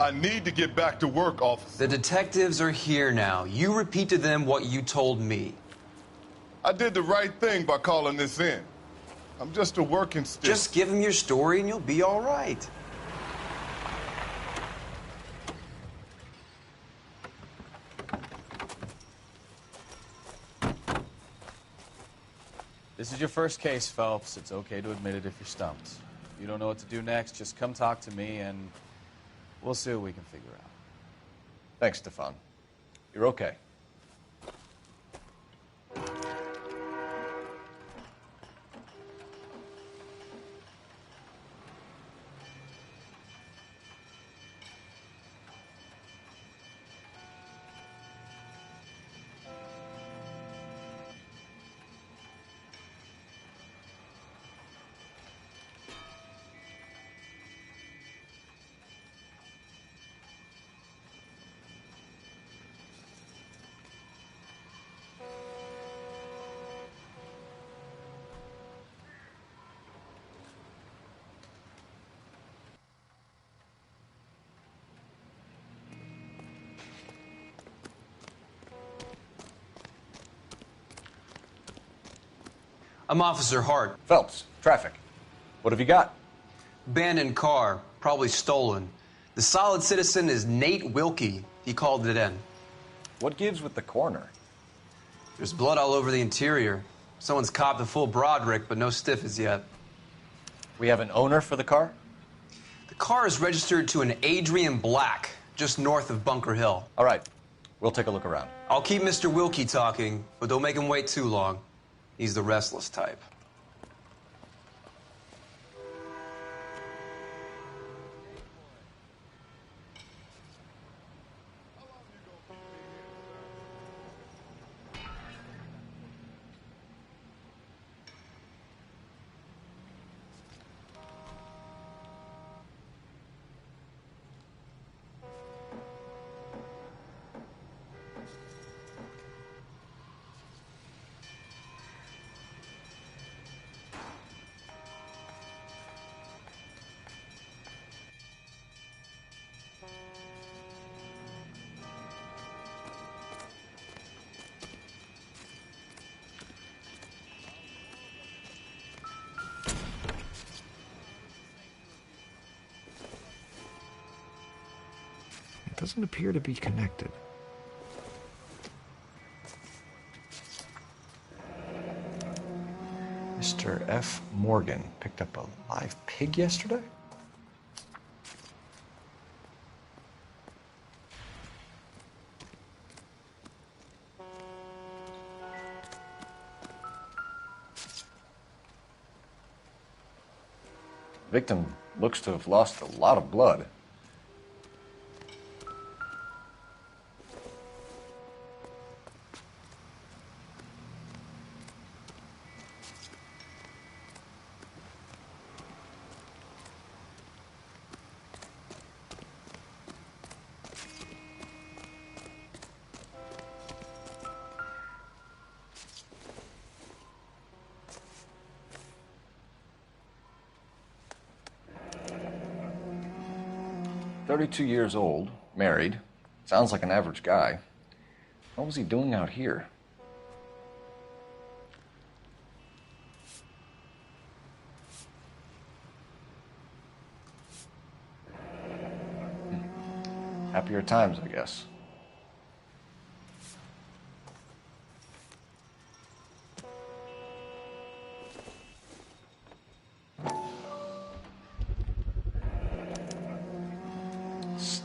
I need to get back to work, officer. The detectives are here now. You repeat to them what you told me. I did the right thing by calling this in. I'm just a working stick. Just give them your story and you'll be all right. This is your first case, Phelps. It's okay to admit it if you're stumped. If you don't know what to do next, just come talk to me and we'll see what we can figure out. Thanks, Stefan. You're okay. I'm Officer Hart. Phelps, traffic. What have you got? Abandoned car, probably stolen. The solid citizen is Nate Wilkie. He called it in. What gives with the coroner? There's blood all over the interior. Someone's copped a full Broderick, but no stiff as yet. We have an owner for the car? The car is registered to an Adrian Black, just north of Bunker Hill. All right. We'll take a look around. I'll keep Mr. Wilkie talking, but don't make him wait too long. He's the restless type. It doesn't appear to be connected. Mr. F. Morgan picked up a live pig yesterday? Victim looks to have lost a lot of blood. 32 years old, married. Sounds like an average guy. What was he doing out here? Happier times, I guess.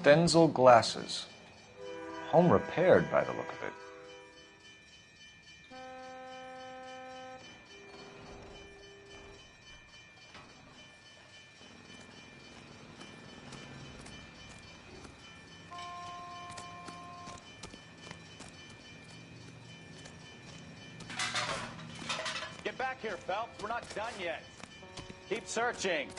Stenzel glasses. Home repaired by the look of it. Get back here, Phelps. We're not done yet. Keep searching.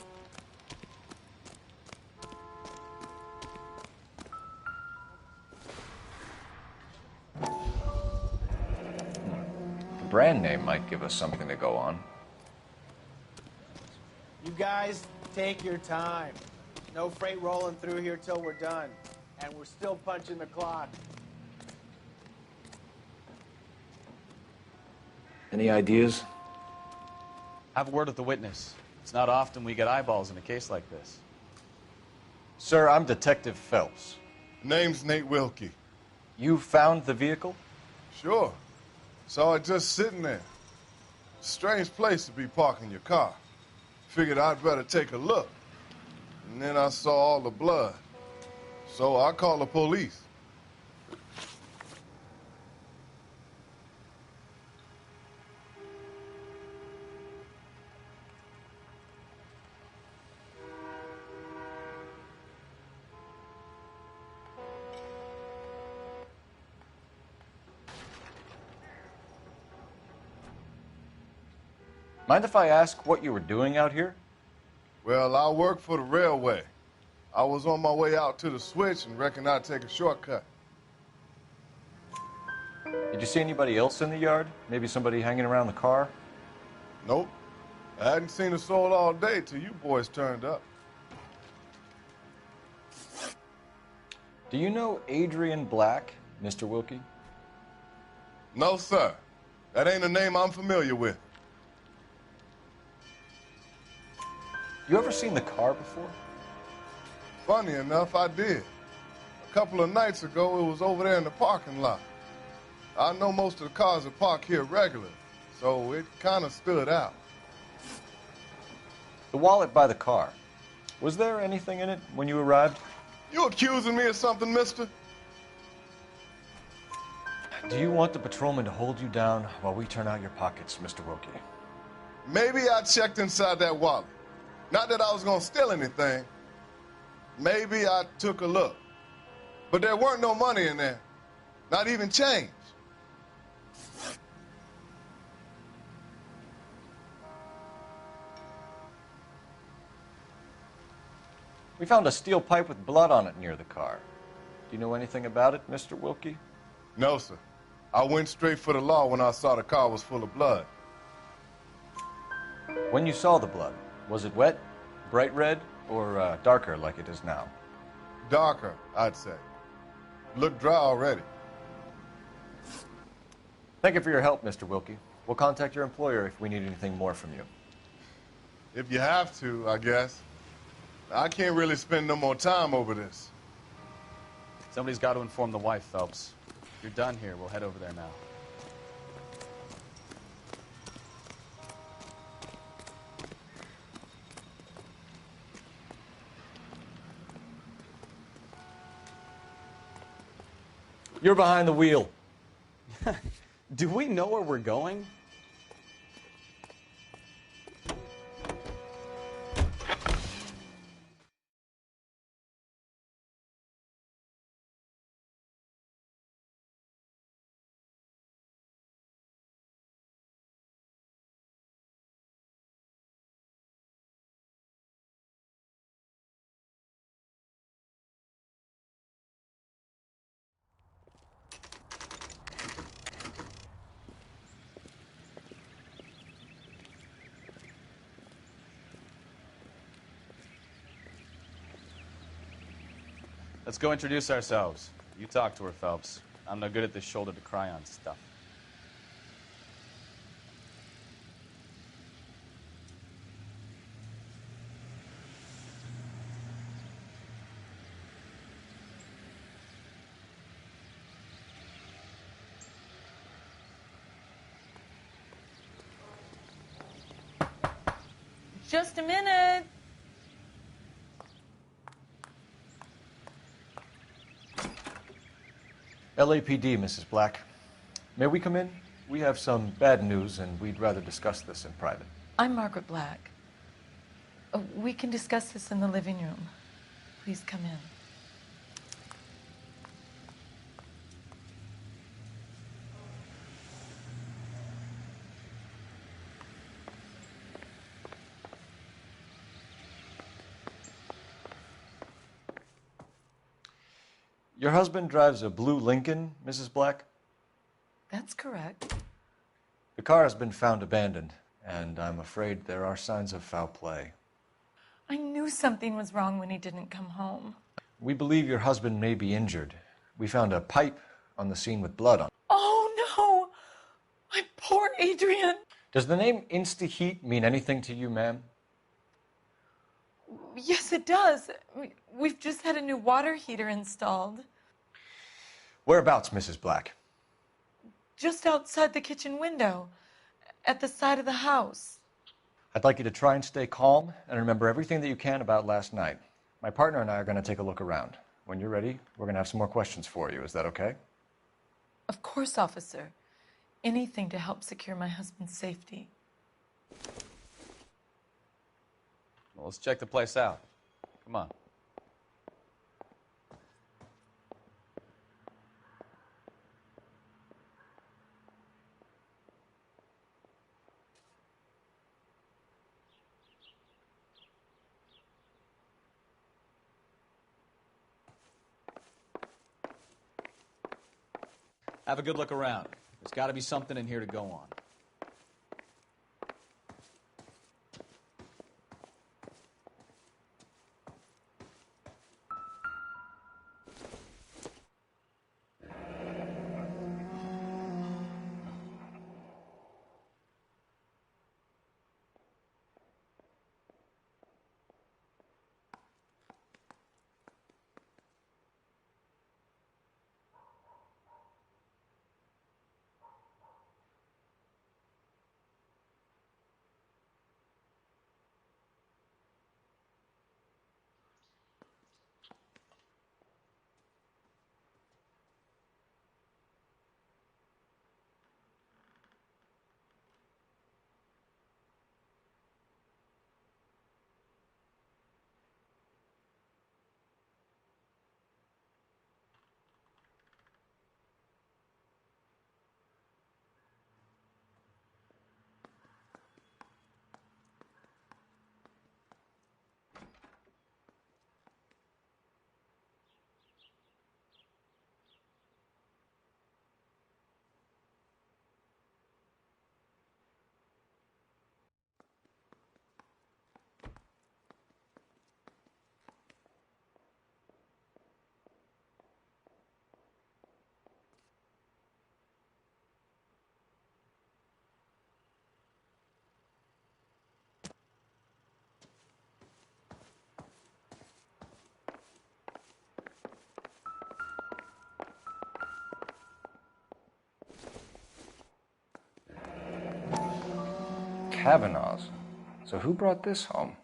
The brand name might give us something to go on. You guys, take your time. No freight rolling through here till we're done. And we're still punching the clock. Any ideas? Have a word with the witness. It's not often we get eyeballs in a case like this. Sir, I'm Detective Phelps. Name's Nate Wilkie. You found the vehicle? Sure. Saw it just sitting there. Strange place to be parking your car. Figured I'd better take a look. And then I saw all the blood. So I called the police. Mind if I ask what you were doing out here? Well, I work for the railway. I was on my way out to the switch and reckoned I'd take a shortcut. Did you see anybody else in the yard? Maybe somebody hanging around the car? Nope. I hadn't seen a soul all day till you boys turned up. Do you know Adrian Black, Mr. Wilkie? No, sir. That ain't a name I'm familiar with. You ever seen the car before? Funny enough, I did. A couple of nights ago, it was over there in the parking lot. I know most of the cars are parked here regularly, so it kind of stood out. The wallet by the car. Was there anything in it when you arrived? You accusing me of something, mister? Do you want the patrolman to hold you down while we turn out your pockets, Mr. Wilkie? Maybe I checked inside that wallet. Not that I was going to steal anything. Maybe I took a look. But there weren't no money in there. Not even change. We found a steel pipe with blood on it near the car. Do you know anything about it, Mr. Wilkie? No, sir. I went straight for the law when I saw the car was full of blood. When you saw the blood, was it wet, bright red, or darker like it is now? Darker, I'd say. Looked dry already. Thank you for your help, Mr. Wilkie. We'll contact your employer if we need anything more from you. If you have to, I guess. I can't really spend no more time over this. Somebody's got to inform the wife, Phelps. If you're done here, we'll head over there now. You're behind the wheel. Do we know where we're going? Let's go introduce ourselves. You talk to her, Phelps. I'm no good at this shoulder to cry on stuff. Just a minute. LAPD, Mrs. Black. May we come in? We have some bad news, and we'd rather discuss this in private. I'm Margaret Black. We can discuss this in the living room. Please come in. Your husband drives a blue Lincoln, Mrs. Black? That's correct. The car has been found abandoned, and I'm afraid there are signs of foul play. I knew something was wrong when he didn't come home. We believe your husband may be injured. We found a pipe on the scene with blood on it. Oh, no! My poor Adrian! Does the name Insta-Heat mean anything to you, ma'am? Yes, it does. We've just had a new water heater installed. Whereabouts, Mrs. Black? Just outside the kitchen window, at the side of the house. I'd like you to try and stay calm and remember everything that you can about last night. My partner and I are going to take a look around. When you're ready, we're going to have some more questions for you. Is that okay? Of course, officer. Anything to help secure my husband's safety. Well, let's check the place out. Come on. Have a good look around. There's got to be something in here to go on. Kavanaugh's. So who brought this home?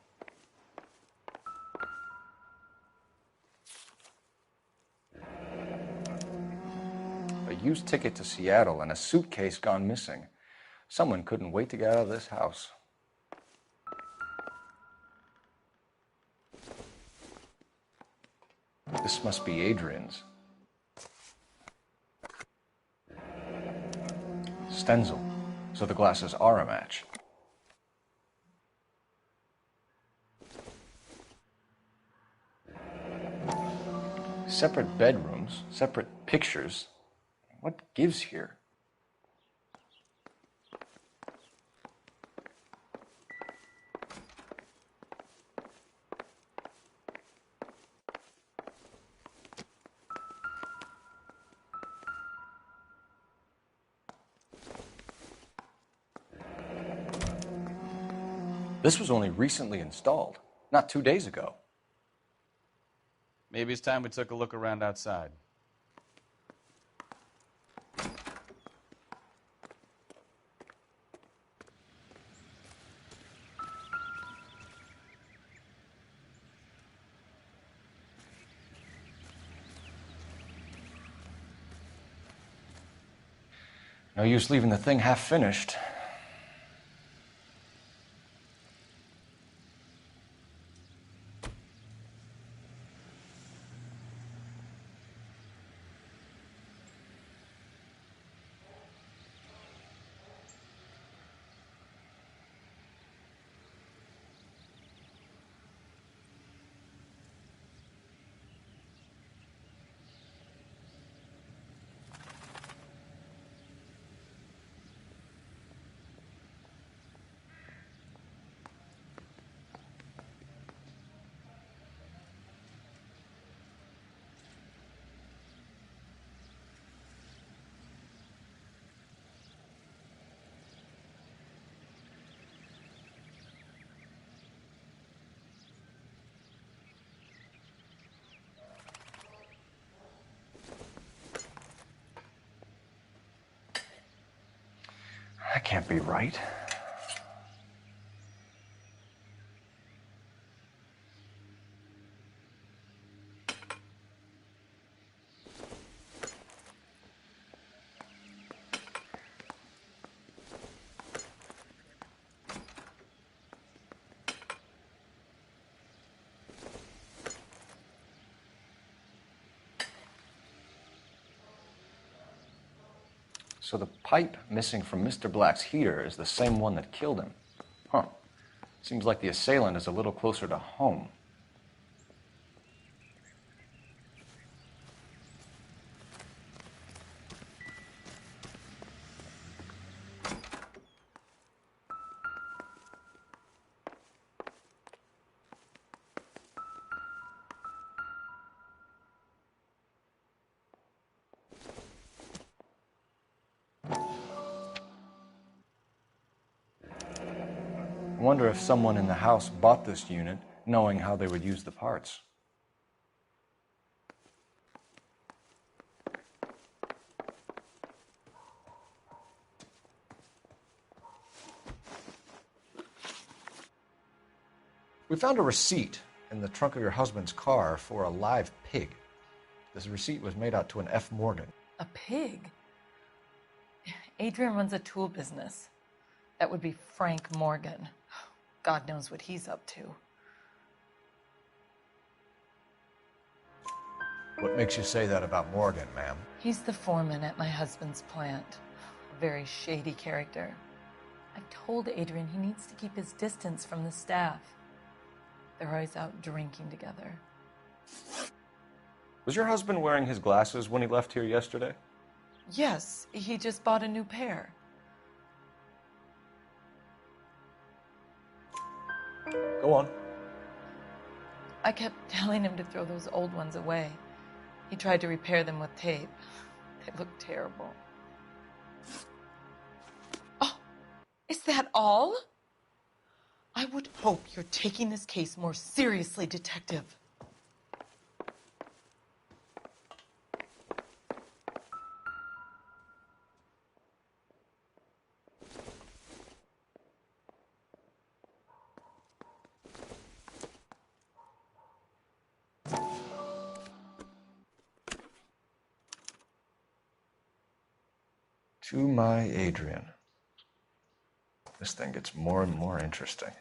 A used ticket to Seattle and a suitcase gone missing. Someone couldn't wait to get out of this house. This must be Adrian's. Stenzel. So the glasses are a match. Separate bedrooms, separate pictures. What gives here? This was only recently installed, not 2 days ago. Maybe it's time we took a look around outside. No use leaving the thing half finished. That can't be right. So the pipe missing from Mr. Black's heater is the same one that killed him. Huh. Seems like the assailant is a little closer to home. I wonder if someone in the house bought this unit knowing how they would use the parts. We found a receipt in the trunk of your husband's car for a live pig. This receipt was made out to an F. Morgan. A pig? Adrian runs a tool business. That would be Frank Morgan. God knows what he's up to. What makes you say that about Morgan, ma'am? He's the foreman at my husband's plant. A very shady character. I've told Adrian he needs to keep his distance from the staff. They're always out drinking together. Was your husband wearing his glasses when he left here yesterday? Yes, he just bought a new pair. Go on. I kept telling him to throw those old ones away. He tried to repair them with tape. They look terrible. Oh, is that all? I would hope you're taking this case more seriously, Detective. To my Adrian. This thing gets more and more interesting.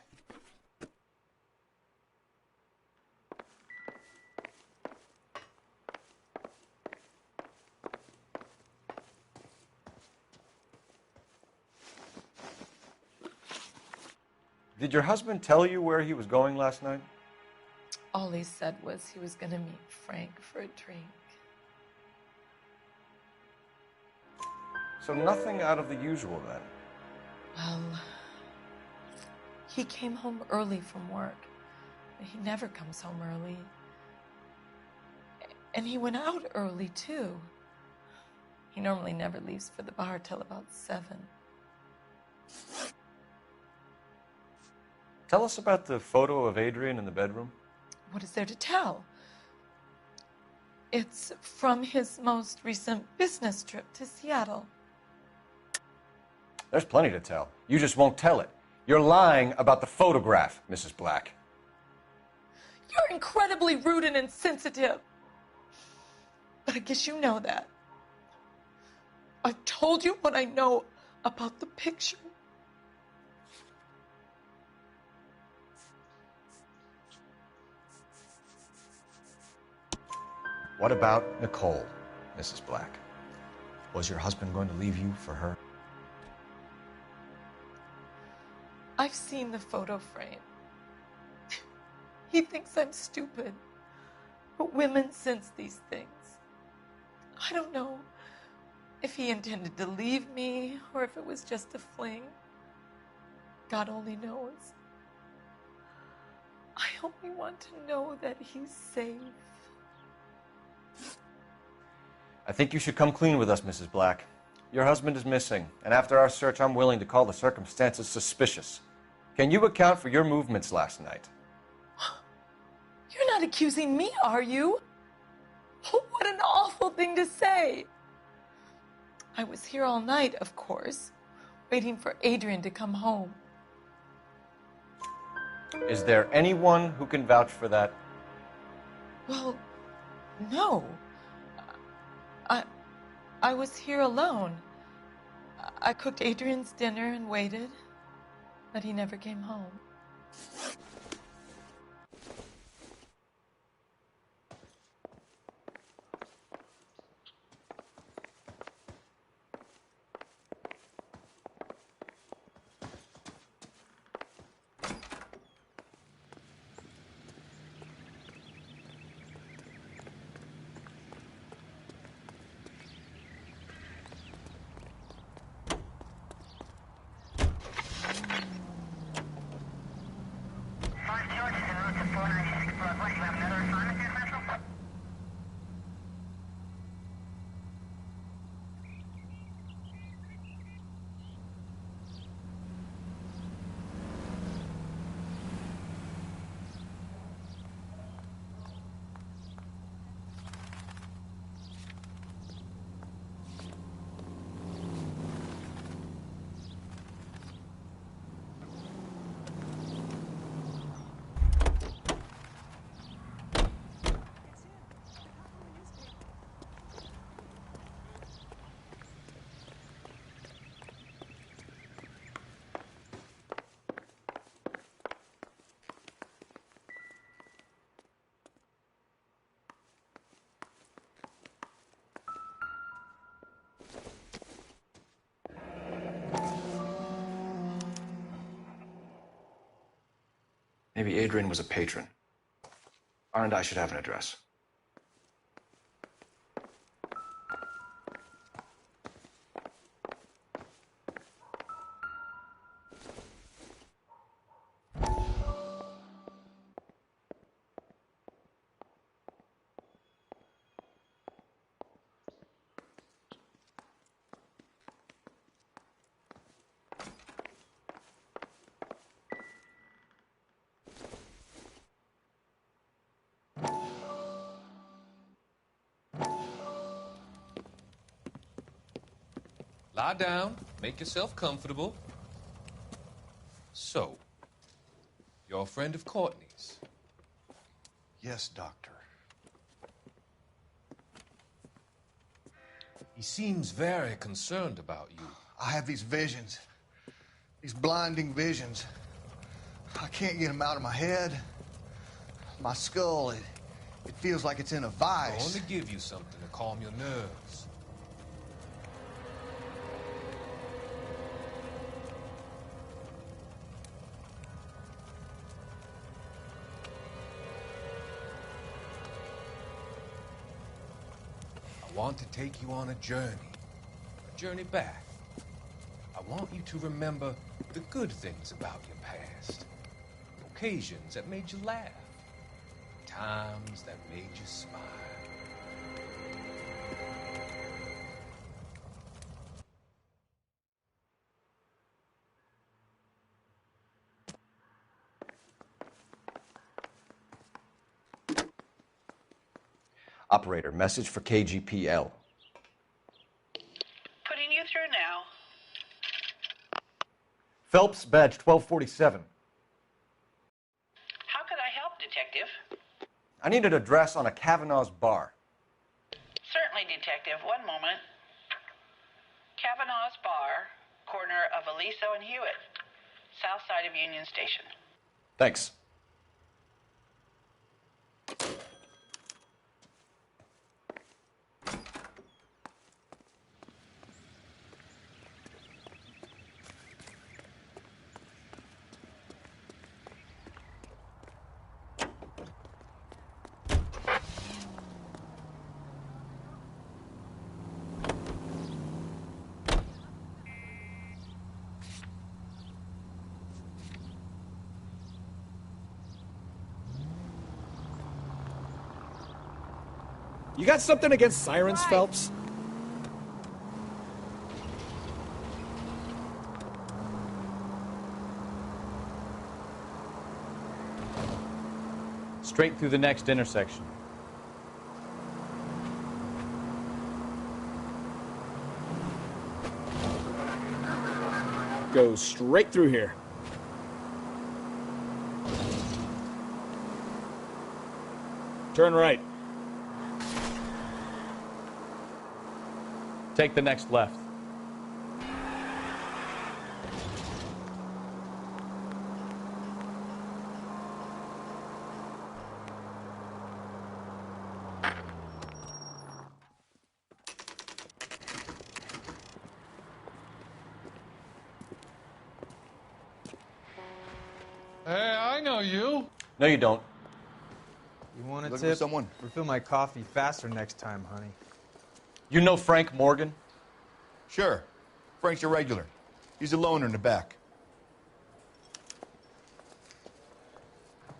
Did your husband tell you where he was going last night? All he said was he was going to meet Frank for a drink. So nothing out of the usual then? Well, he came home early from work. He never comes home early. And he went out early, too. He normally never leaves for the bar till about 7. Tell us about the photo of Adrian in the bedroom. What is there to tell? It's from his most recent business trip to Seattle. There's plenty to tell. You just won't tell it. You're lying about the photograph, Mrs. Black. You're incredibly rude and insensitive. But I guess you know that. I've told you what I know about the picture. What about Nicole, Mrs. Black? Was your husband going to leave you for her? I've seen the photo frame. He thinks I'm stupid. But women sense these things. I don't know if he intended to leave me or if it was just a fling. God only knows. I only want to know that he's safe. I think you should come clean with us, Mrs. Black. Your husband is missing, and after our search, I'm willing to call the circumstances suspicious. Can you account for your movements last night? You're not accusing me, are you? What an awful thing to say. I was here all night, of course, waiting for Adrian to come home. Is there anyone who can vouch for that? Well, no. I was here alone. I cooked Adrian's dinner and waited, but he never came home. Maybe Adrian was a patron. R and I should have an address. Lie down, make yourself comfortable. So, you're a friend of Courtney's? Yes, Doctor. He seems very concerned about you. I have these visions. These blinding visions. I can't get them out of my head. My skull, it feels like it's in a vice. I want to give you something to calm your nerves. I want to take you on a journey back. I want you to remember the good things about your past, occasions that made you laugh, times that made you smile. Operator, message for KGPL. Putting you through now. Phelps, badge 1247. How could I help, Detective? I need an address on a Kavanaugh's bar. Certainly, Detective. One moment. Kavanaugh's Bar, corner of Aliso and Hewitt, south side of Union Station. Thanks. You got something against sirens, Phelps? Straight through the next intersection. Go straight through here. Turn right. Take the next left. Hey, I know you. No, you don't. You want a Looking tip? for someone? Refill my coffee faster next time, honey. You know Frank Morgan? Sure. Frank's a regular. He's a loner in the back.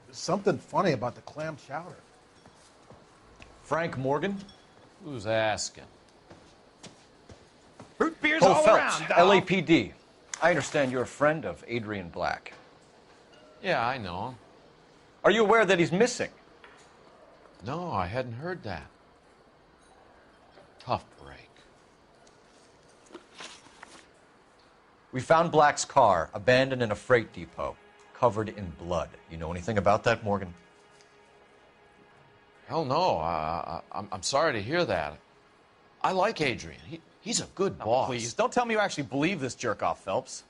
There's something funny about the clam chowder. Frank Morgan? Who's asking? Root beers Cole all Phelps, around, dog. LAPD. I understand you're a friend of Adrian Black. Yeah, I know him. Are you aware that he's missing? No, I hadn't heard that. Tough break. We found Black's car abandoned in a freight depot, covered in blood. You know anything about that, Morgan? Hell no. I'm sorry to hear that. I like Adrian. He's a good boss. Please, don't tell me you actually believe this jerk-off, Phelps.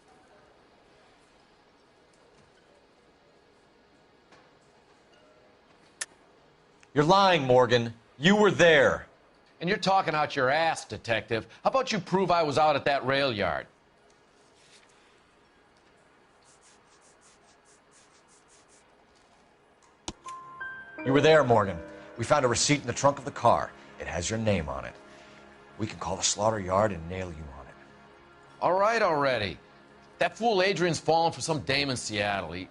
You're lying, Morgan. You were there. And you're talking out your ass, Detective. How about you prove I was out at that rail yard? You were there, Morgan. We found a receipt in the trunk of the car. It has your name on it. We can call the slaughter yard and nail you on it. All right already. That fool Adrian's fallen for some dame in Seattle. He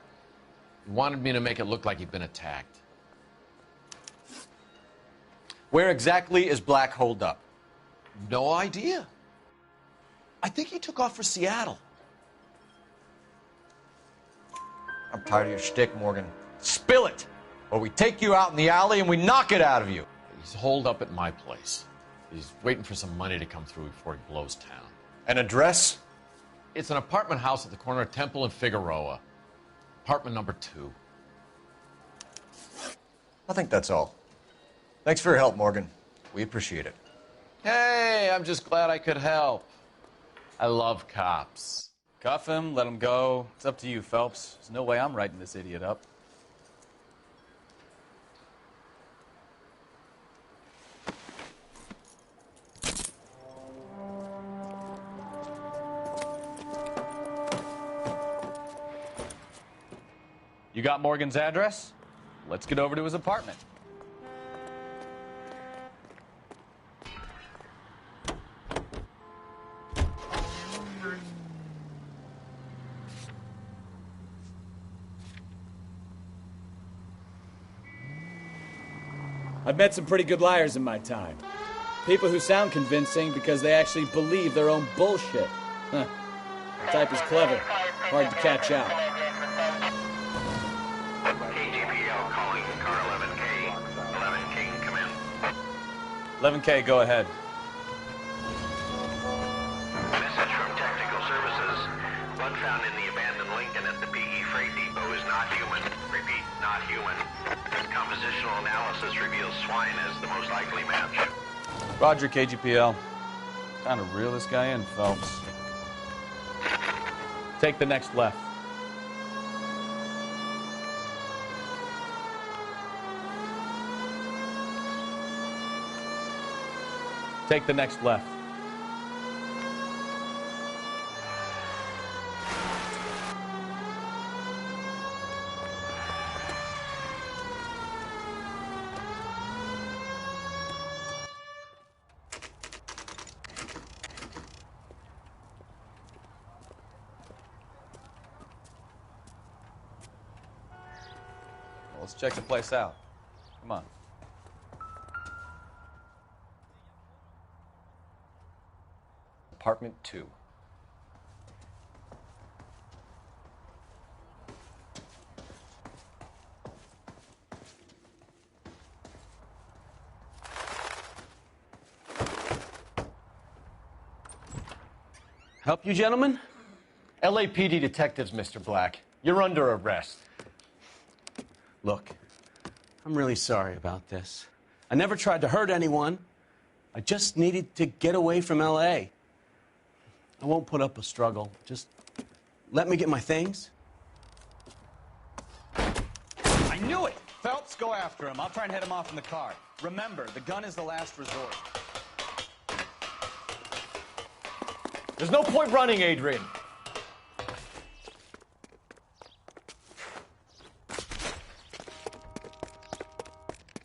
wanted me to make it look like he'd been attacked. Where exactly is Black holed up? No idea. I think he took off for Seattle. I'm tired of your shtick, Morgan. Spill it! Or we take you out in the alley and we knock it out of you. He's holed up at my place. He's waiting for some money to come through before he blows town. An address? It's an apartment house at the corner of Temple and Figueroa. Apartment number 2. I think that's all. Thanks for your help, Morgan. We appreciate it. Hey, I'm just glad I could help. I love cops. Cuff him, let him go. It's up to you, Phelps. There's no way I'm writing this idiot up. You got Morgan's address? Let's get over to his apartment. I've met some pretty good liars in my time. People who sound convincing because they actually believe their own bullshit. Huh. The type is clever, hard to catch out. KGPL calling car 11K. 11King, come in. 11K, go ahead. Message from Technical Services. Blood found in the abandoned Lincoln at the PE Freight Depot is not human. Repeat, not human. Compositional analysis reveals swine as the most likely match. Roger, KGPL. Time to reel this guy in, Phelps. Take the next left. Take the next left. Well, let's check the place out. Come on. Apartment 2. Help you, gentlemen? LAPD detectives, Mr. Black. You're under arrest. Look, I'm really sorry about this. I never tried to hurt anyone. I just needed to get away from LA. I won't put up a struggle. Just let me get my things. I knew it! Phelps, go after him. I'll try and head him off in the car. Remember, the gun is the last resort. There's no point running, Adrian.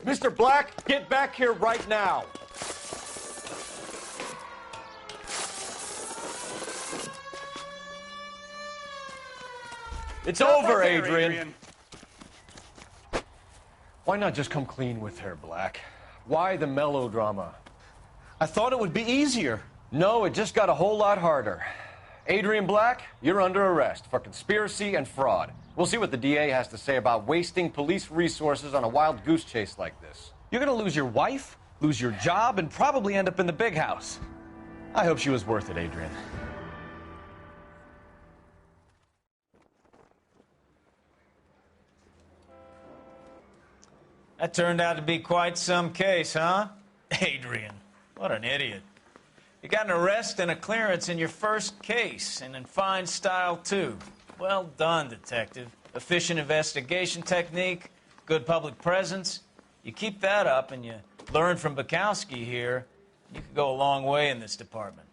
Mr. Black, get back here right now. It's over, Adrian. Why not just come clean with her, Black? Why the melodrama? I thought it would be easier. No, it just got a whole lot harder. Adrian Black, you're under arrest for conspiracy and fraud. We'll see what the DA has to say about wasting police resources on a wild goose chase like this. You're gonna lose your wife, lose your job, and probably end up in the big house. I hope she was worth it, Adrian. That turned out to be quite some case, huh? Adrian, what an idiot. You got an arrest and a clearance in your first case, and in fine style, too. Well done, detective. Efficient investigation technique, good public presence. You keep that up and you learn from Bukowski here, you could go a long way in this department.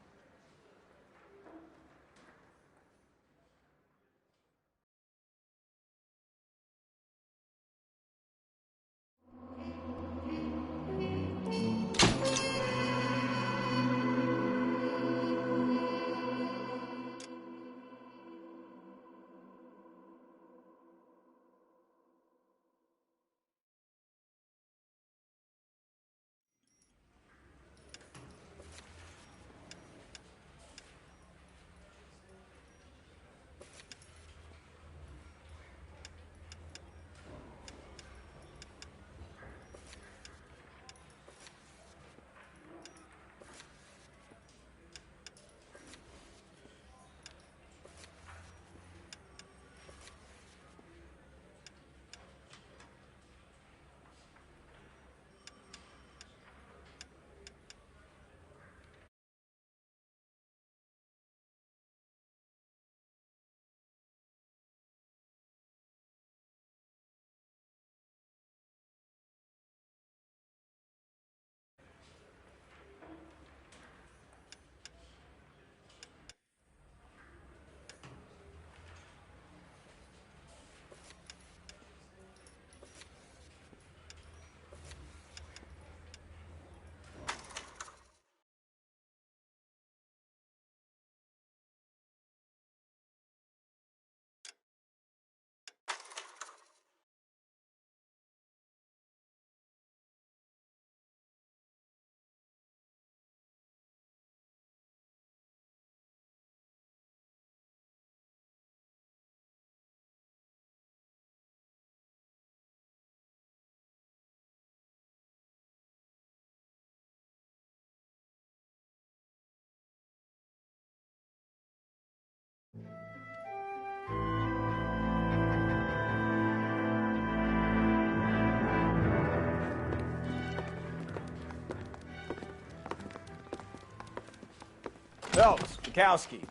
Phelps, Bukowski.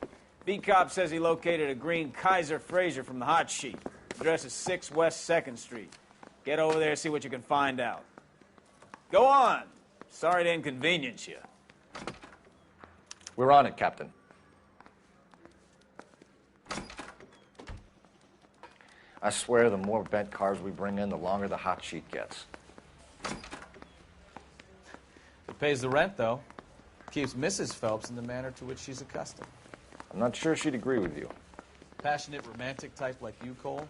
B-Cop says he located a green Kaiser Fraser from the hot sheet. Address is 6 West 2nd Street. Get over there, see what you can find out. Go on. Sorry to inconvenience you. We're on it, Captain. I swear the more bent cars we bring in, the longer the hot sheet gets. It pays the rent, though. Keeps Mrs. Phelps in the manner to which she's accustomed. I'm not sure she'd agree with you. Passionate, romantic type like you, Cole?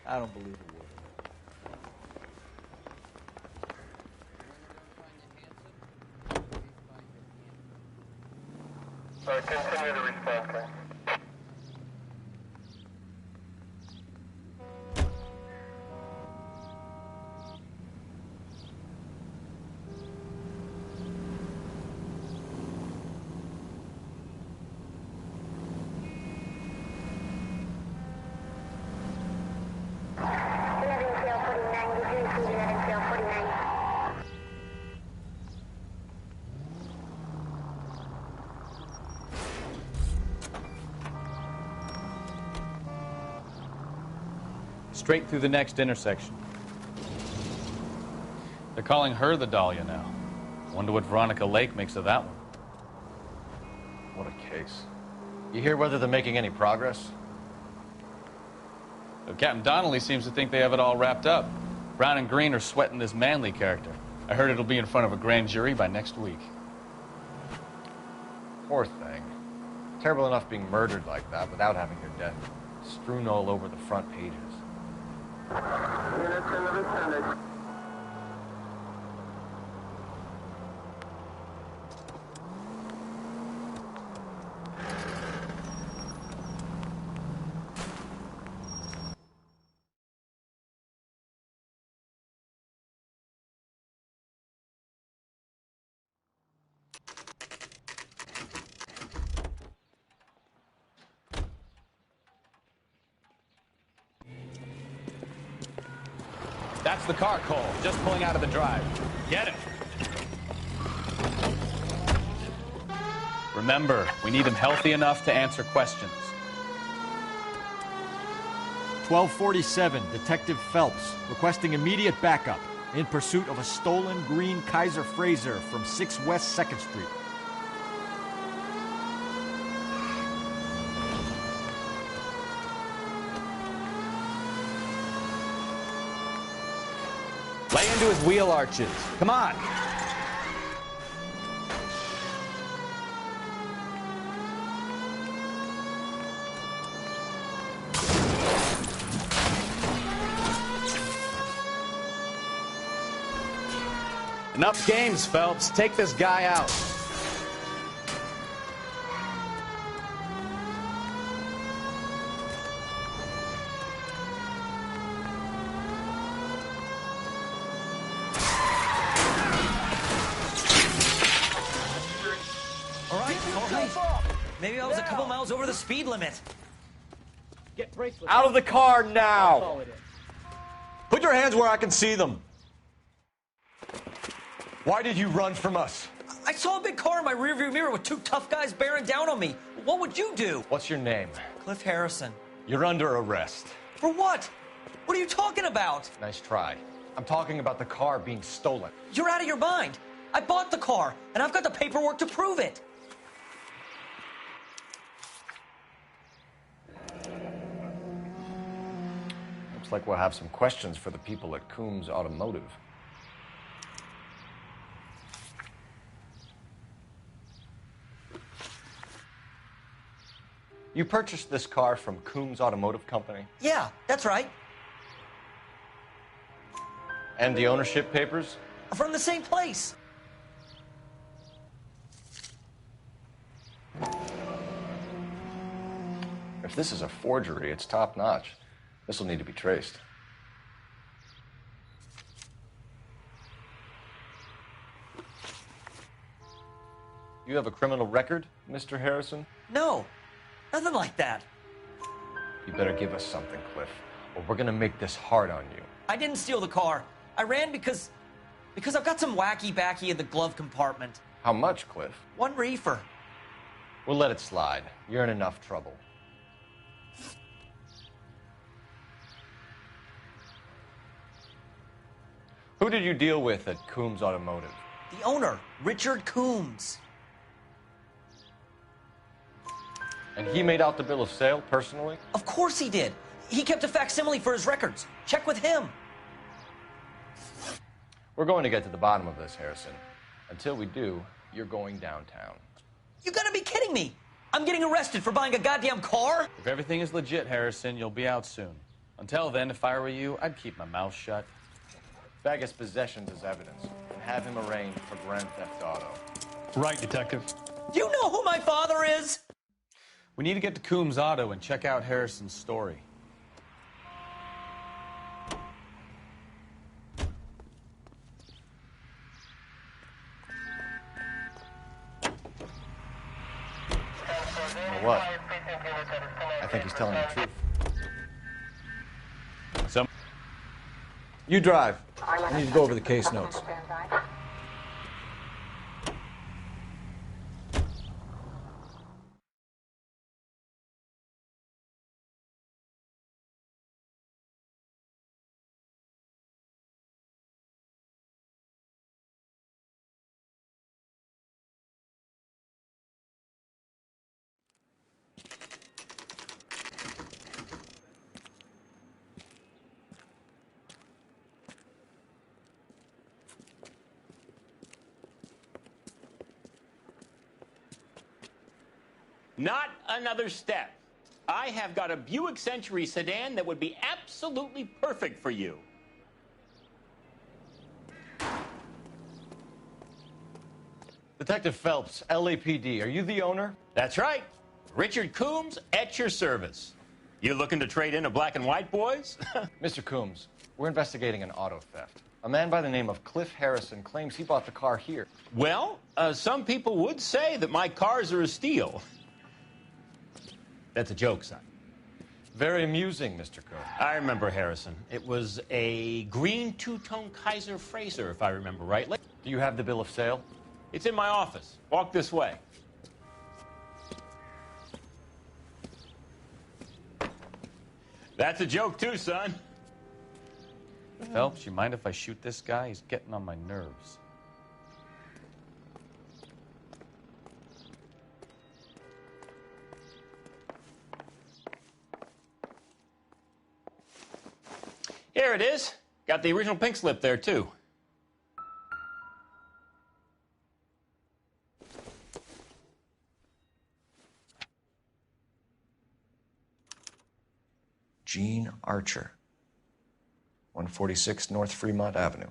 I don't believe a word of it. Continue the response time. Straight through the next intersection. They're calling her the Dahlia now. Wonder what Veronica Lake makes of that one. What a case. You hear whether they're making any progress? Well, Captain Donnelly seems to think they have it all wrapped up. Brown and Green are sweating this Manley character. I heard it'll be in front of a grand jury by next week. Poor thing. Terrible enough being murdered like that without having your death strewn all over the front pages. Units in the vicinity. That's the car, Cole. Just pulling out of the drive. Get him. Remember, we need him healthy enough to answer questions. 1247, Detective Phelps, requesting immediate backup in pursuit of a stolen green Kaiser Fraser from 6 West 2nd Street. Lay into his wheel arches. Come on. Enough games, Phelps. Take this guy out. Maybe I was a couple miles over the speed limit. Get bracelets. Out of the car now! Put your hands where I can see them. Why did you run from us? I saw a big car in my rearview mirror with 2 tough guys bearing down on me. What would you do? What's your name? Cliff Harrison. You're under arrest. For what? What are you talking about? Nice try. I'm talking about the car being stolen. You're out of your mind. I bought the car, and I've got the paperwork to prove it. Looks like we'll have some questions for the people at Coombs Automotive. You purchased this car from Coombs Automotive Company? Yeah, that's right. And the ownership papers? From the same place. If this is a forgery, it's top-notch. This will need to be traced. You have a criminal record, Mr. Harrison? No, nothing like that. You better give us something, Cliff, or we're gonna make this hard on you. I didn't steal the car. I ran because I've got some wacky backy in the glove compartment. How much, Cliff? 1 reefer. We'll let it slide. You're in enough trouble. Who did you deal with at Coombs Automotive? The owner, Richard Coombs. And he made out the bill of sale personally? Of course he did. He kept a facsimile for his records. Check with him. We're going to get to the bottom of this, Harrison. Until we do, you're going downtown. You gotta be kidding me. I'm getting arrested for buying a goddamn car? If everything is legit, Harrison, you'll be out soon. Until then, if I were you, I'd keep my mouth shut. Bag his possessions as evidence and have him arraigned for grand theft auto. Right, Detective. Do you know who my father is? We need to get to Coombs Auto and check out Harrison's story. Or what? I think he's telling the truth. You drive. I need to go over the case notes. Not another step. I have got a Buick Century sedan that would be absolutely perfect for you. Detective Phelps, LAPD, are you the owner? That's right. Richard Coombs at your service. You looking to trade in a black and white, boys? Mr. Coombs, we're investigating an auto theft. A man by the name of Cliff Harrison claims he bought the car here. Well, some people would say that my cars are a steal. That's a joke, son. Very amusing, Mr. Coombs. I remember Harrison. It was a green two-tone Kaiser Frazer, if I remember rightly. Do you have the bill of sale? It's in my office. Walk this way. That's a joke, too, son. Phelps, you mind if I shoot this guy? He's getting on my nerves. Here it is. Got the original pink slip there, too. Gene Archer, 146 North Fremont Avenue.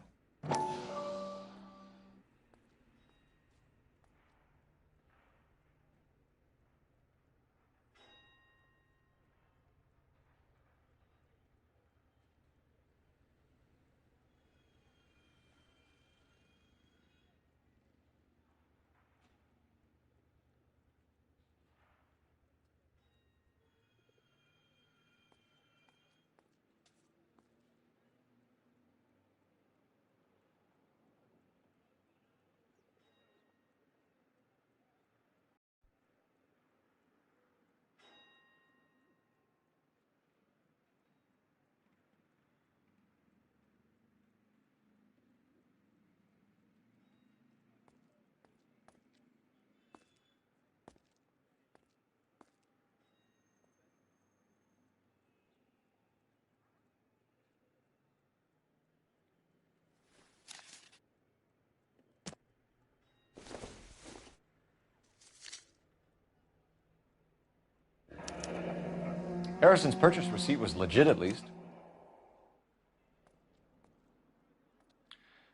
Harrison's purchase receipt was legit, at least.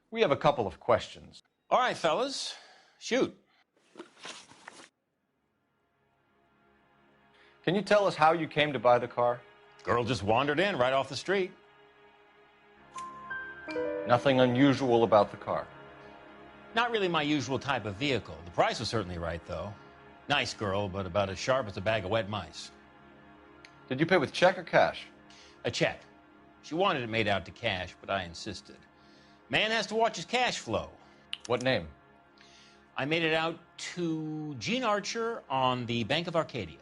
We have a couple of questions. All right, fellas. Shoot. Can you tell us how you came to buy the car? Girl just wandered in right off the street. Nothing unusual about the car. Not really my usual type of vehicle. The price was certainly right, though. Nice girl, but about as sharp as a bag of wet mice. Did you pay with check or cash? A check. She wanted it made out to cash, but I insisted. Man has to watch his cash flow. What name? I made it out to Gene Archer on the Bank of Arcadia.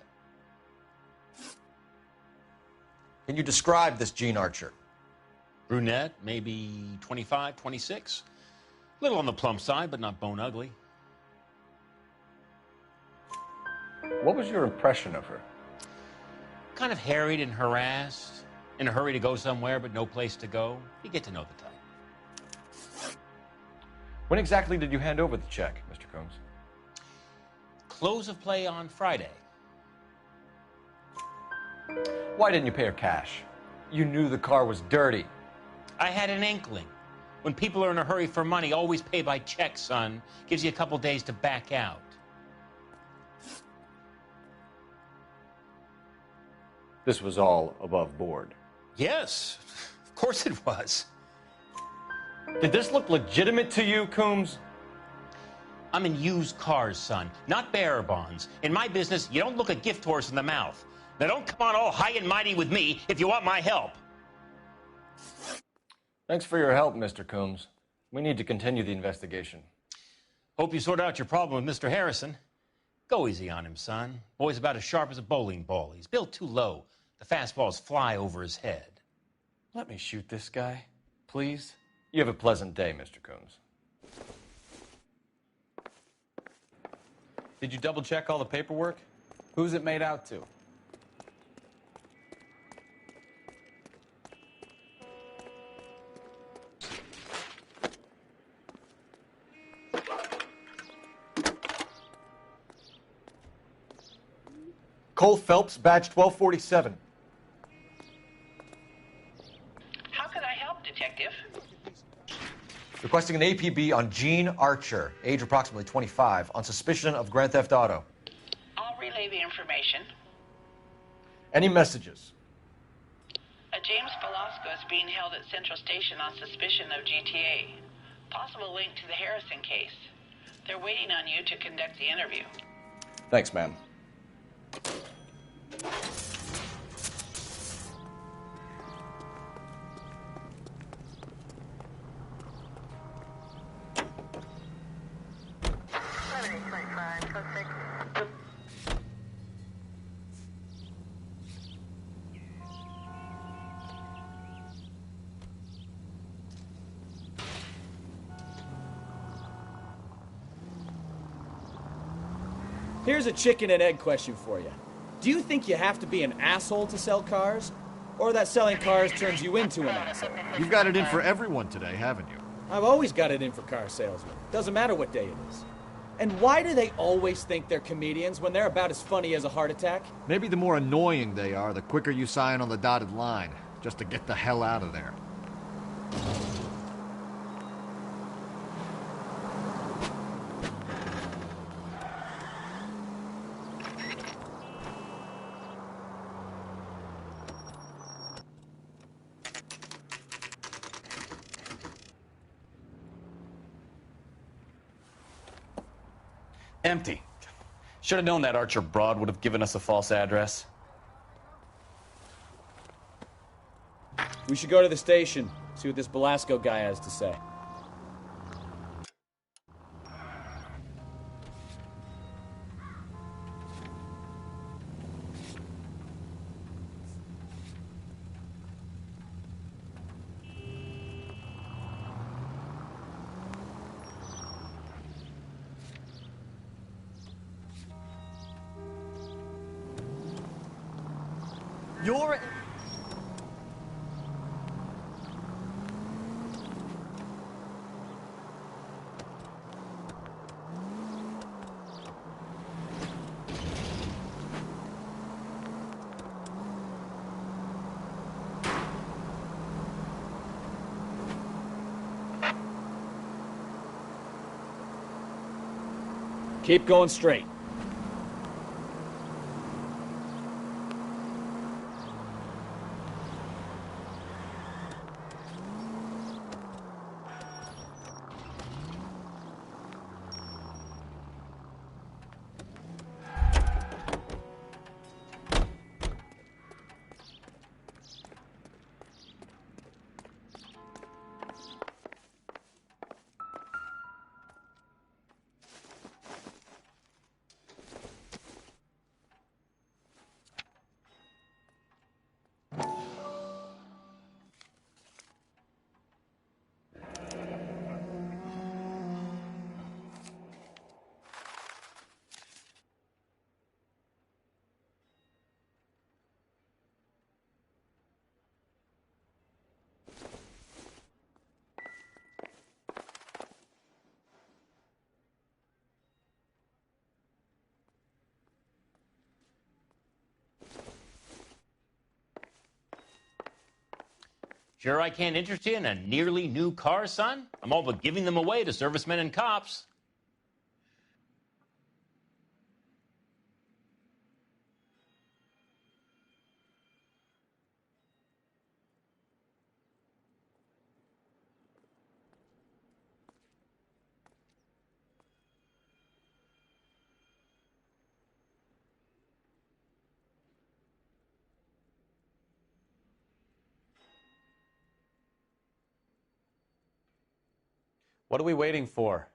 Can you describe this Gene Archer? Brunette, maybe 25, 26. Little on the plump side, but not bone ugly. What was your impression of her? Kind of harried and harassed, in a hurry to go somewhere, but no place to go. You get to know the type. When exactly did you hand over the check, Mr. Combs? Close of play on Friday. Why didn't you pay her cash? You knew the car was dirty. I had an inkling. When people are in a hurry for money, always pay by check, son. Gives you a couple days to back out. This was all above board. Yes, of course it was. Did this look legitimate to you, Coombs? I'm in used cars, son, not bearer bonds. In my business, you don't look a gift horse in the mouth. Now don't come on all high and mighty with me if you want my help. Thanks for your help, Mr. Coombs. We need to continue the investigation. Hope you sort out your problem with Mr. Harrison. Go easy on him, son. Boy's about as sharp as a bowling ball. He's built too low. The fastballs fly over his head. Let me shoot this guy, please. You have a pleasant day, Mr. Coombs. Did you double check all the paperwork? Who's it made out to? Cole Phelps, badge 1247. How can I help, Detective? Requesting an APB on Gene Archer, age approximately 25, on suspicion of Grand Theft Auto. I'll relay the information. Any messages? A James Velasco is being held at Central Station on suspicion of GTA. Possible link to the Harrison case. They're waiting on you to conduct the interview. Thanks, ma'am. Here's a chicken and egg question for you. Do you think you have to be an asshole to sell cars? Or that selling cars turns you into an asshole? You've got it in for everyone today, haven't you? I've always got it in for car salesmen. Doesn't matter what day it is. And why do they always think they're comedians when they're about as funny as a heart attack? Maybe the more annoying they are, the quicker you sign on the dotted line, just to get the hell out of there. Empty. Should have known that Archer broad would have given us a false address. We should go to the station, see what this Velasco guy has to say. You're... Keep going straight. Sure I can't interest you in a nearly new car, son? I'm all but giving them away to servicemen and cops. What are we waiting for?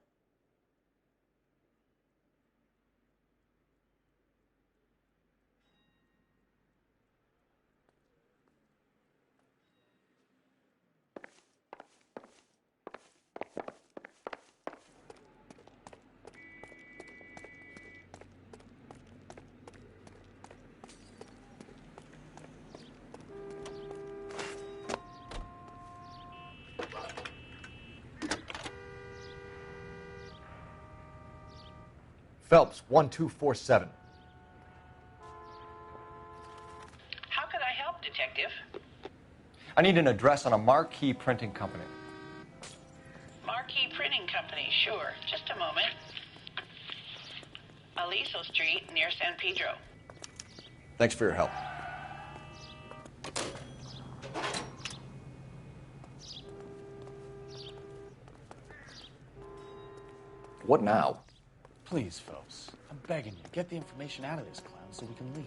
Phelps, 1247. How could I help, Detective? I need an address on a marquee printing company. Marquee Printing Company, sure. Just a moment. Aliso Street, near San Pedro. Thanks for your help. What now? Please, Phelps. I'm begging you. Get the information out of this clown so we can leave.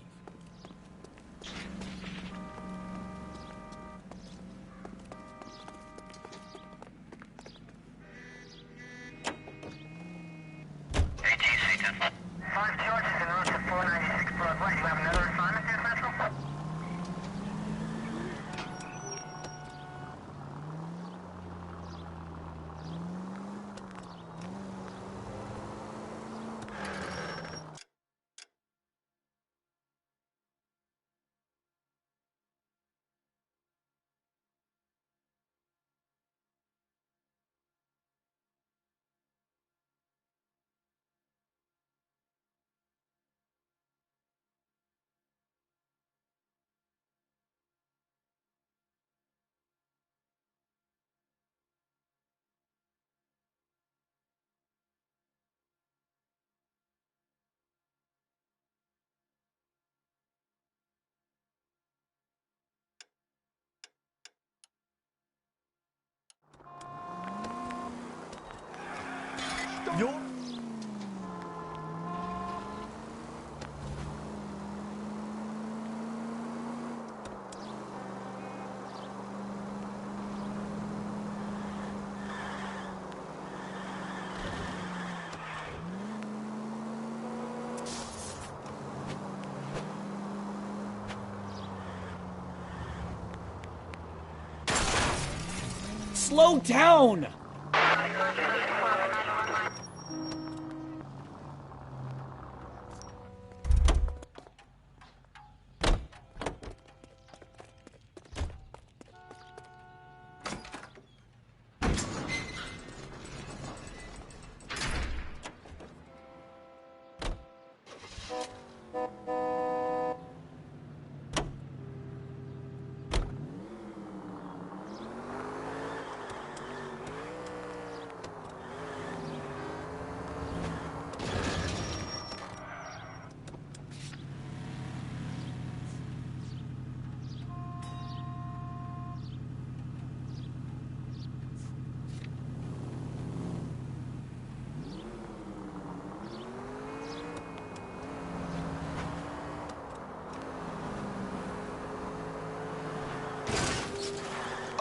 Slow down!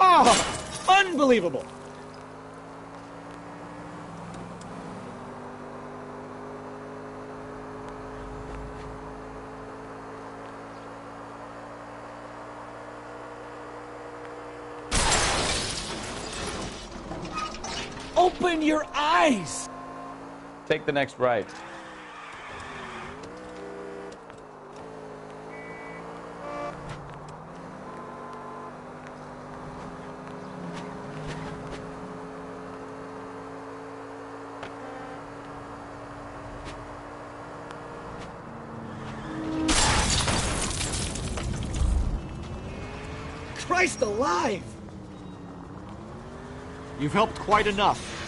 Oh, unbelievable! Open your eyes! Take the next right. Christ alive! You've helped quite enough.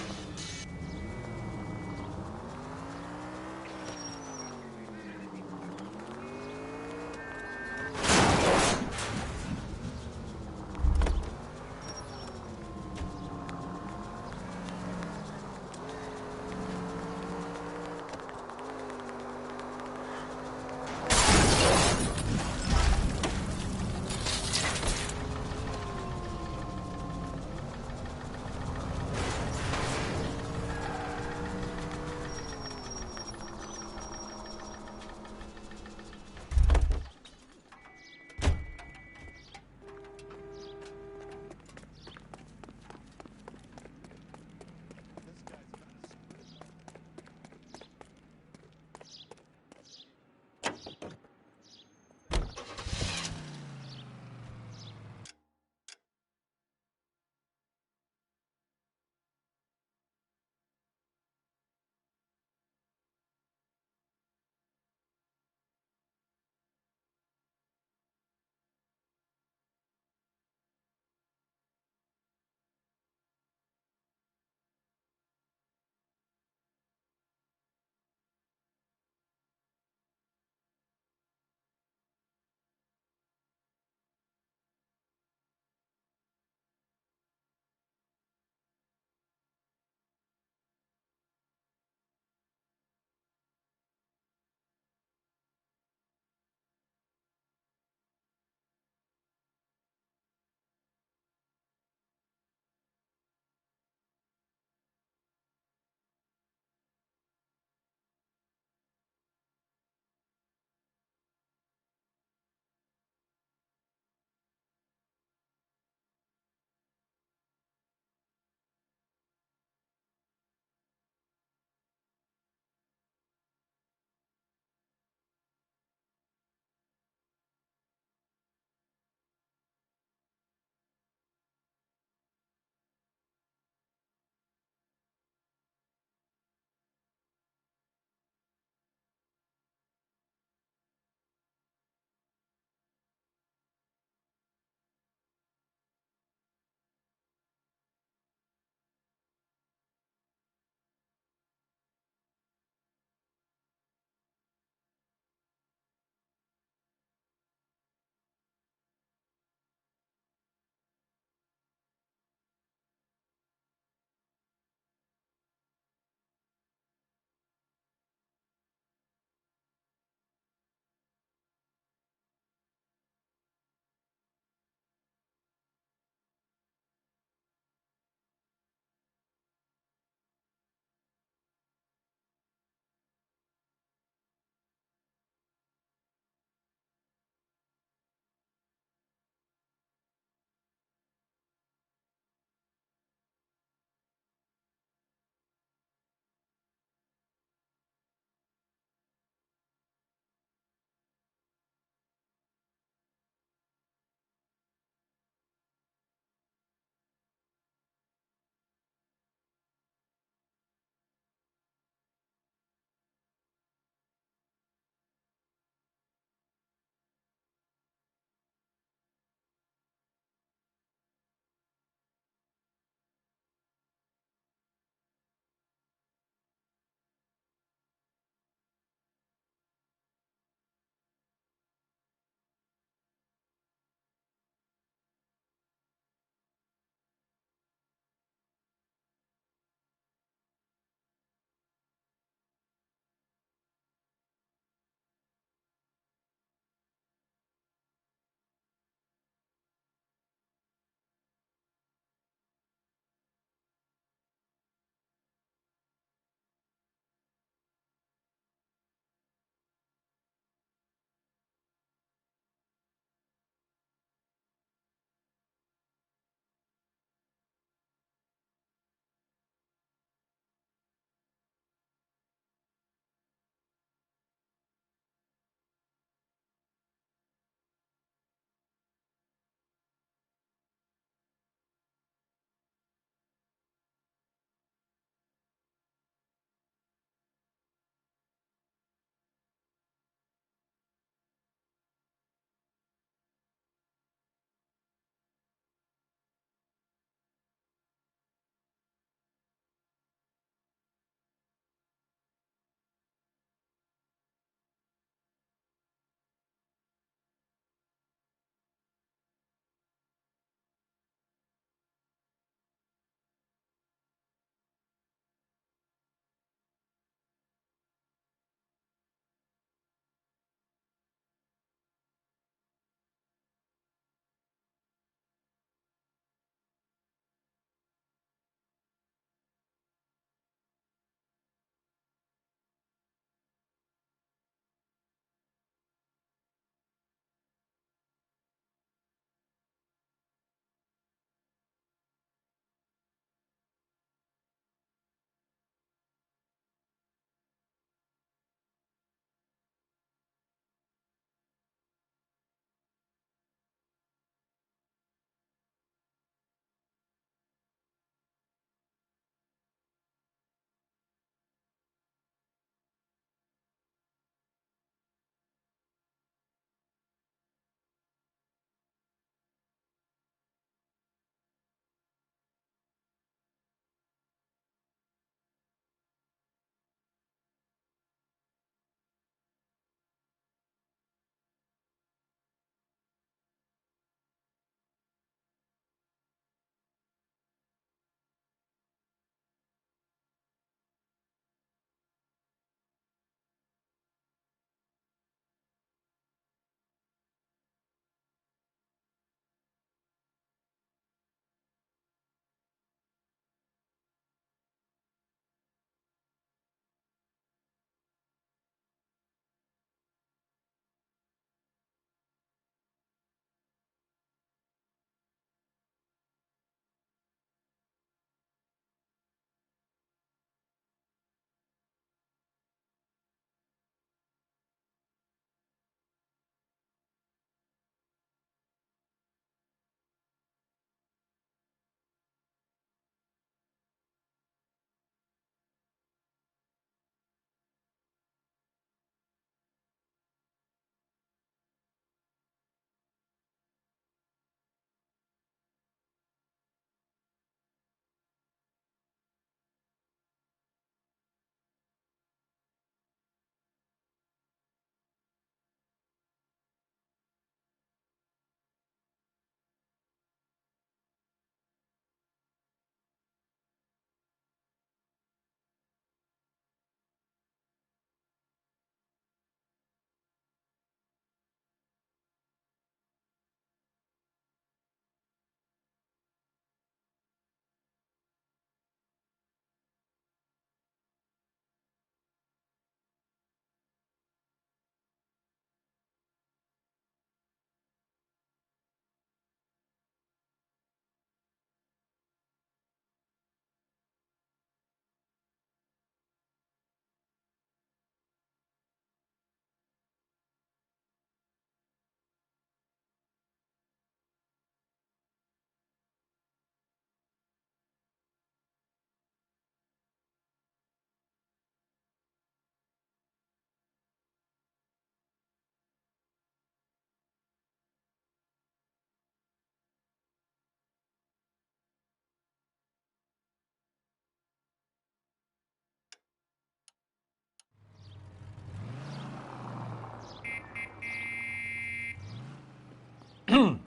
You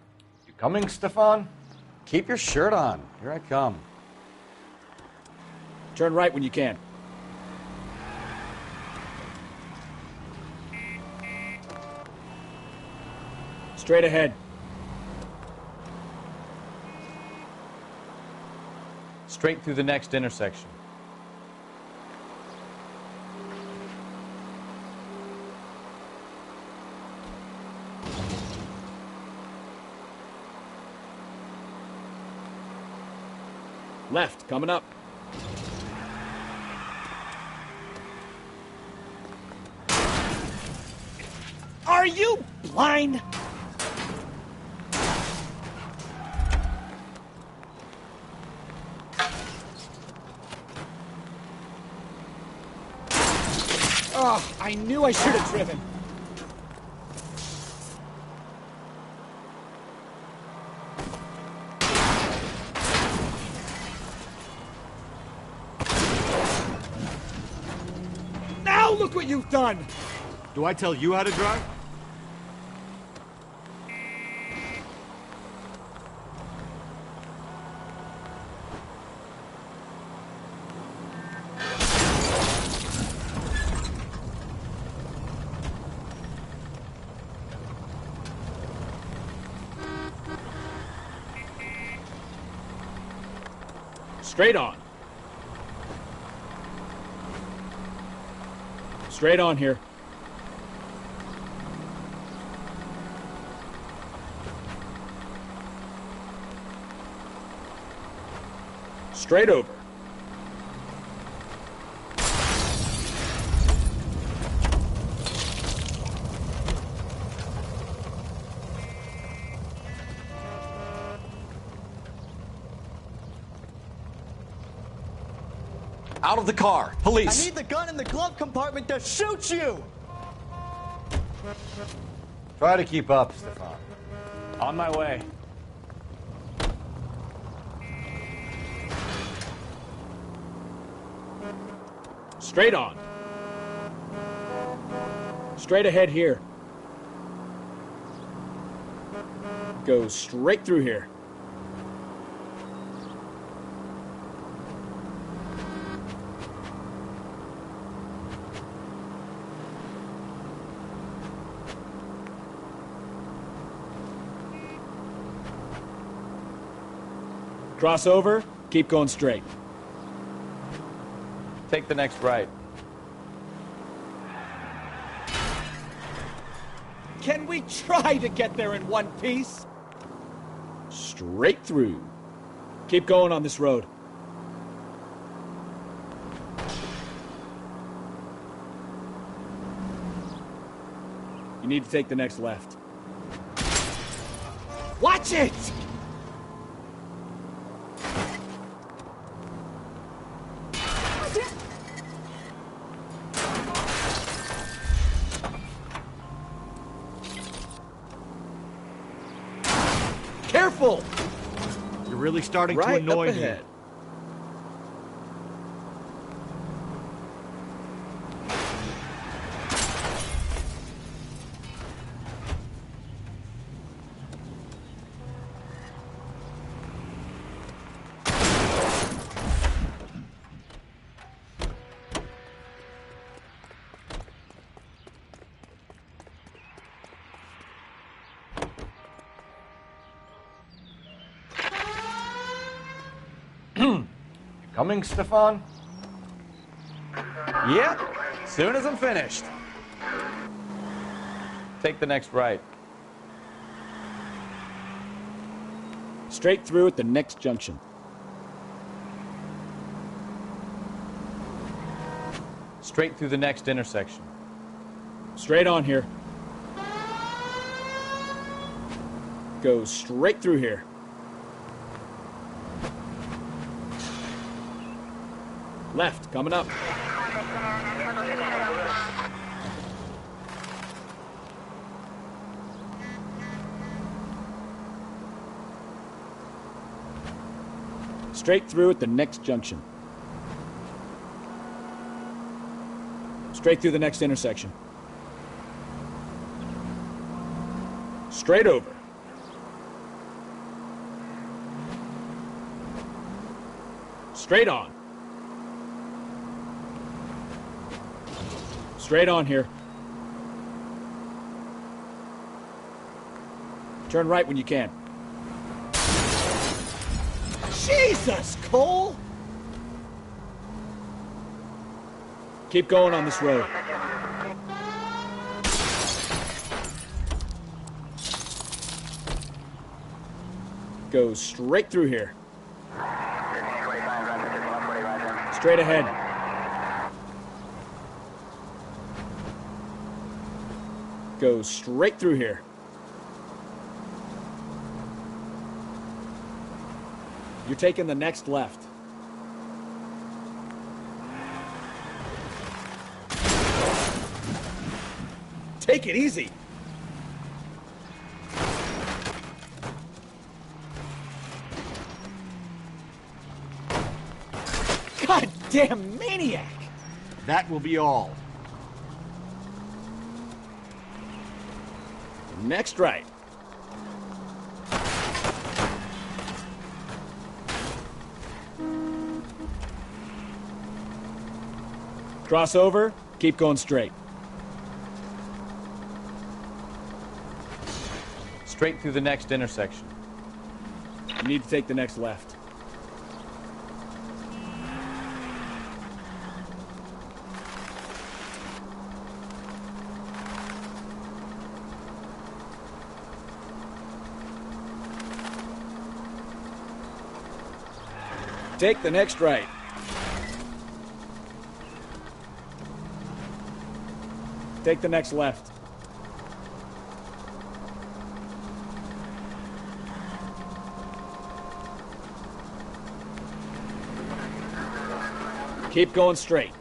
coming, Stefan? Keep your shirt on. Here I come. Turn right when you can. Straight ahead. Straight through the next intersection. Left, coming up. Are you blind? Oh, I knew I should have driven. Now look what you've done! Do I tell you how to drive? Straight on. Straight on here. Straight over. Out of the car. Police. I need the gun in the glove compartment to shoot you! Try to keep up, Stefan. On my way. Straight on. Straight ahead here. Go straight through here. Cross over, keep going straight. Take the next right. Can we try to get there in one piece? Straight through. Keep going on this road. You need to take the next left. Watch it! Careful! You're really starting Right to annoy up me. ahead. Coming, Stefan? Yep. Soon as I'm finished. Take the next right. Straight through at the next junction. Straight through the next intersection. Straight on here. Go straight through here. Left, coming up. Straight through at the next junction. Straight through the next intersection. Straight over. Straight on. Straight on here. Turn right when you can. Jesus, Cole! Keep going on this road. Go straight through here. Straight ahead. Go straight through here. You're taking the next left. Take it easy. Goddamn maniac! That will be all. Next right. Cross over, keep going straight. Straight through the next intersection. You need to take the next left. Take the next right. Take the next left. Keep going straight.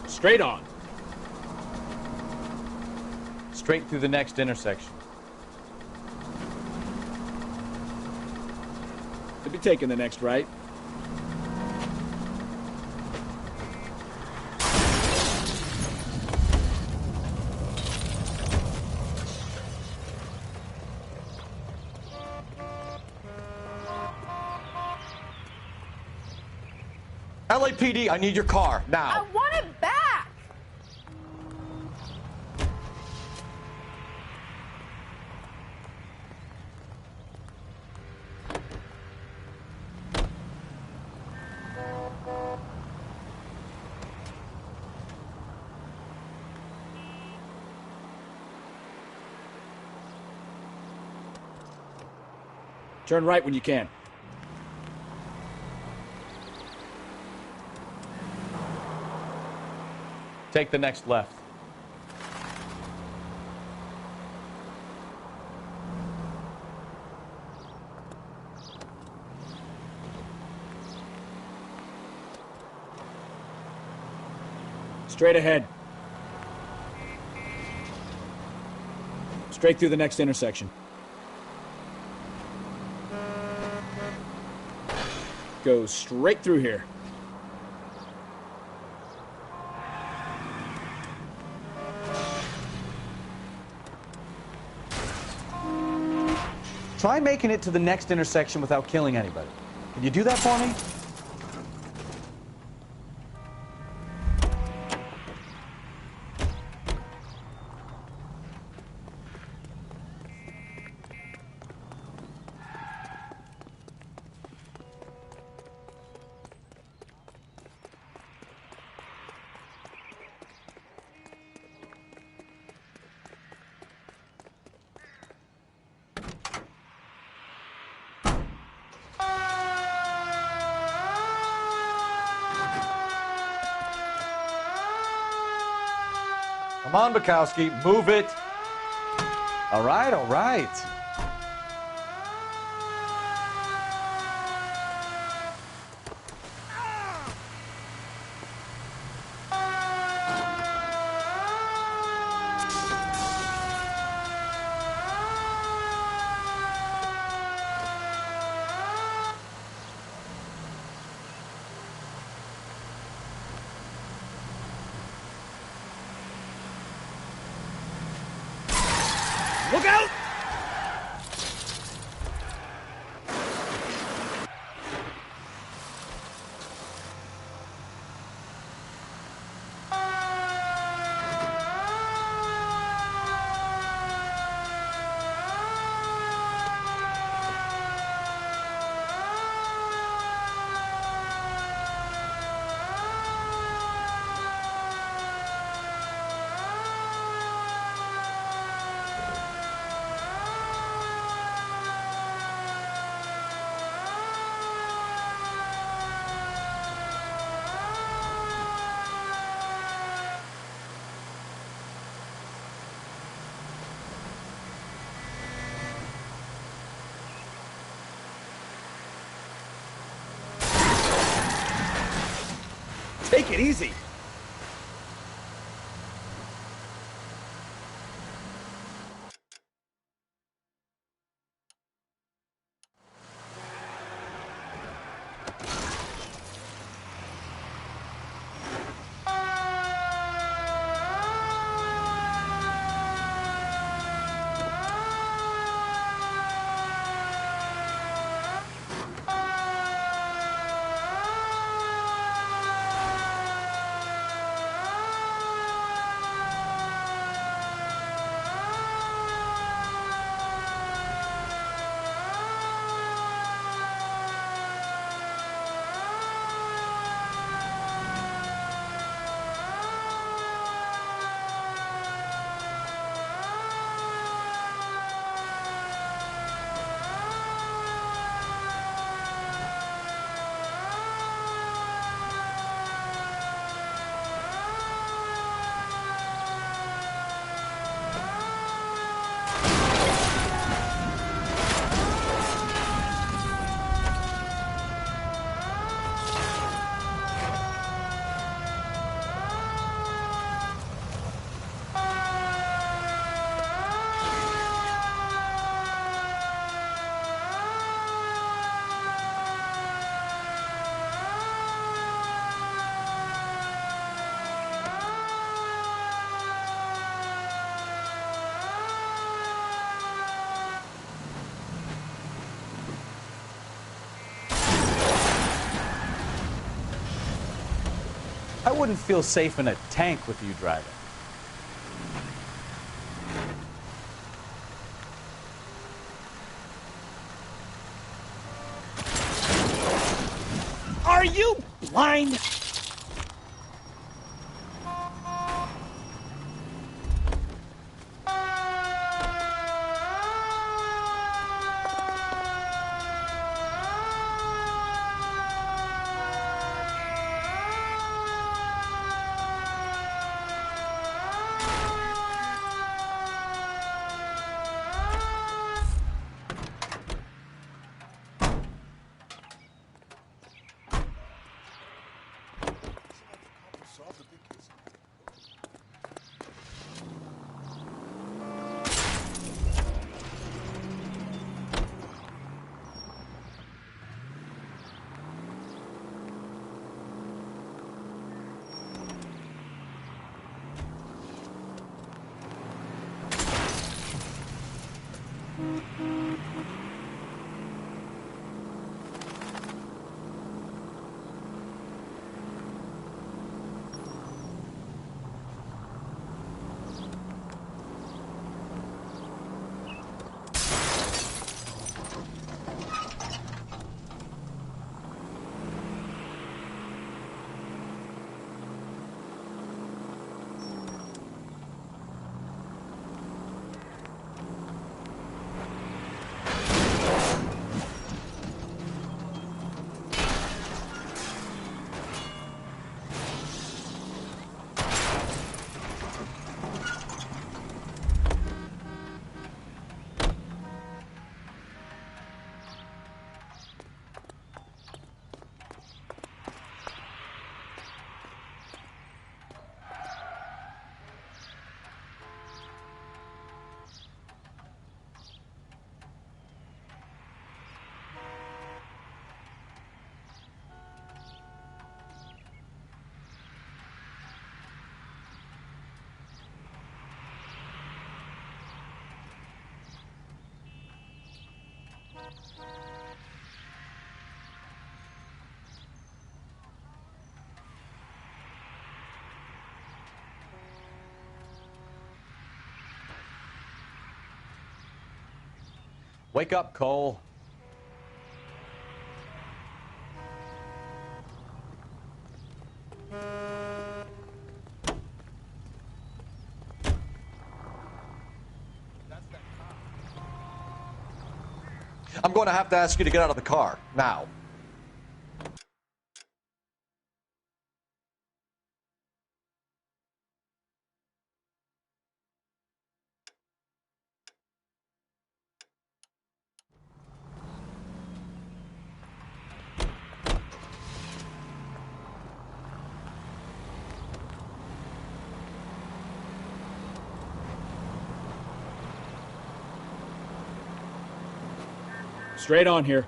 Straight on. Straight through the next intersection. You'll be taking the next right. LAPD, I need your car, now. I want it back! Turn right when you can. Take the next left. Straight ahead. Straight through the next intersection. Go straight through here. Try making it to the next intersection without killing anybody. Can you do that for me? Come on, Bukowski, move it. All right, all right. Look out! Take it easy. I wouldn't feel safe in a tank with you driving. Are you blind? Wake up, Cole. I'm going to have to ask you to get out of the car, now. Straight on here.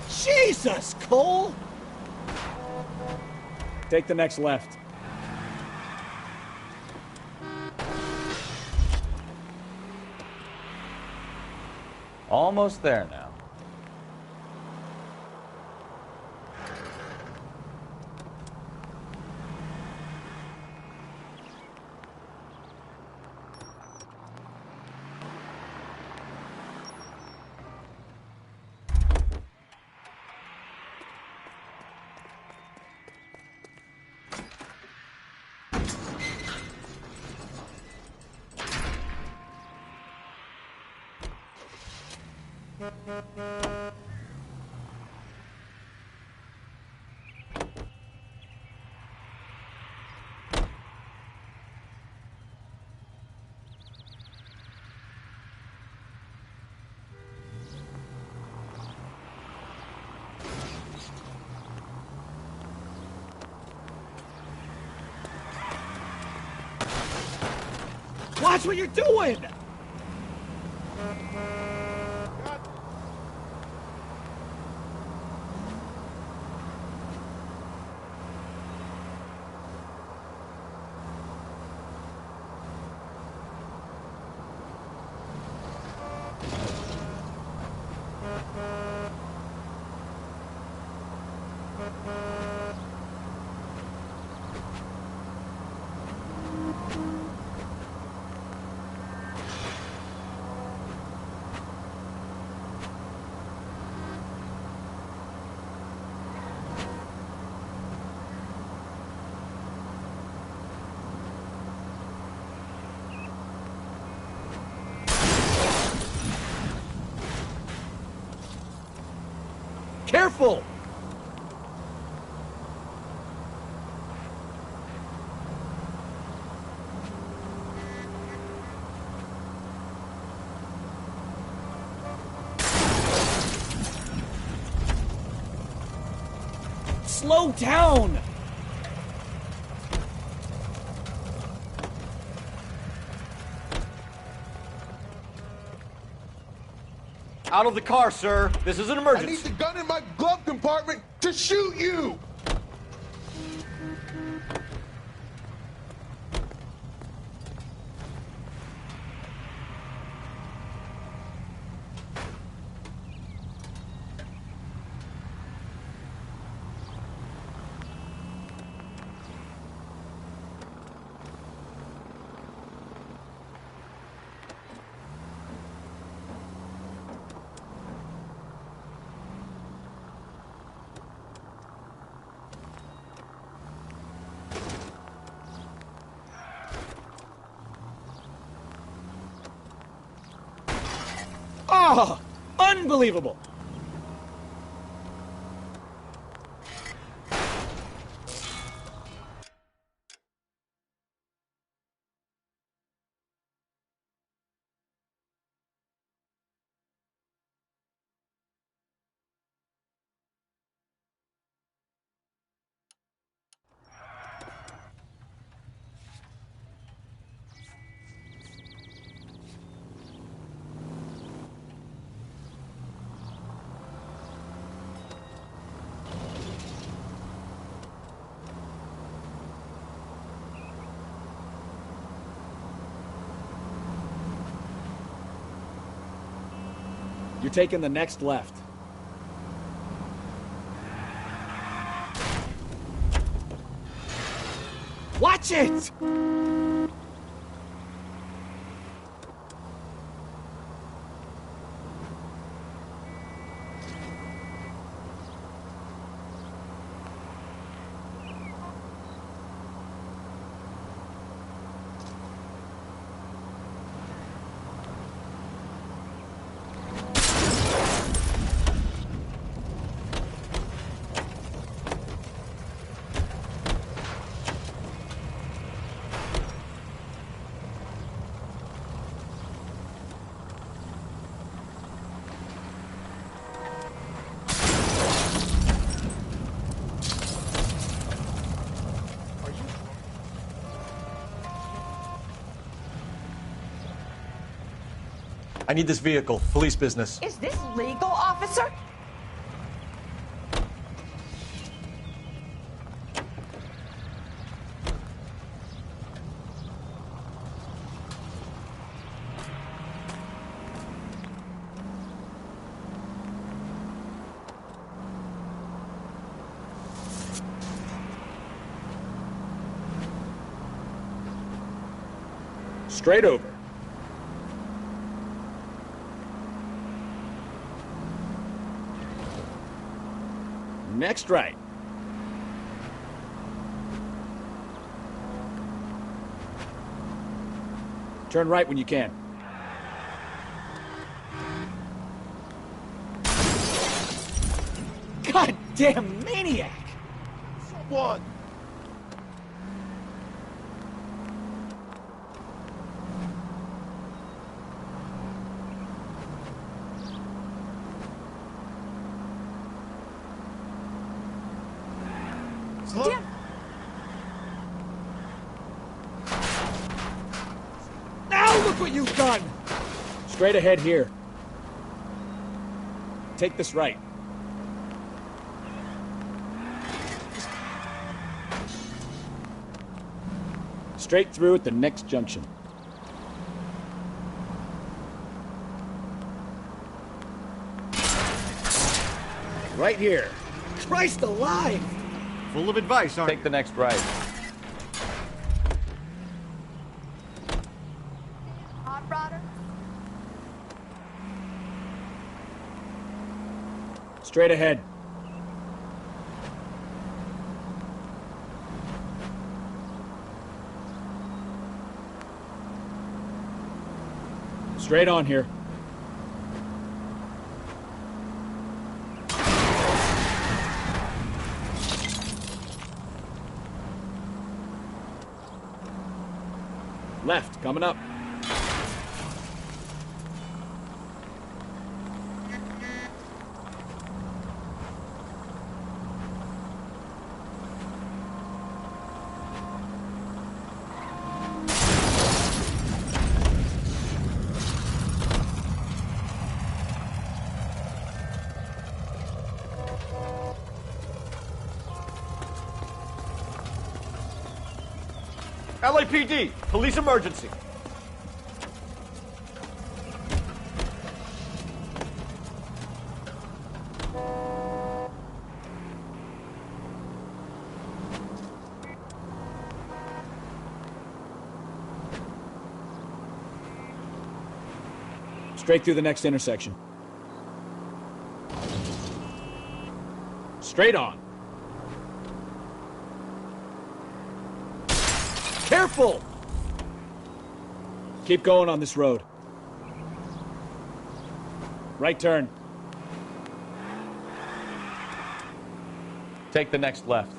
Jesus, Cole! Take the next left. Almost there now. Watch what you're doing! Careful! Slow down! Out of the car, sir. This is an emergency. I need the gun in my glove compartment to shoot you! Oh, unbelievable! You're taking the next left. Watch it! I need this vehicle. Police business. Is this legal, officer? Straight over. Next right. Turn right when you can. Goddamn maniac! What? Damn. Now look what you've done! Straight ahead here. Take this right. Straight through at the next junction. Right here. Christ alive! Full of advice, aren't Take the next right. Hot rodder? Straight ahead. Straight on here. Left, coming up. LAPD, police emergency. Straight through the next intersection. Straight on. Careful! Keep going on this road. Right turn. Take the next left.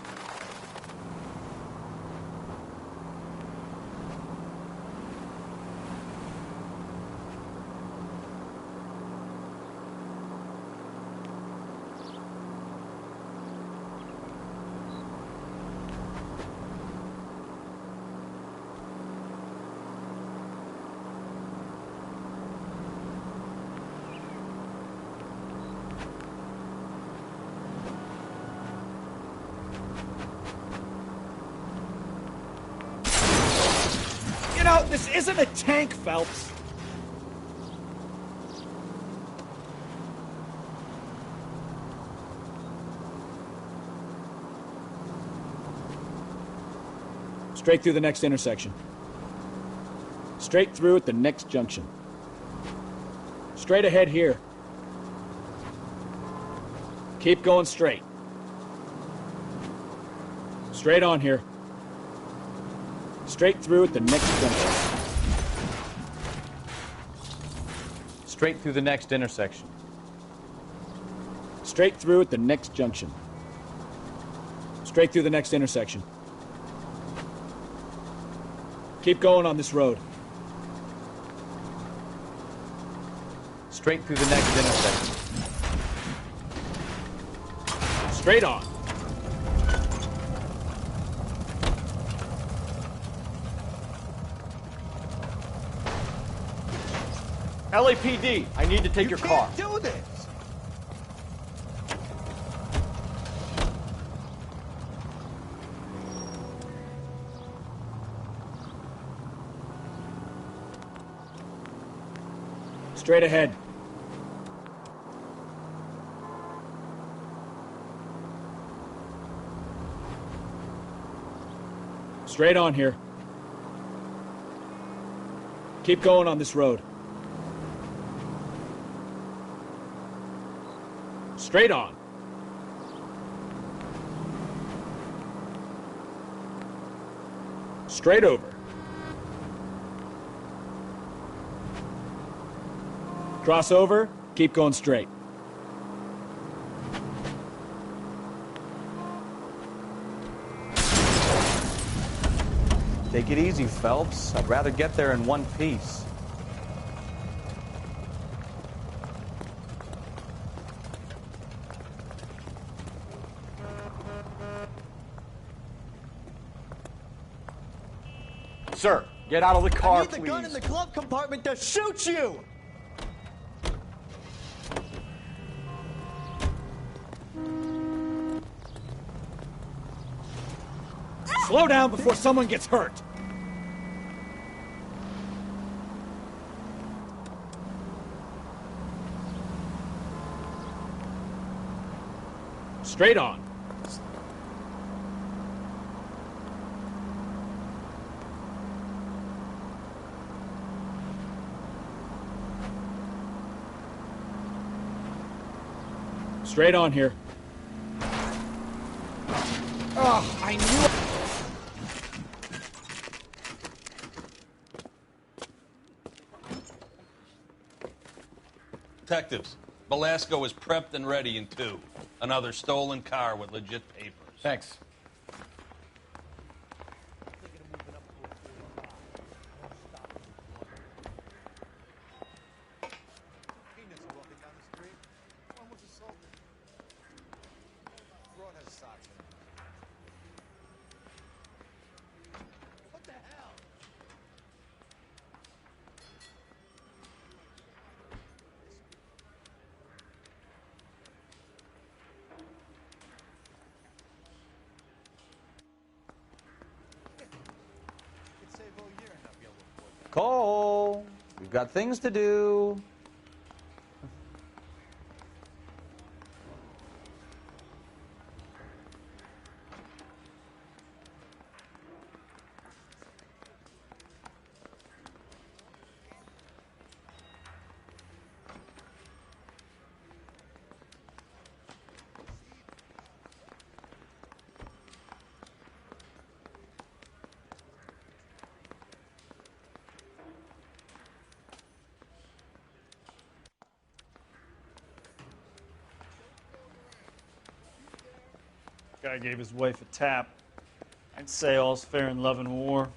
You know, this isn't a tank, Phelps. Straight through the next intersection. Straight through at the next junction. Straight ahead here. Keep going straight. Straight on here. Straight through at the next junction. Straight through the next intersection. Straight through at the next junction. Straight through the next intersection. Keep going on this road. Straight through the next intersection. Straight on. LAPD, I need to take your car. You can't do this! Straight ahead. Straight on here. Keep going on this road. Straight on. Straight over. Cross over, keep going straight. Take it easy, Phelps. I'd rather get there in one piece. Sir, get out of the car, I need the please. gun in the glove compartment to shoot you! Slow down before someone gets hurt. Straight on. Straight on here. Oh, I knew it. Detectives, Belasco is prepped and ready in 2. Another stolen car with legit papers. Thanks. Cole, we've got things to do. Guy gave his wife a tap. I'd say all's fair in love and war.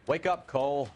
Wake up, Cole.